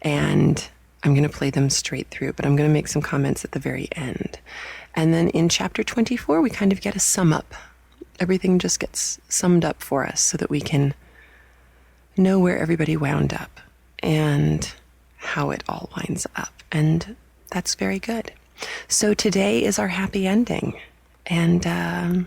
And I'm going to play them straight through, but I'm going to make some comments at the very end. And then in chapter 24, we kind of get a sum up. Everything just gets summed up for us so that we can know where everybody wound up and how it all winds up. And that's very good. So today is our happy ending. And I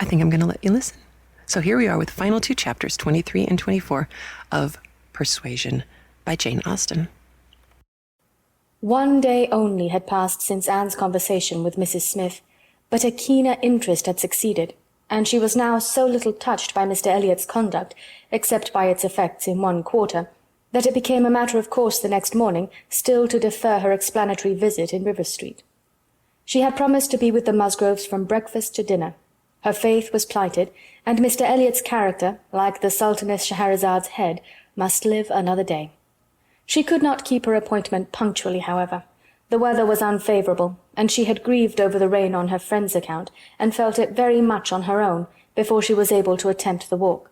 think I'm going to let you listen. So here we are with the final 2 chapters, 23 and 24, of Persuasion by Jane Austen. 1 day only had passed since Anne's conversation with Mrs. Smith, but a keener interest had succeeded, and she was now so little touched by Mr. Elliot's conduct, except by its effects in one quarter, that it became a matter of course the next morning still to defer her explanatory visit in River Street. She had promised to be with the Musgroves from breakfast to dinner. Her faith was plighted, and Mr. Elliot's character, like the Sultaness Schaherazade's head, must live another day. She could not keep her appointment punctually, however. The weather was unfavourable, and she had grieved over the rain on her friend's account, and felt it very much on her own, before she was able to attempt the walk.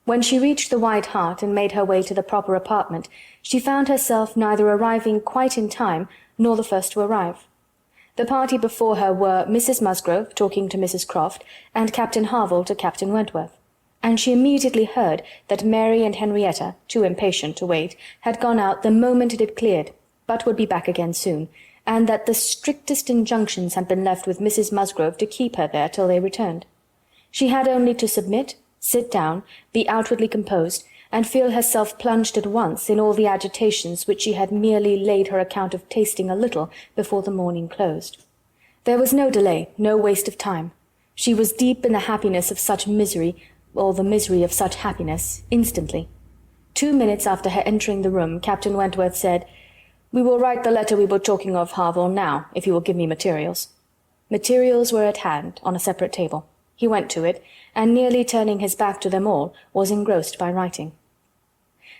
When she reached the White Hart and made her way to the proper apartment, she found herself neither arriving quite in time, nor the first to arrive. The party before her were Mrs. Musgrove talking to Mrs. Croft, and Captain Harville to Captain Wentworth, and she immediately heard that Mary and Henrietta, too impatient to wait, had gone out the moment it had cleared, but would be back again soon, and that the strictest injunctions had been left with Mrs. Musgrove to keep her there till they returned. She had only to submit, sit down, be outwardly composed, and feel herself plunged at once in all the agitations which she had merely laid her account of tasting a little before the morning closed. There was no delay, no waste of time. She was deep in the happiness of such misery, or the misery of such happiness, instantly. 2 minutes after her entering the room, Captain Wentworth said, "We will write the letter we were talking of, Harville, now, if you will give me materials." Materials were at hand, on a separate table. He went to it, and nearly turning his back to them all, was engrossed by writing.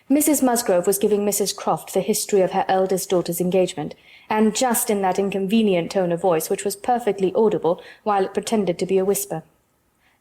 Mrs. Musgrove was giving Mrs. Croft the history of her eldest daughter's engagement, and just in that inconvenient tone of voice which was perfectly audible while it pretended to be a whisper.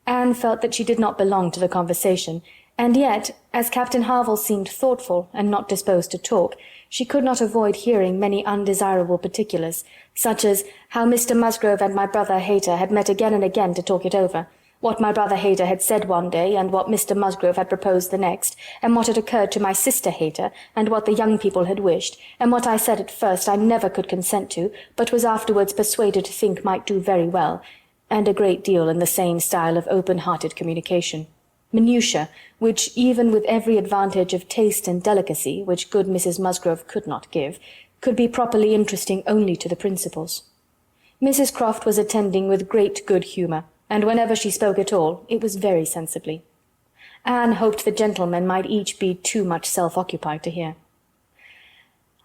Anne felt that she did not belong to the conversation, and yet, as Captain Harville seemed thoughtful and not disposed to talk, she could not avoid hearing many undesirable particulars, such as how Mr. Musgrove and my brother Hayter had met again and again to talk it over, what my brother Hayter had said one day, and what Mr. Musgrove had proposed the next, and what had occurred to my sister Hayter, and what the young people had wished, and what I said at first I never could consent to, but was afterwards persuaded to think might do very well, and a great deal in the same style of open-hearted communication. Minutiae, which, even with every advantage of taste and delicacy, which good Mrs. Musgrove could not give, could be properly interesting only to the principals. Mrs. Croft was attending with great good humour, and whenever she spoke at all, it was very sensibly. Anne hoped the gentlemen might each be too much self-occupied to hear.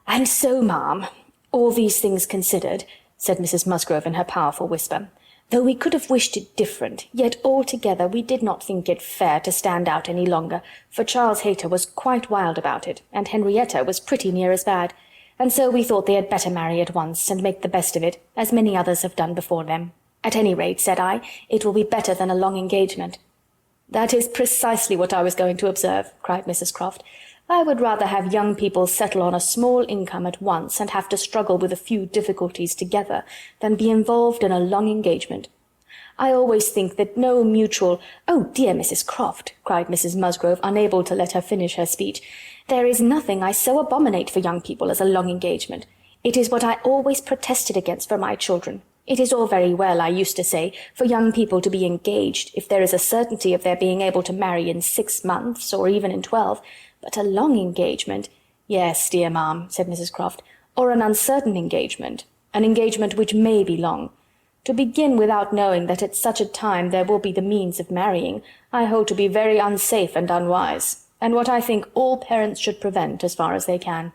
"And so, ma'am, all these things considered," said Mrs. Musgrove in her powerful whisper, "though we could have wished it different, yet altogether we did not think it fair to stand out any longer, for Charles Hayter was quite wild about it, and Henrietta was pretty near as bad, and so we thought they had better marry at once, and make the best of it, as many others have done before them. At any rate, said I, it will be better than a long engagement." "That is precisely what I was going to observe," cried Mrs. Croft. "I would rather have young people settle on a small income at once and have to struggle with a few difficulties together than be involved in a long engagement. I always think that no mutual—" "Oh, dear Mrs. Croft," cried Mrs. Musgrove, unable to let her finish her speech, "there is nothing I so abominate for young people as a long engagement. It is what I always protested against for my children. It is all very well, I used to say, for young people to be engaged, if there is a certainty of their being able to marry in 6 months, or even in 12, but a long engagement—" "Yes, dear ma'am," said Mrs. Croft, "or an uncertain engagement, an engagement which may be long. To begin without knowing that at such a time there will be the means of marrying, I hold to be very unsafe and unwise, and what I think all parents should prevent as far as they can."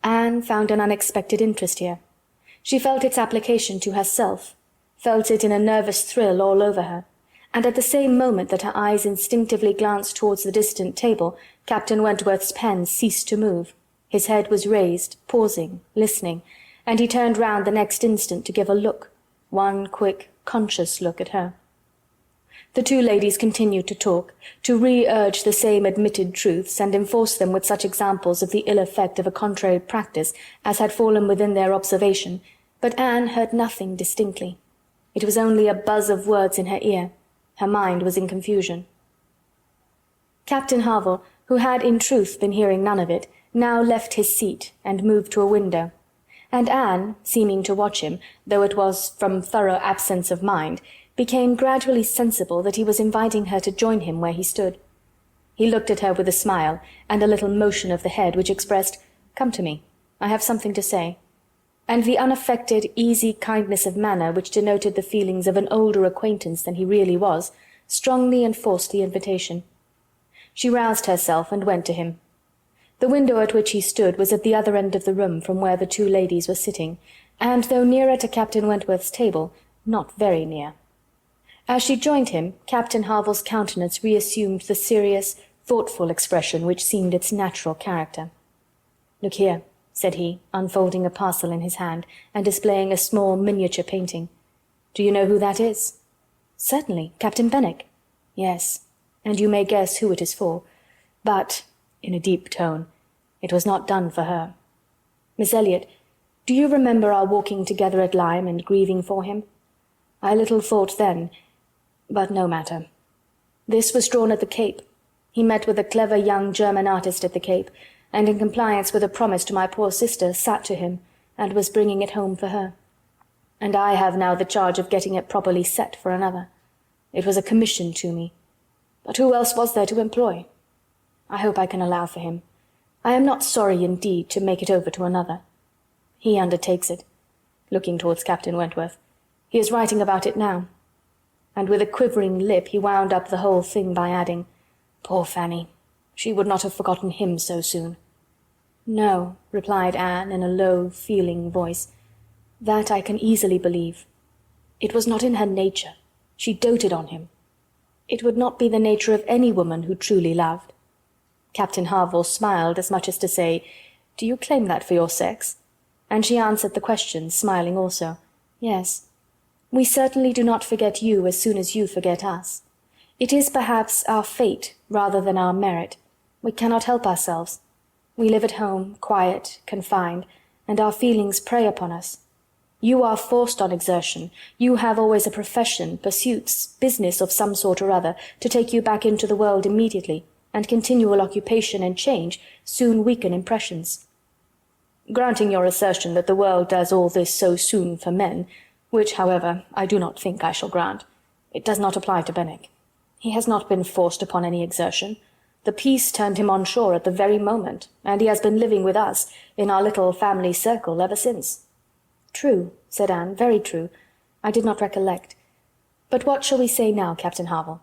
Anne found an unexpected interest here. She felt its application to herself, felt it in a nervous thrill all over her, and at the same moment that her eyes instinctively glanced towards the distant table, Captain Wentworth's pen ceased to move. His head was raised, pausing, listening, and he turned round the next instant to give a look, one quick, conscious look at her. The two ladies continued to talk, to re-urge the same admitted truths, and enforce them with such examples of the ill effect of a contrary practice as had fallen within their observation, but Anne heard nothing distinctly. It was only a buzz of words in her ear. Her mind was in confusion. Captain Harville, who had in truth been hearing none of it, now left his seat and moved to a window, and Anne, seeming to watch him, though it was from thorough absence of mind, became gradually sensible that he was inviting her to join him where he stood. He looked at her with a smile, and a little motion of the head which expressed, "Come to me, I have something to say," and the unaffected, easy kindness of manner which denoted the feelings of an older acquaintance than he really was, strongly enforced the invitation. She roused herself and went to him. The window at which he stood was at the other end of the room from where the two ladies were sitting, and though nearer to Captain Wentworth's table, not very near. As she joined him, Captain Harville's countenance reassumed the serious, thoughtful expression which seemed its natural character. "Look here," said he, unfolding a parcel in his hand, and displaying a small miniature painting. "Do you know who that is?" "Certainly, Captain Benwick." "Yes, and you may guess who it is for. But," in a deep tone, "it was not done for her. Miss Elliot, do you remember our walking together at Lyme and grieving for him? I little thought then, but no matter. This was drawn at the Cape. He met with a clever young German artist at the Cape, and in compliance with a promise to my poor sister, sat to him, and was bringing it home for her. And I have now the charge of getting it properly set for another. It was a commission to me. But who else was there to employ? I hope I can allow for him. I am not sorry, indeed, to make it over to another. He undertakes it," looking towards Captain Wentworth. "He is writing about it now." And with a quivering lip he wound up the whole thing by adding, "Poor Fanny! She would not have forgotten him so soon." "No," replied Anne in a low, feeling voice. "That I can easily believe. It was not in her nature. She doted on him. It would not be the nature of any woman who truly loved." Captain Harville smiled, as much as to say, "Do you claim that for your sex?" And she answered the question, smiling also. "Yes. We certainly do not forget you as soon as you forget us. It is perhaps our fate rather than our merit. We cannot help ourselves. We live at home, quiet, confined, and our feelings prey upon us. You are forced on exertion. You have always a profession, pursuits, business of some sort or other, to take you back into the world immediately, and continual occupation and change soon weaken impressions. Granting your assertion that the world does all this so soon for men, which, however, I do not think I shall grant, it does not apply to Benwick. He has not been forced upon any exertion. The peace turned him on shore at the very moment, and he has been living with us in our little family circle ever since." "True," said Anne, "very true. I did not recollect. But what shall we say now, Captain Harville?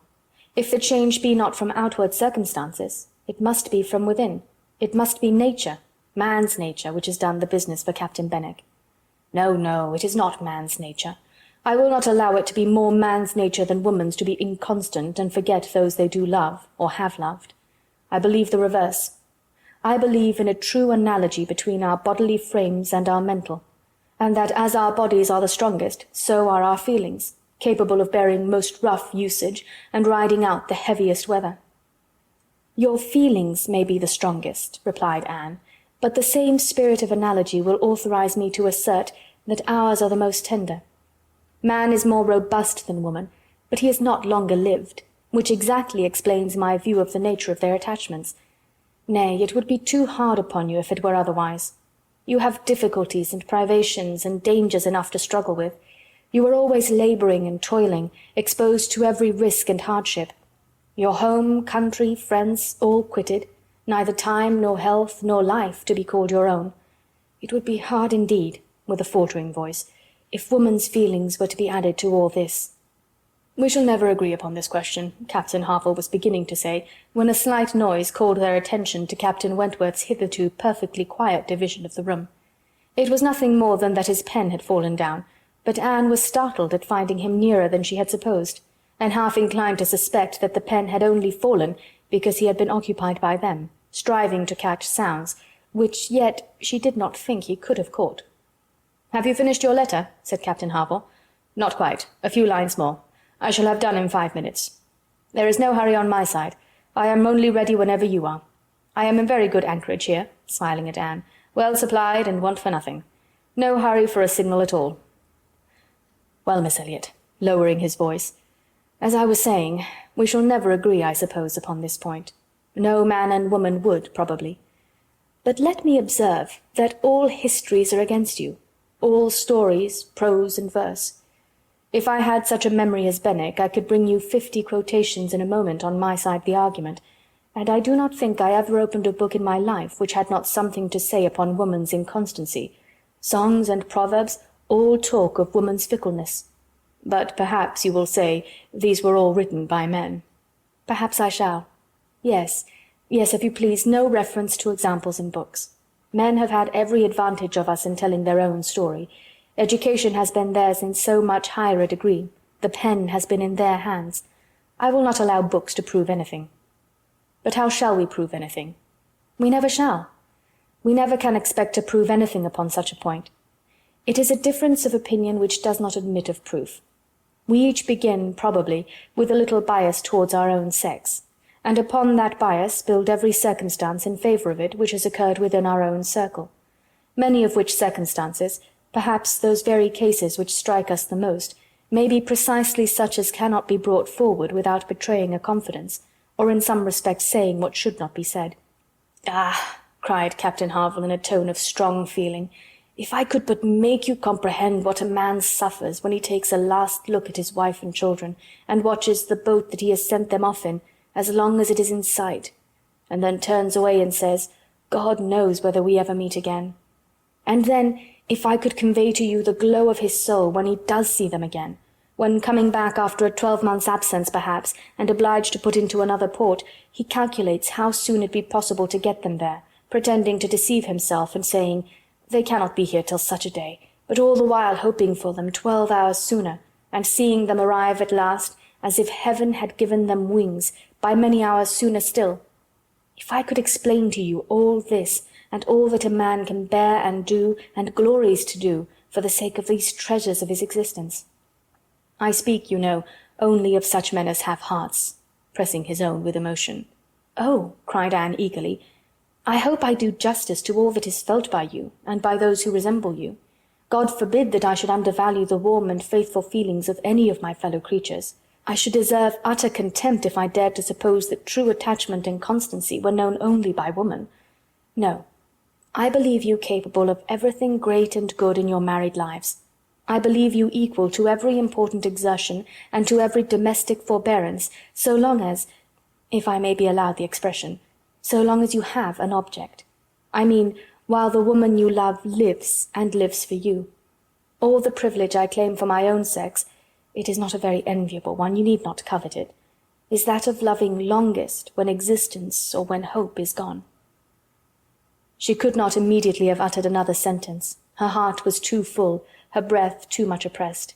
If the change be not from outward circumstances, it must be from within. It must be nature, man's nature, which has done the business for Captain Benwick." "No, no, it is not man's nature. I will not allow it to be more man's nature than woman's to be inconstant and forget those they do love, or have loved. I believe the reverse. I believe in a true analogy between our bodily frames and our mental, and that as our bodies are the strongest, so are our feelings, capable of bearing most rough usage and riding out the heaviest weather." "Your feelings may be the strongest," replied Anne, "but the same spirit of analogy will authorize me to assert that ours are the most tender. Man is more robust than woman, but he is not longer lived, which exactly explains my view of the nature of their attachments. Nay, it would be too hard upon you if it were otherwise. You have difficulties and privations and dangers enough to struggle with. You are always labouring and toiling, exposed to every risk and hardship. Your home, country, friends, all quitted, neither time nor health nor life to be called your own. It would be hard indeed," with a faltering voice, "if woman's feelings were to be added to all this." "We shall never agree upon this question," Captain Harville was beginning to say, when a slight noise called their attention to Captain Wentworth's hitherto perfectly quiet division of the room. It was nothing more than that his pen had fallen down, but Anne was startled at finding him nearer than she had supposed, and half inclined to suspect that the pen had only fallen because he had been occupied by them, striving to catch sounds, which yet she did not think he could have caught. "Have you finished your letter?" said Captain Harville. "Not quite. A few lines more. I shall have done in 5 minutes. There is no hurry on my side. I am only ready whenever you are. I am in very good anchorage here," smiling at Anne, "well supplied and want for nothing. No hurry for a signal at all. Well, Miss Elliot," lowering his voice, "as I was saying, we shall never agree, I suppose, upon this point. No man and woman would, probably. But let me observe that all histories are against you, all stories, prose and verse. If I had such a memory as Benwick, I could bring you 50 quotations in a moment on my side of the argument, and I do not think I ever opened a book in my life which had not something to say upon woman's inconstancy. Songs and proverbs all talk of woman's fickleness. But perhaps you will say these were all written by men. Perhaps I shall. Yes, if you please, no reference to examples in books. Men have had every advantage of us in telling their own story. Education has been theirs in so much higher a degree. The pen has been in their hands. I will not allow books to prove anything. But how shall we prove anything? We never shall. We never can expect to prove anything upon such a point. It is a difference of opinion which does not admit of proof. We each begin, probably, with a little bias towards our own sex, and upon that bias build every circumstance in favour of it which has occurred within our own circle. Many of which circumstances, perhaps those very cases which strike us the most, may be precisely such as cannot be brought forward without betraying a confidence, or in some respects saying what should not be said. "Ah," cried Captain Harville in a tone of strong feeling, "if I could but make you comprehend what a man suffers when he takes a last look at his wife and children, and watches the boat that he has sent them off in, as long as it is in sight, and then turns away and says, 'God knows whether we ever meet again.' And then, if I could convey to you the glow of his soul when he does see them again, when coming back after a 12-month's absence perhaps, and obliged to put into another port, he calculates how soon it be possible to get them there, pretending to deceive himself and saying, "They cannot be here till such a day," but all the while hoping for them 12 hours sooner, and seeing them arrive at last, as if heaven had given them wings, by many hours sooner still. If I could explain to you all this, and all that a man can bear and do, and glories to do, for the sake of these treasures of his existence. I speak, you know, only of such men as have hearts, pressing his own with emotion. "Oh," cried Anne eagerly, "I hope I do justice to all that is felt by you, and by those who resemble you. God forbid that I should undervalue the warm and faithful feelings of any of my fellow creatures. I should deserve utter contempt if I dared to suppose that true attachment and constancy were known only by woman. No, I believe you capable of everything great and good in your married lives. I believe you equal to every important exertion and to every domestic forbearance, so long as, if I may be allowed the expression, so long as you have an object. I mean, while the woman you love lives, and lives for you. All the privilege I claim for my own sex, it is not a very enviable one, you need not covet it, is that of loving longest when existence or when hope is gone." She could not immediately have uttered another sentence. Her heart was too full, her breath too much oppressed.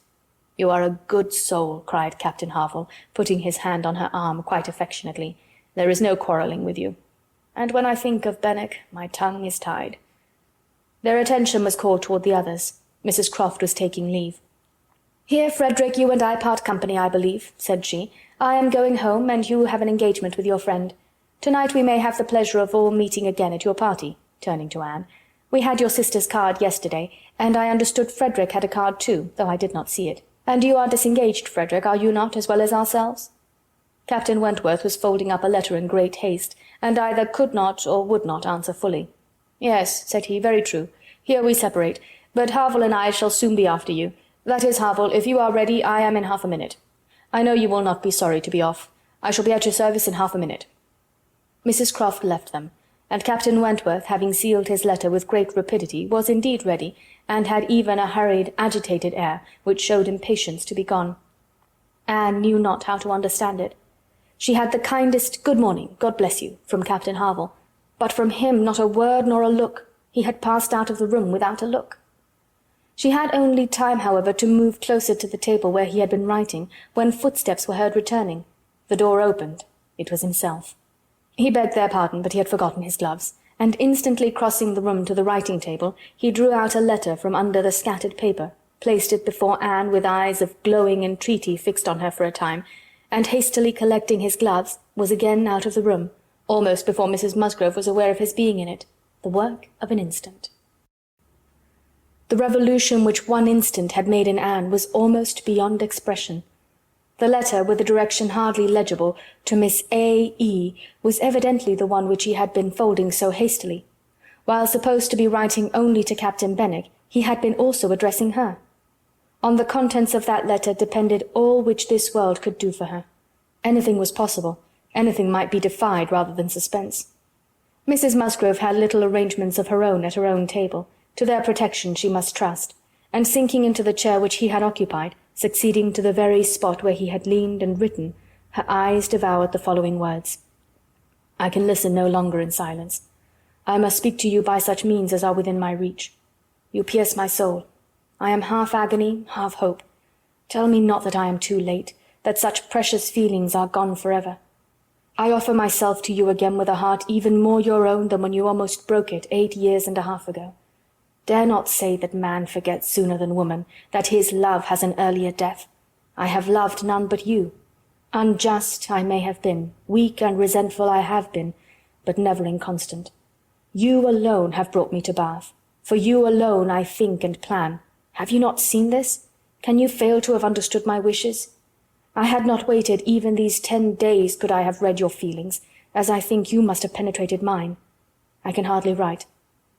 "You are a good soul," cried Captain Harville, putting his hand on her arm quite affectionately. "There is no quarrelling with you. And when I think of Benwick, my tongue is tied." Their attention was called toward the others. Mrs. Croft was taking leave. "Here, Frederick, you and I part company, I believe," said she. "I am going home, and you have an engagement with your friend. Tonight we may have the pleasure of all meeting again at your party," turning to Anne. "We had your sister's card yesterday, and I understood Frederick had a card too, though I did not see it. And you are disengaged, Frederick, are you not, as well as ourselves?" Captain Wentworth was folding up a letter in great haste, and either could not or would not answer fully. "Yes," said he, "very true. Here we separate, but Harville and I shall soon be after you. That is, Harville, if you are ready, I am in half a minute. I know you will not be sorry to be off. I shall be at your service in half a minute." Mrs. Croft left them, and Captain Wentworth, having sealed his letter with great rapidity, was indeed ready, and had even a hurried, agitated air, which showed impatience to be gone. Anne knew not how to understand it. She had the kindest "Good morning, God bless you," from Captain Harville, but from him not a word nor a look. He had passed out of the room without a look. She had only time, however, to move closer to the table where he had been writing, when footsteps were heard returning. The door opened. It was himself. He begged their pardon, but he had forgotten his gloves, and instantly crossing the room to the writing-table, he drew out a letter from under the scattered paper, placed it before Anne with eyes of glowing entreaty fixed on her for a time, and hastily collecting his gloves, was again out of the room, almost before Mrs. Musgrove was aware of his being in it. The work of an instant. The revolution which one instant had made in Anne was almost beyond expression. The letter, with the direction hardly legible, to Miss A.E., was evidently the one which he had been folding so hastily. While supposed to be writing only to Captain Benwick, he had been also addressing her. On the contents of that letter depended all which this world could do for her. Anything was possible, anything might be defied rather than suspense. Mrs. Musgrove had little arrangements of her own at her own table. To their protection she must trust, and sinking into the chair which he had occupied, succeeding to the very spot where he had leaned and written, her eyes devoured the following words: "I can listen no longer in silence. I must speak to you by such means as are within my reach. You pierce my soul. I am half agony, half hope. Tell me not that I am too late, that such precious feelings are gone forever. I offer myself to you again with a heart even more your own than when you almost broke it 8 years and a half ago. Dare not say that man forgets sooner than woman, that his love has an earlier death. I have loved none but you. Unjust I may have been, weak and resentful I have been, but never inconstant. You alone have brought me to Bath. For you alone I think and plan. Have you not seen this? Can you fail to have understood my wishes? I had not waited even these 10 days could I have read your feelings, as I think you must have penetrated mine. I can hardly write.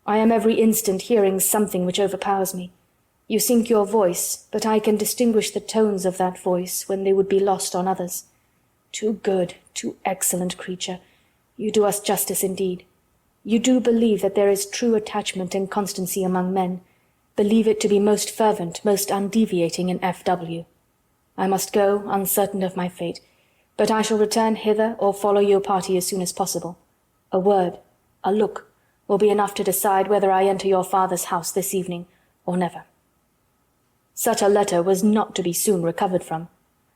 I am every instant hearing something which overpowers me. You sink your voice, but I can distinguish the tones of that voice when they would be lost on others. Too good, too excellent creature, you do us justice indeed. You do believe that there is true attachment and constancy among men. Believe it to be most fervent, most undeviating in F.W. I must go, uncertain of my fate, but I shall return hither or follow your party as soon as possible. A word, a look, will be enough to decide whether I enter your father's house this evening or never." Such a letter was not to be soon recovered from.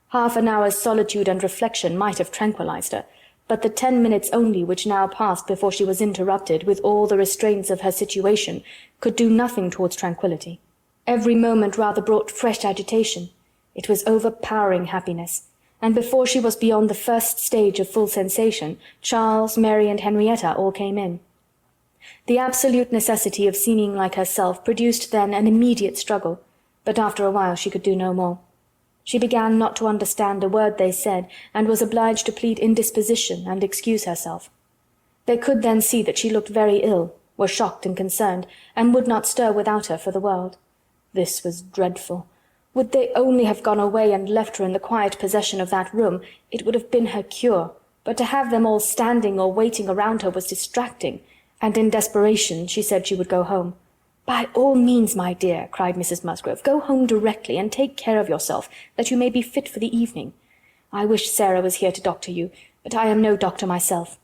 Half an hour's solitude and reflection might have tranquilized her, but the 10 minutes only which now passed before she was interrupted with all the restraints of her situation could do nothing towards tranquillity. Every moment rather brought fresh agitation. It was overpowering happiness, and before she was beyond the first stage of full sensation, Charles, Mary, and Henrietta all came in. The absolute necessity of seeming like herself produced then an immediate struggle, but after a while she could do no more. She began not to understand a word they said, and was obliged to plead indisposition and excuse herself. They could then see that she looked very ill, were shocked and concerned, and would not stir without her for the world. This was dreadful. Would they only have gone away and left her in the quiet possession of that room, it would have been her cure, but to have them all standing or waiting around her was distracting, and in desperation she said she would go home. "By all means, my dear," cried Mrs. Musgrove, "go home directly, and take care of yourself, that you may be fit for the evening. I wish Sarah was here to doctor you, but I am no doctor myself.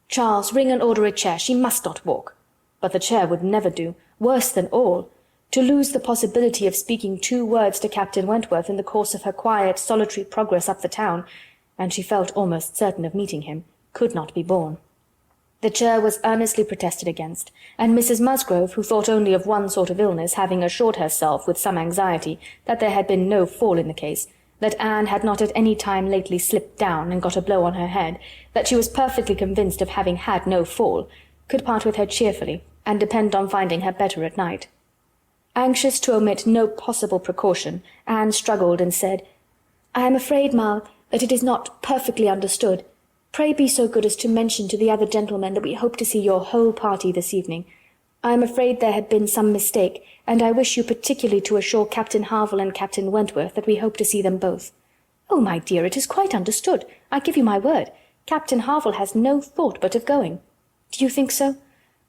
Charles, ring and order a chair. She must not walk." But the chair would never do. Worse than all, to lose the possibility of speaking 2 words to Captain Wentworth in the course of her quiet, solitary progress up the town, and she felt almost certain of meeting him, could not be borne. The chair was earnestly protested against, and Mrs. Musgrove, who thought only of one sort of illness, having assured herself with some anxiety that there had been no fall in the case, that Anne had not at any time lately slipped down and got a blow on her head, that she was perfectly convinced of having had no fall, could part with her cheerfully, and depend on finding her better at night. Anxious to omit no possible precaution, Anne struggled and said, "I am afraid, ma, that it is not perfectly understood. Pray be so good as to mention to the other gentlemen that we hope to see your whole party this evening. I am afraid there had been some mistake, and I wish you particularly to assure Captain Harville and Captain Wentworth that we hope to see them both." "Oh, my dear, it is quite understood. I give you my word. Captain Harville has no thought but of going." "Do you think so?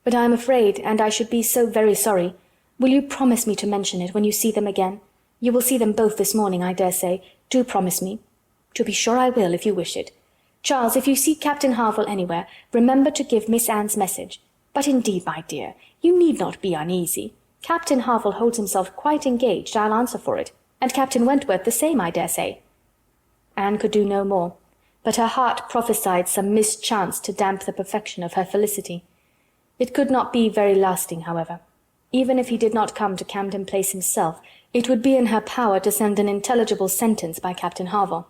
But I am afraid, and I should be so very sorry. Will you promise me to mention it when you see them again? You will see them both this morning, I dare say. Do promise me." "To be sure I will, if you wish it. Charles, if you see Captain Harville anywhere, remember to give Miss Anne's message. But indeed, my dear, you need not be uneasy. Captain Harville holds himself quite engaged, I'll answer for it, and Captain Wentworth the same, I dare say." Anne could do no more, but her heart prophesied some mischance to damp the perfection of her felicity. It could not be very lasting, however. Even if he did not come to Camden Place himself, it would be in her power to send an intelligible sentence by Captain Harville.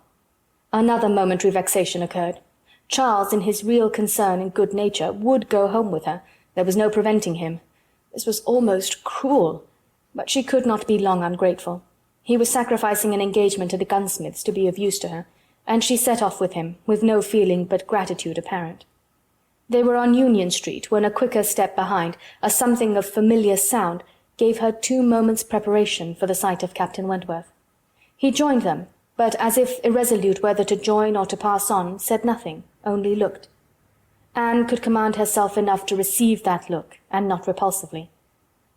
Another momentary vexation occurred. Charles, in his real concern and good nature, would go home with her. There was no preventing him. This was almost cruel, but she could not be long ungrateful. He was sacrificing an engagement to the gunsmiths to be of use to her, and she set off with him, with no feeling but gratitude apparent. They were on Union Street, when a quicker step behind, a something of familiar sound, gave her 2 moments' preparation for the sight of Captain Wentworth. He joined them, but as if irresolute whether to join or to pass on, said nothing, only looked. Anne could command herself enough to receive that look, and not repulsively.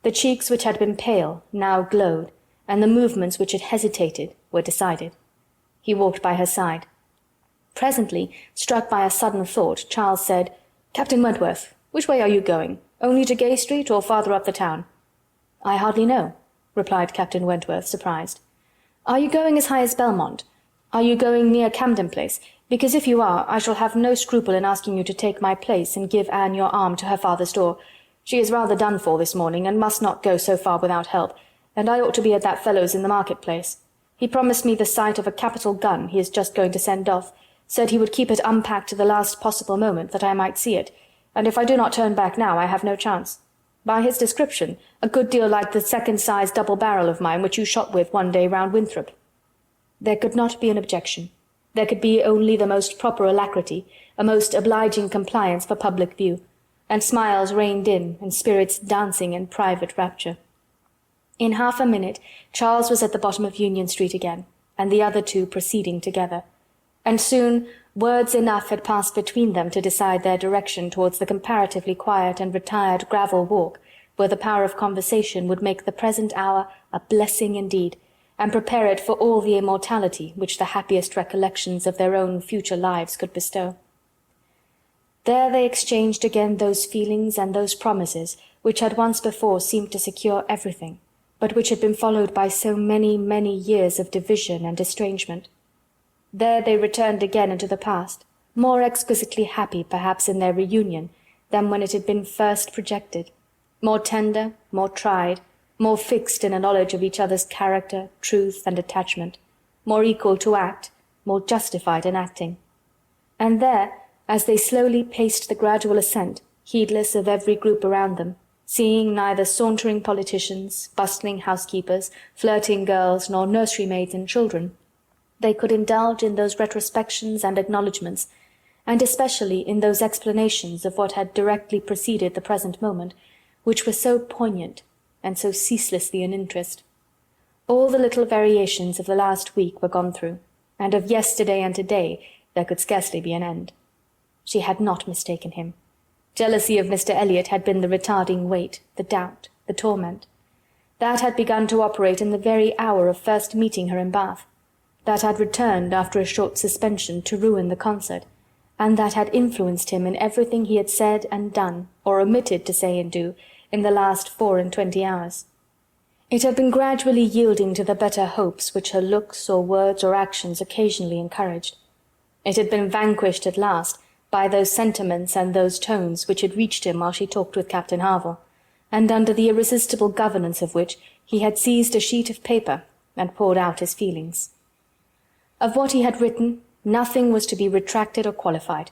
The cheeks which had been pale now glowed, and the movements which had hesitated were decided. He walked by her side. Presently, struck by a sudden thought, Charles said, "Captain Wentworth, which way are you going? Only to Gay Street, or farther up the town?" "I hardly know," replied Captain Wentworth, surprised. "Are you going as high as Belmont? Are you going near Camden Place? Because if you are, I shall have no scruple in asking you to take my place and give Anne your arm to her father's door. She is rather done for this morning, and must not go so far without help, and I ought to be at that fellow's in the market-place. He promised me the sight of a capital gun he is just going to send off, said he would keep it unpacked to the last possible moment, that I might see it, and if I do not turn back now, I have no chance. By his description, a good deal like the second-sized double barrel of mine which you shot with one day round Winthrop." There could not be an objection. There could be only the most proper alacrity, a most obliging compliance for public view, and smiles reigned in, and spirits dancing in private rapture. In half a minute Charles was at the bottom of Union Street again, and the other 2 proceeding together, and soon words enough had passed between them to decide their direction towards the comparatively quiet and retired gravel walk, where the power of conversation would make the present hour a blessing indeed, and prepare it for all the immortality which the happiest recollections of their own future lives could bestow. There they exchanged again those feelings and those promises which had once before seemed to secure everything, but which had been followed by so many, many years of division and estrangement. There they returned again into the past, more exquisitely happy perhaps in their reunion than when it had been first projected, more tender, more tried, more fixed in a knowledge of each other's character, truth, and attachment, more equal to act, more justified in acting. And there, as they slowly paced the gradual ascent, heedless of every group around them, seeing neither sauntering politicians, bustling housekeepers, flirting girls, nor nursery maids and children, they could indulge in those retrospections and acknowledgments, and especially in those explanations of what had directly preceded the present moment, which were so poignant and so ceaselessly in interest. All the little variations of the last week were gone through, and of yesterday and today there could scarcely be an end. She had not mistaken him. Jealousy of Mr. Elliot had been the retarding weight, the doubt, the torment. That had begun to operate in the very hour of first meeting her in Bath. That had returned after a short suspension to ruin the concert, and that had influenced him in everything he had said and done, or omitted to say and do, in the last 24 hours. It had been gradually yielding to the better hopes which her looks or words or actions occasionally encouraged. It had been vanquished at last by those sentiments and those tones which had reached him while she talked with Captain Harville, and under the irresistible governance of which he had seized a sheet of paper and poured out his feelings. Of what he had written, nothing was to be retracted or qualified.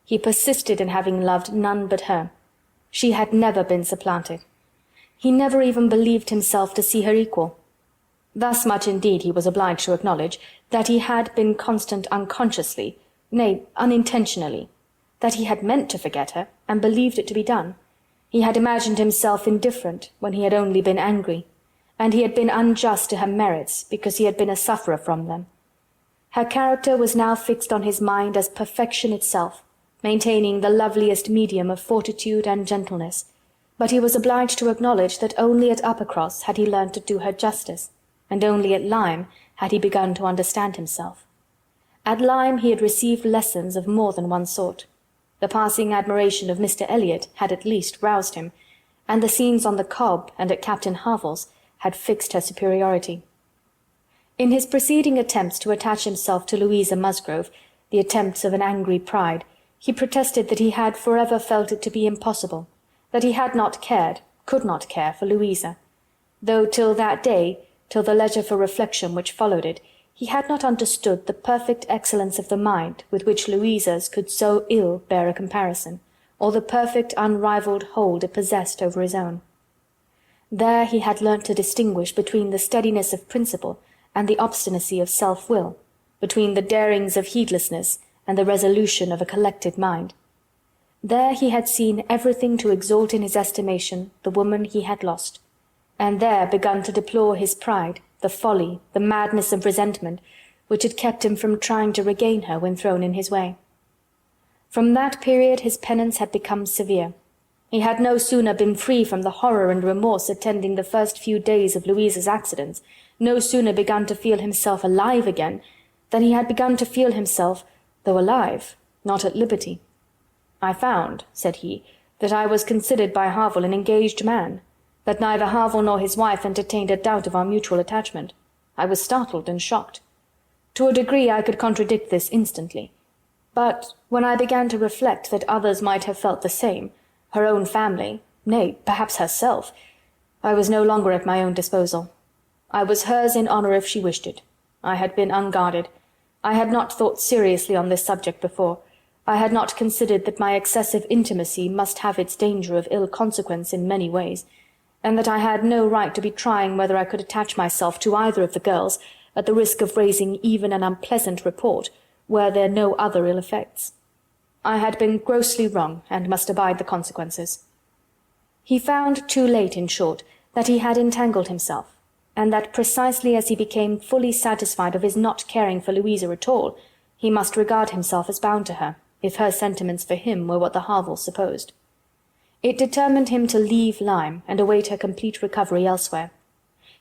He persisted in having loved none but her. She had never been supplanted. He never even believed himself to see her equal. Thus much indeed he was obliged to acknowledge, that he had been constant unconsciously, nay, unintentionally, that he had meant to forget her, and believed it to be done. He had imagined himself indifferent when he had only been angry, and he had been unjust to her merits because he had been a sufferer from them. Her character was now fixed on his mind as perfection itself, maintaining the loveliest medium of fortitude and gentleness, but he was obliged to acknowledge that only at Uppercross had he learned to do her justice, and only at Lyme had he begun to understand himself. At Lyme he had received lessons of more than one sort. The passing admiration of Mr. Elliot had at least roused him, and the scenes on the Cobb and at Captain Harville's had fixed her superiority. In his preceding attempts to attach himself to Louisa Musgrove, the attempts of an angry pride, he protested that he had forever felt it to be impossible, that he had not cared, could not care for Louisa, though till that day, till the leisure for reflection which followed it, he had not understood the perfect excellence of the mind with which Louisa's could so ill bear a comparison, or the perfect unrivalled hold it possessed over his own. There he had learnt to distinguish between the steadiness of principle and the obstinacy of self-will, between the darings of heedlessness and the resolution of a collected mind. There he had seen everything to exalt in his estimation the woman he had lost, and there begun to deplore his pride, the folly, the madness of resentment, which had kept him from trying to regain her when thrown in his way. From that period his penance had become severe. He had no sooner been free from the horror and remorse attending the first few days of Louisa's accidents, no sooner begun to feel himself alive again, than he had begun to feel himself, though alive, not at liberty. "I found," said he, "that I was considered by Harville an engaged man, that neither Harville nor his wife entertained a doubt of our mutual attachment. I was startled and shocked. To a degree I could contradict this instantly. But when I began to reflect that others might have felt the same, her own family, nay, perhaps herself, I was no longer at my own disposal. I was hers in honour if she wished it. I had been unguarded. I had not thought seriously on this subject before. I had not considered that my excessive intimacy must have its danger of ill consequence in many ways, and that I had no right to be trying whether I could attach myself to either of the girls, at the risk of raising even an unpleasant report, were there no other ill effects. I had been grossly wrong, and must abide the consequences." He found too late, in short, that he had entangled himself, and that precisely as he became fully satisfied of his not caring for Louisa at all, he must regard himself as bound to her, if her sentiments for him were what the Harvilles supposed. It determined him to leave Lyme, and await her complete recovery elsewhere.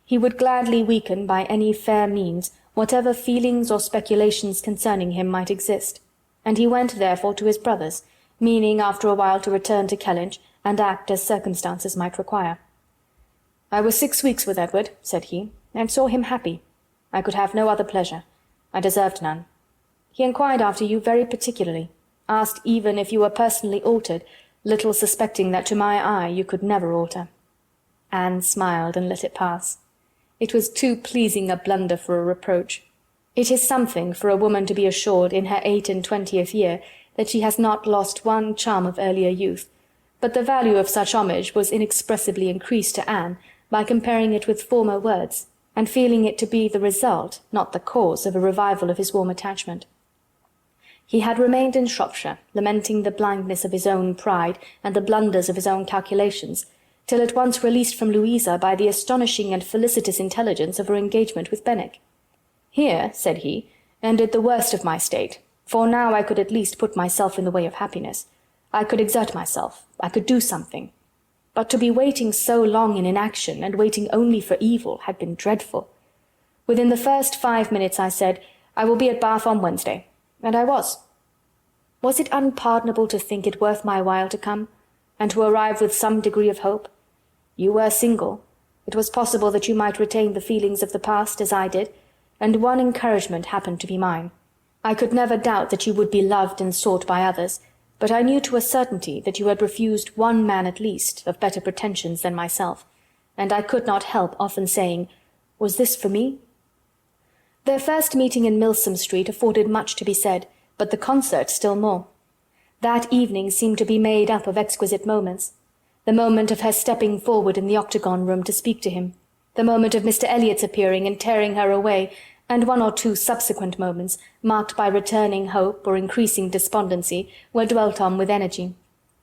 He would gladly weaken by any fair means whatever feelings or speculations concerning him might exist, and he went therefore to his brother's, meaning after a while to return to Kellynch and act as circumstances might require. "I was 6 weeks with Edward," said he, "and saw him happy. I could have no other pleasure. I deserved none. He inquired after you very particularly, asked even if you were personally altered, little suspecting that to my eye you could never alter." Anne smiled and let it pass. It was too pleasing a blunder for a reproach. It is something for a woman to be assured in her 28th year that she has not lost one charm of earlier youth, but the value of such homage was inexpressibly increased to Anne by comparing it with former words, and feeling it to be the result, not the cause, of a revival of his warm attachment. He had remained in Shropshire, lamenting the blindness of his own pride and the blunders of his own calculations, till at once released from Louisa by the astonishing and felicitous intelligence of her engagement with Benwick. "Here," said he, "ended the worst of my state, for now I could at least put myself in the way of happiness. I could exert myself, I could do something. But to be waiting so long in inaction, and waiting only for evil, had been dreadful. Within the first 5 minutes I said, 'I will be at Bath on Wednesday,' and I was. Was it unpardonable to think it worth my while to come, and to arrive with some degree of hope? You were single. It was possible that you might retain the feelings of the past, as I did, and one encouragement happened to be mine. I could never doubt that you would be loved and sought by others, but I knew to a certainty that you had refused one man at least, of better pretensions than myself, and I could not help often saying, 'Was this for me?' Their first meeting in Milsom Street afforded much to be said, but the concert still more. That evening seemed to be made up of exquisite moments. The moment of her stepping forward in the octagon room to speak to him, the moment of Mr. Elliot's appearing and tearing her away, and 1 or 2 subsequent moments, marked by returning hope or increasing despondency, were dwelt on with energy.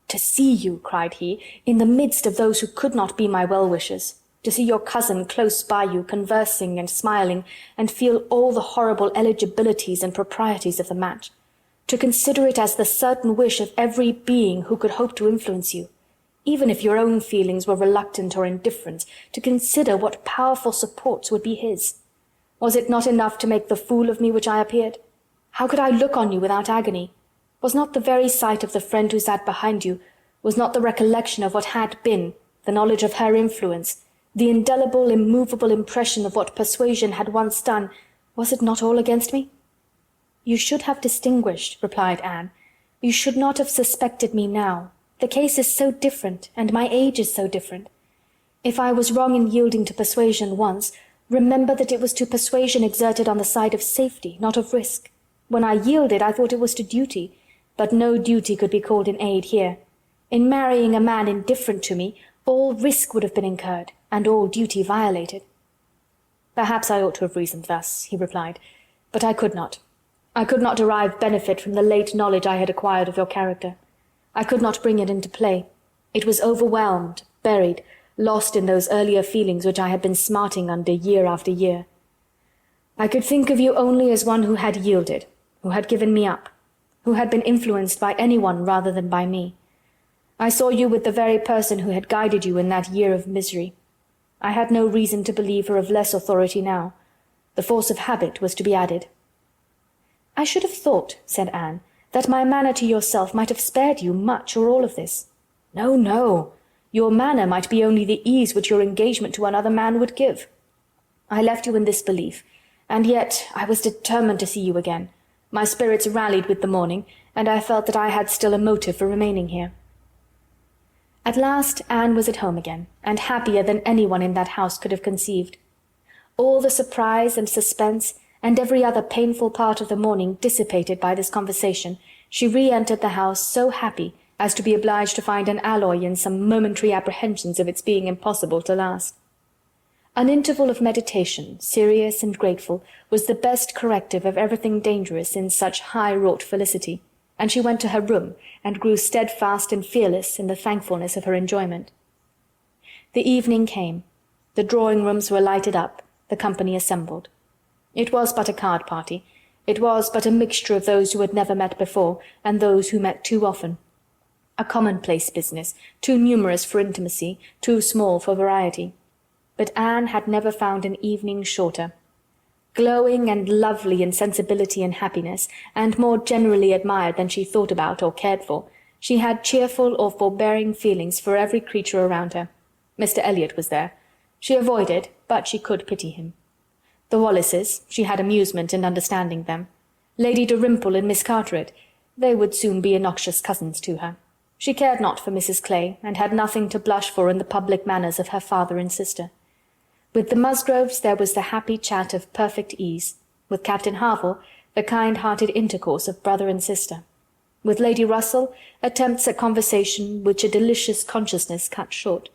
"To see you," cried he, "in the midst of those who could not be my well-wishers, to see your cousin close by you, conversing and smiling, and feel all the horrible eligibilities and proprieties of the match, to consider it as the certain wish of every being who could hope to influence you, even if your own feelings were reluctant or indifferent, to consider what powerful supports would be his. Was it not enough to make the fool of me which I appeared? How could I look on you without agony? Was not the very sight of the friend who sat behind you, was not the recollection of what had been, the knowledge of her influence, the indelible, immovable impression of what Persuasion had once done, was it not all against me?" "You should have distinguished," replied Anne. "You should not have suspected me now. The case is so different, and my age is so different. If I was wrong in yielding to Persuasion once, remember that it was to persuasion exerted on the side of safety, not of risk. When I yielded, I thought it was to duty, but no duty could be called in aid here. In marrying a man indifferent to me, all risk would have been incurred, and all duty violated." "Perhaps I ought to have reasoned thus," he replied, "but I could not. I could not derive benefit from the late knowledge I had acquired of your character. I could not bring it into play. It was overwhelmed, buried, lost in those earlier feelings which I had been smarting under year after year. I could think of you only as one who had yielded, who had given me up, who had been influenced by anyone rather than by me. I saw you with the very person who had guided you in that year of misery. I had no reason to believe her of less authority now. The force of habit was to be added." "I should have thought," said Anne, "that my manner to yourself might have spared you much or all of this." "No, no. Your manner might be only the ease which your engagement to another man would give. I left you in this belief, and yet I was determined to see you again. My spirits rallied with the morning, and I felt that I had still a motive for remaining here." At last Anne was at home again, and happier than anyone in that house could have conceived. All the surprise and suspense, and every other painful part of the morning dissipated by this conversation, she re-entered the house so happy as to be obliged to find an alloy in some momentary apprehensions of its being impossible to last. An interval of meditation, serious and grateful, was the best corrective of everything dangerous in such high-wrought felicity, and she went to her room, and grew steadfast and fearless in the thankfulness of her enjoyment. The evening came. The drawing-rooms were lighted up, the company assembled. It was but a card-party. It was but a mixture of those who had never met before, and those who met too often. A commonplace business, too numerous for intimacy, too small for variety. But Anne had never found an evening shorter. Glowing and lovely in sensibility and happiness, and more generally admired than she thought about or cared for, She had cheerful or forbearing feelings for every creature around her. Mr. Elliot was there. She avoided, but she could pity him. The Wallaces, she had amusement in understanding them. Lady Dalrymple and Miss Carteret, they would soon be innoxious cousins to her. She cared not for Mrs. Clay, and had nothing to blush for in the public manners of her father and sister. With the Musgroves there was the happy chat of perfect ease. With Captain Harville, the kind-hearted intercourse of brother and sister. With Lady Russell, attempts at conversation which a delicious consciousness cut short.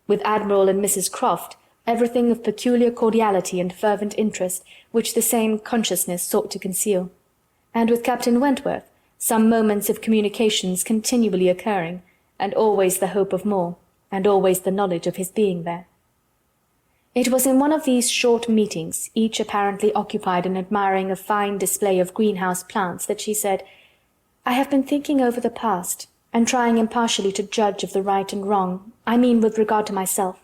With Admiral and Mrs. Croft, everything of peculiar cordiality and fervent interest, which the same consciousness sought to conceal. And with Captain Wentworth, some moments of communications continually occurring, and always the hope of more, and always the knowledge of his being there. It was in one of these short meetings, each apparently occupied in admiring a fine display of greenhouse plants, that she said, "I have been thinking over the past, and trying impartially to judge of the right and wrong, I mean with regard to myself.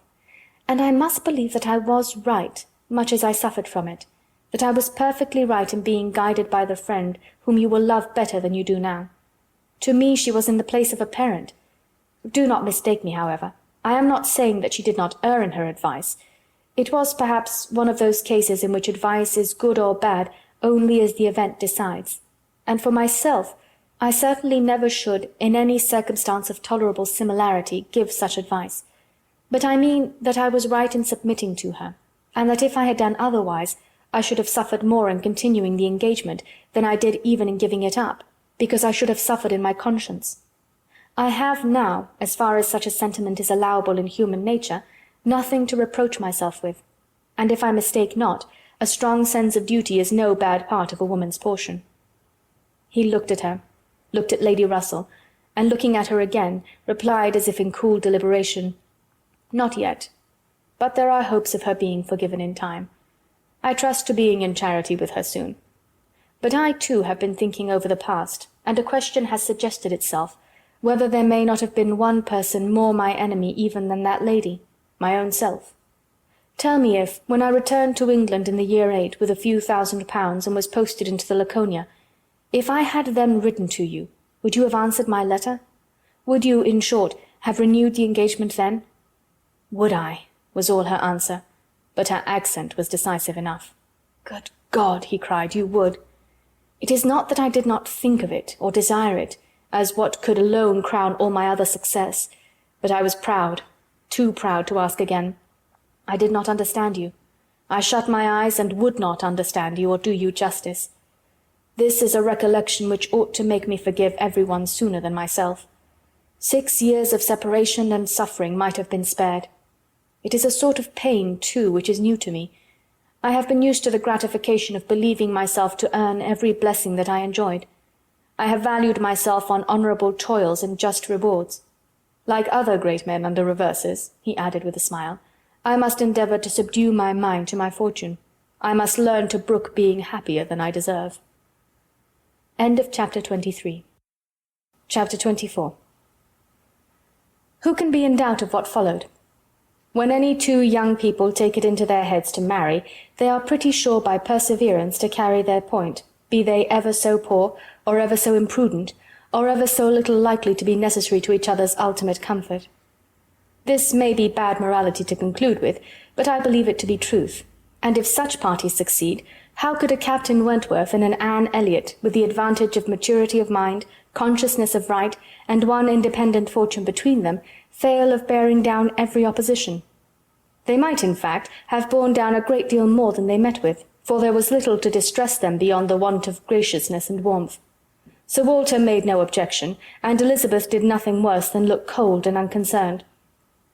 And I must believe that I was right, much as I suffered from it, that I was perfectly right in being guided by the friend whom you will love better than you do now. To me she was in the place of a parent. Do not mistake me, however. I am not saying that she did not err in her advice. It was perhaps one of those cases in which advice is good or bad only as the event decides. And for myself, I certainly never should, in any circumstance of tolerable similarity, give such advice. But I mean that I was right in submitting to her, and that if I had done otherwise, I should have suffered more in continuing the engagement than I did even in giving it up, because I should have suffered in my conscience. I have now, as far as such a sentiment is allowable in human nature, nothing to reproach myself with, and if I mistake not, a strong sense of duty is no bad part of a woman's portion." He looked at her, looked at Lady Russell, and looking at her again, replied as if in cool deliberation, "Not yet, but there are hopes of her being forgiven in time. I trust to being in charity with her soon. But I too have been thinking over the past, and a question has suggested itself, whether there may not have been one person more my enemy even than that lady, my own self. Tell me if, when I returned to England in the year 8 with a few £1,000 and was posted into the Laconia, if I had then written to you, would you have answered my letter? Would you, in short, have renewed the engagement then?" "Would I?" was all her answer, but her accent was decisive enough. "Good God!" he cried, "you would. It is not that I did not think of it, or desire it, as what could alone crown all my other success, but I was proud, too proud to ask again. I did not understand you. I shut my eyes and would not understand you or do you justice. This is a recollection which ought to make me forgive every one sooner than myself. 6 years of separation and suffering might have been spared. It is a sort of pain, too, which is new to me. I have been used to the gratification of believing myself to earn every blessing that I enjoyed. I have valued myself on honourable toils and just rewards. Like other great men under reverses," he added with a smile, "I must endeavour to subdue my mind to my fortune. I must learn to brook being happier than I deserve." End of chapter 23. Chapter 24. Who can be in doubt of what followed? When any two young people take it into their heads to marry, they are pretty sure by perseverance to carry their point, be they ever so poor, or ever so imprudent, or ever so little likely to be necessary to each other's ultimate comfort. This may be bad morality to conclude with, but I believe it to be truth, and if such parties succeed, how could a Captain Wentworth and an Anne Elliot, with the advantage of maturity of mind, consciousness of right, and one independent fortune between them, fail of bearing down every opposition? They might, in fact, have borne down a great deal more than they met with, for there was little to distress them beyond the want of graciousness and warmth. Sir Walter made no objection, and Elizabeth did nothing worse than look cold and unconcerned.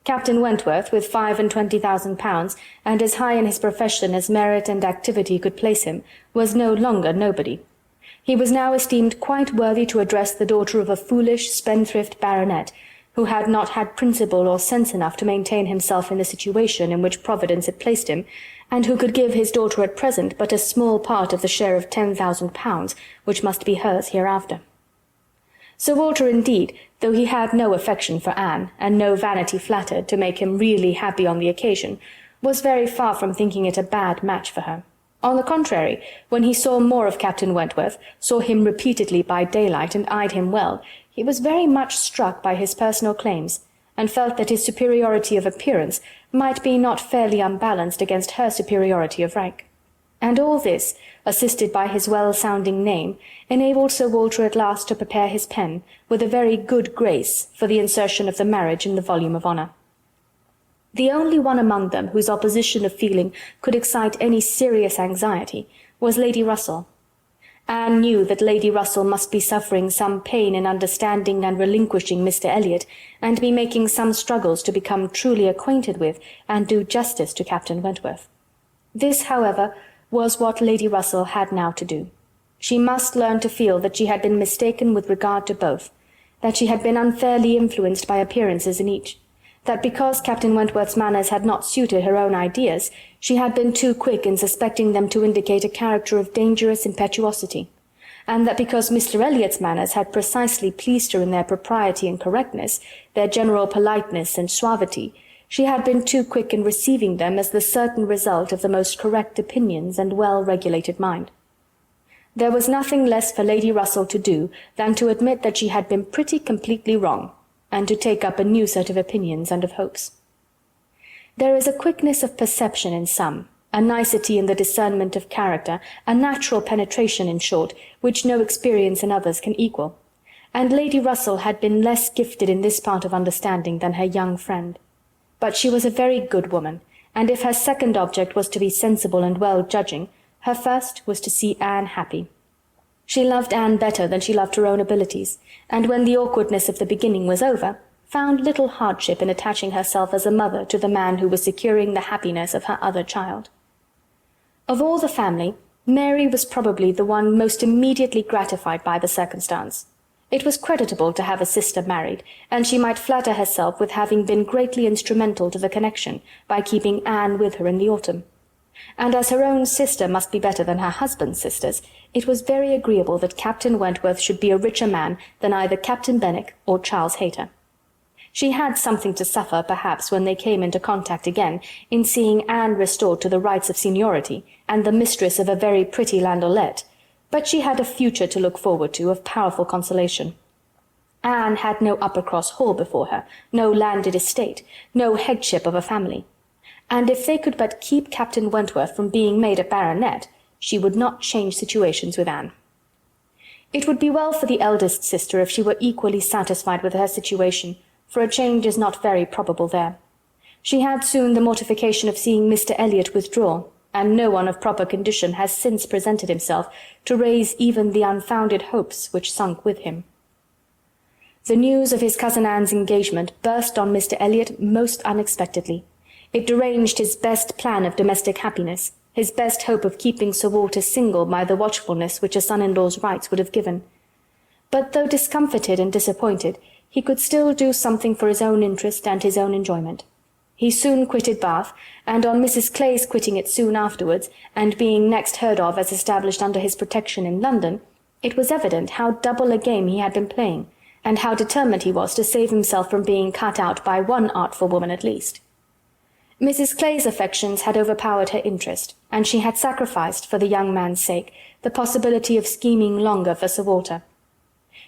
Captain Wentworth, with £25,000, and as high in his profession as merit and activity could place him, was no longer nobody. He was now esteemed quite worthy to address the daughter of a foolish, spendthrift baronet, who had not had principle or sense enough to maintain himself in the situation in which Providence had placed him, and who could give his daughter at present but a small part of the share of £10,000, which must be hers hereafter. Sir Walter, indeed, though he had no affection for Anne, and no vanity flattered to make him really happy on the occasion, was very far from thinking it a bad match for her. On the contrary, when he saw more of Captain Wentworth, saw him repeatedly by daylight, and eyed him well, He was very much struck by his personal claims, and felt that his superiority of appearance might be not fairly unbalanced against her superiority of rank. And all this, assisted by his well-sounding name, enabled Sir Walter at last to prepare his pen, with a very good grace, for the insertion of the marriage in the volume of honour. The only one among them whose opposition of feeling could excite any serious anxiety was Lady Russell. Anne knew that Lady Russell must be suffering some pain in understanding and relinquishing Mr. Elliot, and be making some struggles to become truly acquainted with and do justice to Captain Wentworth. This, however, was what Lady Russell had now to do. She must learn to feel that she had been mistaken with regard to both, that she had been unfairly influenced by appearances in each, that because Captain Wentworth's manners had not suited her own ideas, she had been too quick in suspecting them to indicate a character of dangerous impetuosity, and that because Mr. Elliot's manners had precisely pleased her in their propriety and correctness, their general politeness and suavity, she had been too quick in receiving them as the certain result of the most correct opinions and well-regulated mind. There was nothing less for Lady Russell to do than to admit that she had been pretty completely wrong, and to take up a new set of opinions and of hopes. There is a quickness of perception in some, a nicety in the discernment of character, a natural penetration, in short, which no experience in others can equal, and Lady Russell had been less gifted in this part of understanding than her young friend. But she was a very good woman, and if her second object was to be sensible and well-judging, her first was to see Anne happy. She loved Anne better than she loved her own abilities, and when the awkwardness of the beginning was over, found little hardship in attaching herself as a mother to the man who was securing the happiness of her other child. Of all the family, Mary was probably the one most immediately gratified by the circumstance. It was creditable to have a sister married, and she might flatter herself with having been greatly instrumental to the connection by keeping Anne with her in the autumn. And as her own sister must be better than her husband's sisters, it was very agreeable that Captain Wentworth should be a richer man than either Captain Benwick or Charles Hayter. She had something to suffer, perhaps, when they came into contact again, in seeing Anne restored to the rights of seniority, and the mistress of a very pretty landolette, but she had a future to look forward to of powerful consolation. Anne had no Uppercross Hall before her, no landed estate, no headship of a family, and if they could but keep Captain Wentworth from being made a baronet, she would not change situations with Anne. It would be well for the eldest sister if she were equally satisfied with her situation, for a change is not very probable there. She had soon the mortification of seeing Mr. Elliot withdraw, and no one of proper condition has since presented himself to raise even the unfounded hopes which sunk with him. The news of his cousin Anne's engagement burst on Mr. Elliot most unexpectedly. It deranged his best plan of domestic happiness, his best hope of keeping Sir Walter single by the watchfulness which a son-in-law's rights would have given. But though discomfited and disappointed, he could still do something for his own interest and his own enjoyment. He soon quitted Bath, and on Mrs. Clay's quitting it soon afterwards, and being next heard of as established under his protection in London, it was evident how double a game he had been playing, and how determined he was to save himself from being cut out by one artful woman at least. Mrs. Clay's affections had overpowered her interest, and she had sacrificed, for the young man's sake, the possibility of scheming longer for Sir Walter.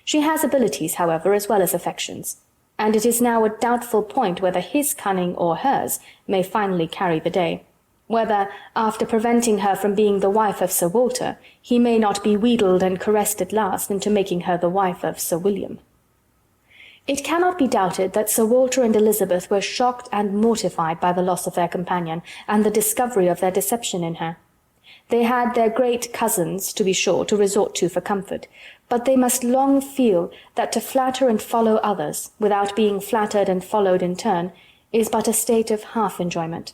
She has abilities, however, as well as affections, and it is now a doubtful point whether his cunning or hers may finally carry the day, whether, after preventing her from being the wife of Sir Walter, he may not be wheedled and caressed at last into making her the wife of Sir William. It cannot be doubted that Sir Walter and Elizabeth were shocked and mortified by the loss of their companion, and the discovery of their deception in her. They had their great cousins, to be sure, to resort to for comfort, but they must long feel that to flatter and follow others, without being flattered and followed in turn, is but a state of half-enjoyment.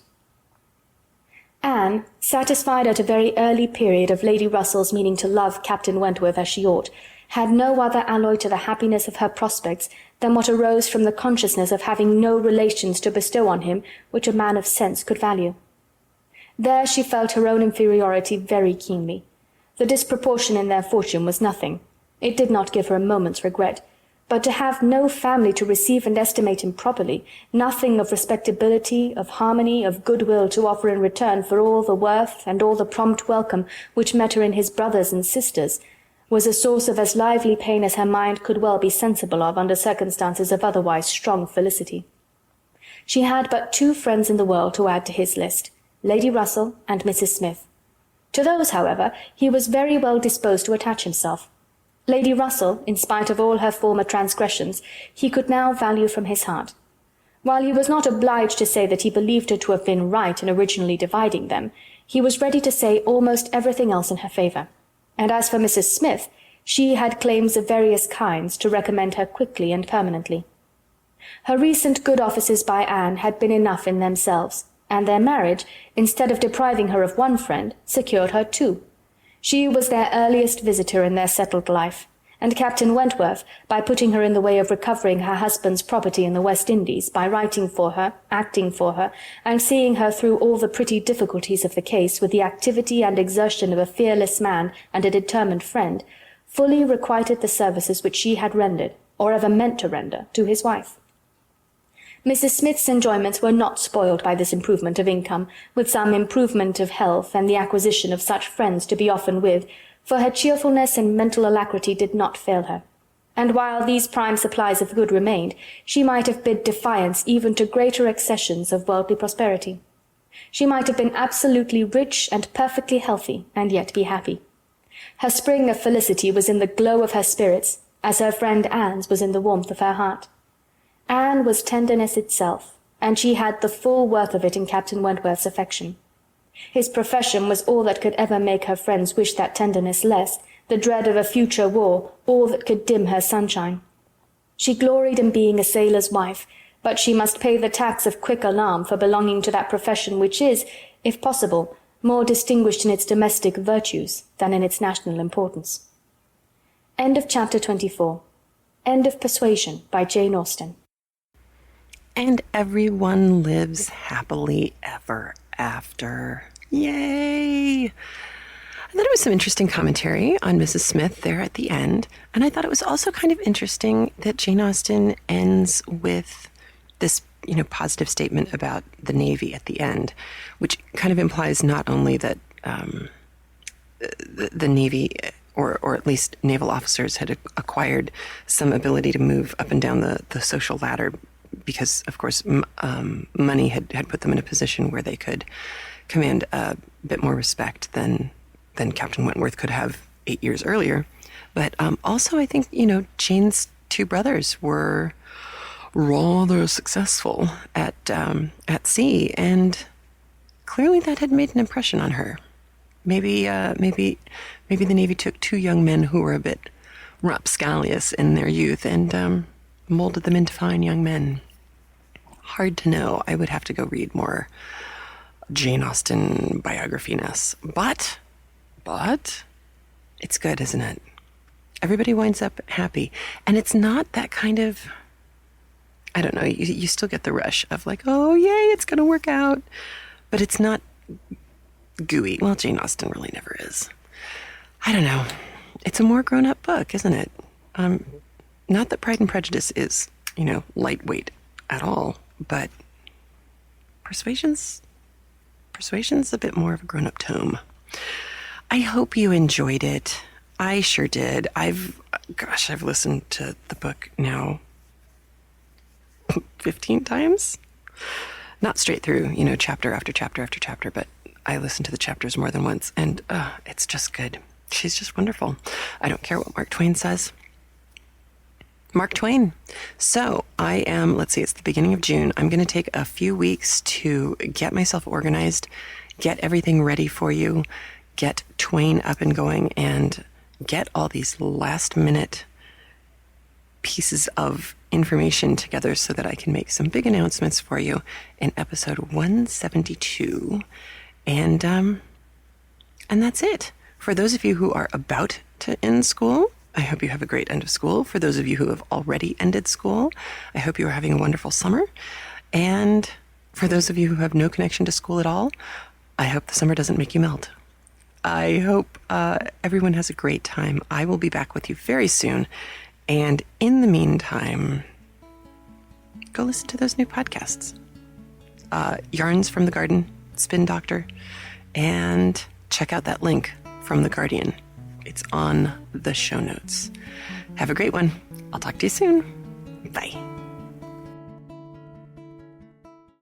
Anne, satisfied at a very early period of Lady Russell's meaning to love Captain Wentworth as she ought, had no other alloy to the happiness of her prospects than what arose from the consciousness of having no relations to bestow on him which a man of sense could value. There she felt her own inferiority very keenly. The disproportion in their fortune was nothing. It did not give her a moment's regret. But to have no family to receive and estimate him properly, nothing of respectability, of harmony, of goodwill to offer in return for all the worth and all the prompt welcome which met her in his brothers and sisters, was a source of as lively pain as her mind could well be sensible of under circumstances of otherwise strong felicity. She had but 2 friends in the world to add to his list, Lady Russell and Mrs. Smith. To those, however, he was very well disposed to attach himself. Lady Russell, in spite of all her former transgressions, he could now value from his heart. While he was not obliged to say that he believed her to have been right in originally dividing them, he was ready to say almost everything else in her favour. And as for Mrs. Smith, she had claims of various kinds to recommend her quickly and permanently. Her recent good offices by Anne had been enough in themselves, and their marriage, instead of depriving her of one friend, secured her 2. She was their earliest visitor in their settled life, and Captain Wentworth, by putting her in the way of recovering her husband's property in the West Indies, by writing for her, acting for her, and seeing her through all the pretty difficulties of the case with the activity and exertion of a fearless man and a determined friend, fully requited the services which she had rendered, or ever meant to render, to his wife. Mrs. Smith's enjoyments were not spoiled by this improvement of income, with some improvement of health, and the acquisition of such friends to be often with, for her cheerfulness and mental alacrity did not fail her. And while these prime supplies of good remained, she might have bid defiance even to greater accessions of worldly prosperity. She might have been absolutely rich and perfectly healthy, and yet be happy. Her spring of felicity was in the glow of her spirits, as her friend Anne's was in the warmth of her heart. Anne was tenderness itself, and she had the full worth of it in Captain Wentworth's affection. His profession was all that could ever make her friends wish that tenderness less, the dread of a future war all that could dim her sunshine. She gloried in being a sailor's wife, but she must pay the tax of quick alarm for belonging to that profession which is, if possible, more distinguished in its domestic virtues than in its national importance. End of chapter 24. End of Persuasion by Jane Austen. And everyone lives happily ever after. Yay! I thought it was some interesting commentary on Mrs. Smith there at the end. And I thought it was also kind of interesting that Jane Austen ends with this, positive statement about the Navy at the end, which kind of implies not only that the Navy, or at least naval officers, had acquired some ability to move up and down the social ladder because, of course, money had put them in a position where they could command a bit more respect than Captain Wentworth could have 8 years earlier. But also, I think, Jane's 2 brothers were rather successful at sea, and clearly that had made an impression on her. Maybe the Navy took 2 young men who were a bit rapscallious in their youth and molded them into fine young men. Hard to know. I would have to go read more Jane Austen biography-ness. But it's good, isn't it? Everybody winds up happy. And it's not that kind of, I don't know, you still get the rush of like, oh, yay, it's going to work out. But it's not gooey. Well, Jane Austen really never is. I don't know. It's a more grown-up book, isn't it? Not that Pride and Prejudice is, lightweight at all, but Persuasion's a bit more of a grown-up tome. I hope you enjoyed it. I sure did. I've listened to the book now 15 times. Not straight through, chapter after chapter after chapter, but I listened to the chapters more than once, and it's just good. She's just wonderful. I don't care what Mark Twain says. Mark Twain. So I am, let's see, it's the beginning of June. I'm going to take a few weeks to get myself organized, get everything ready for you, get Twain up and going, and get all these last minute pieces of information together so that I can make some big announcements for you in episode 172. And that's it. For those of you who are about to end school, I hope you have a great end of school. For those of you who have already ended school, I hope you are having a wonderful summer. And for those of you who have no connection to school at all, I hope the summer doesn't make you melt. I hope everyone has a great time. I will be back with you very soon. And in the meantime, go listen to those new podcasts. Yarns from the Garden, Spin Doctor, and check out that link from The Guardian It's on the show notes. Have a great one. I'll talk to you soon. Bye.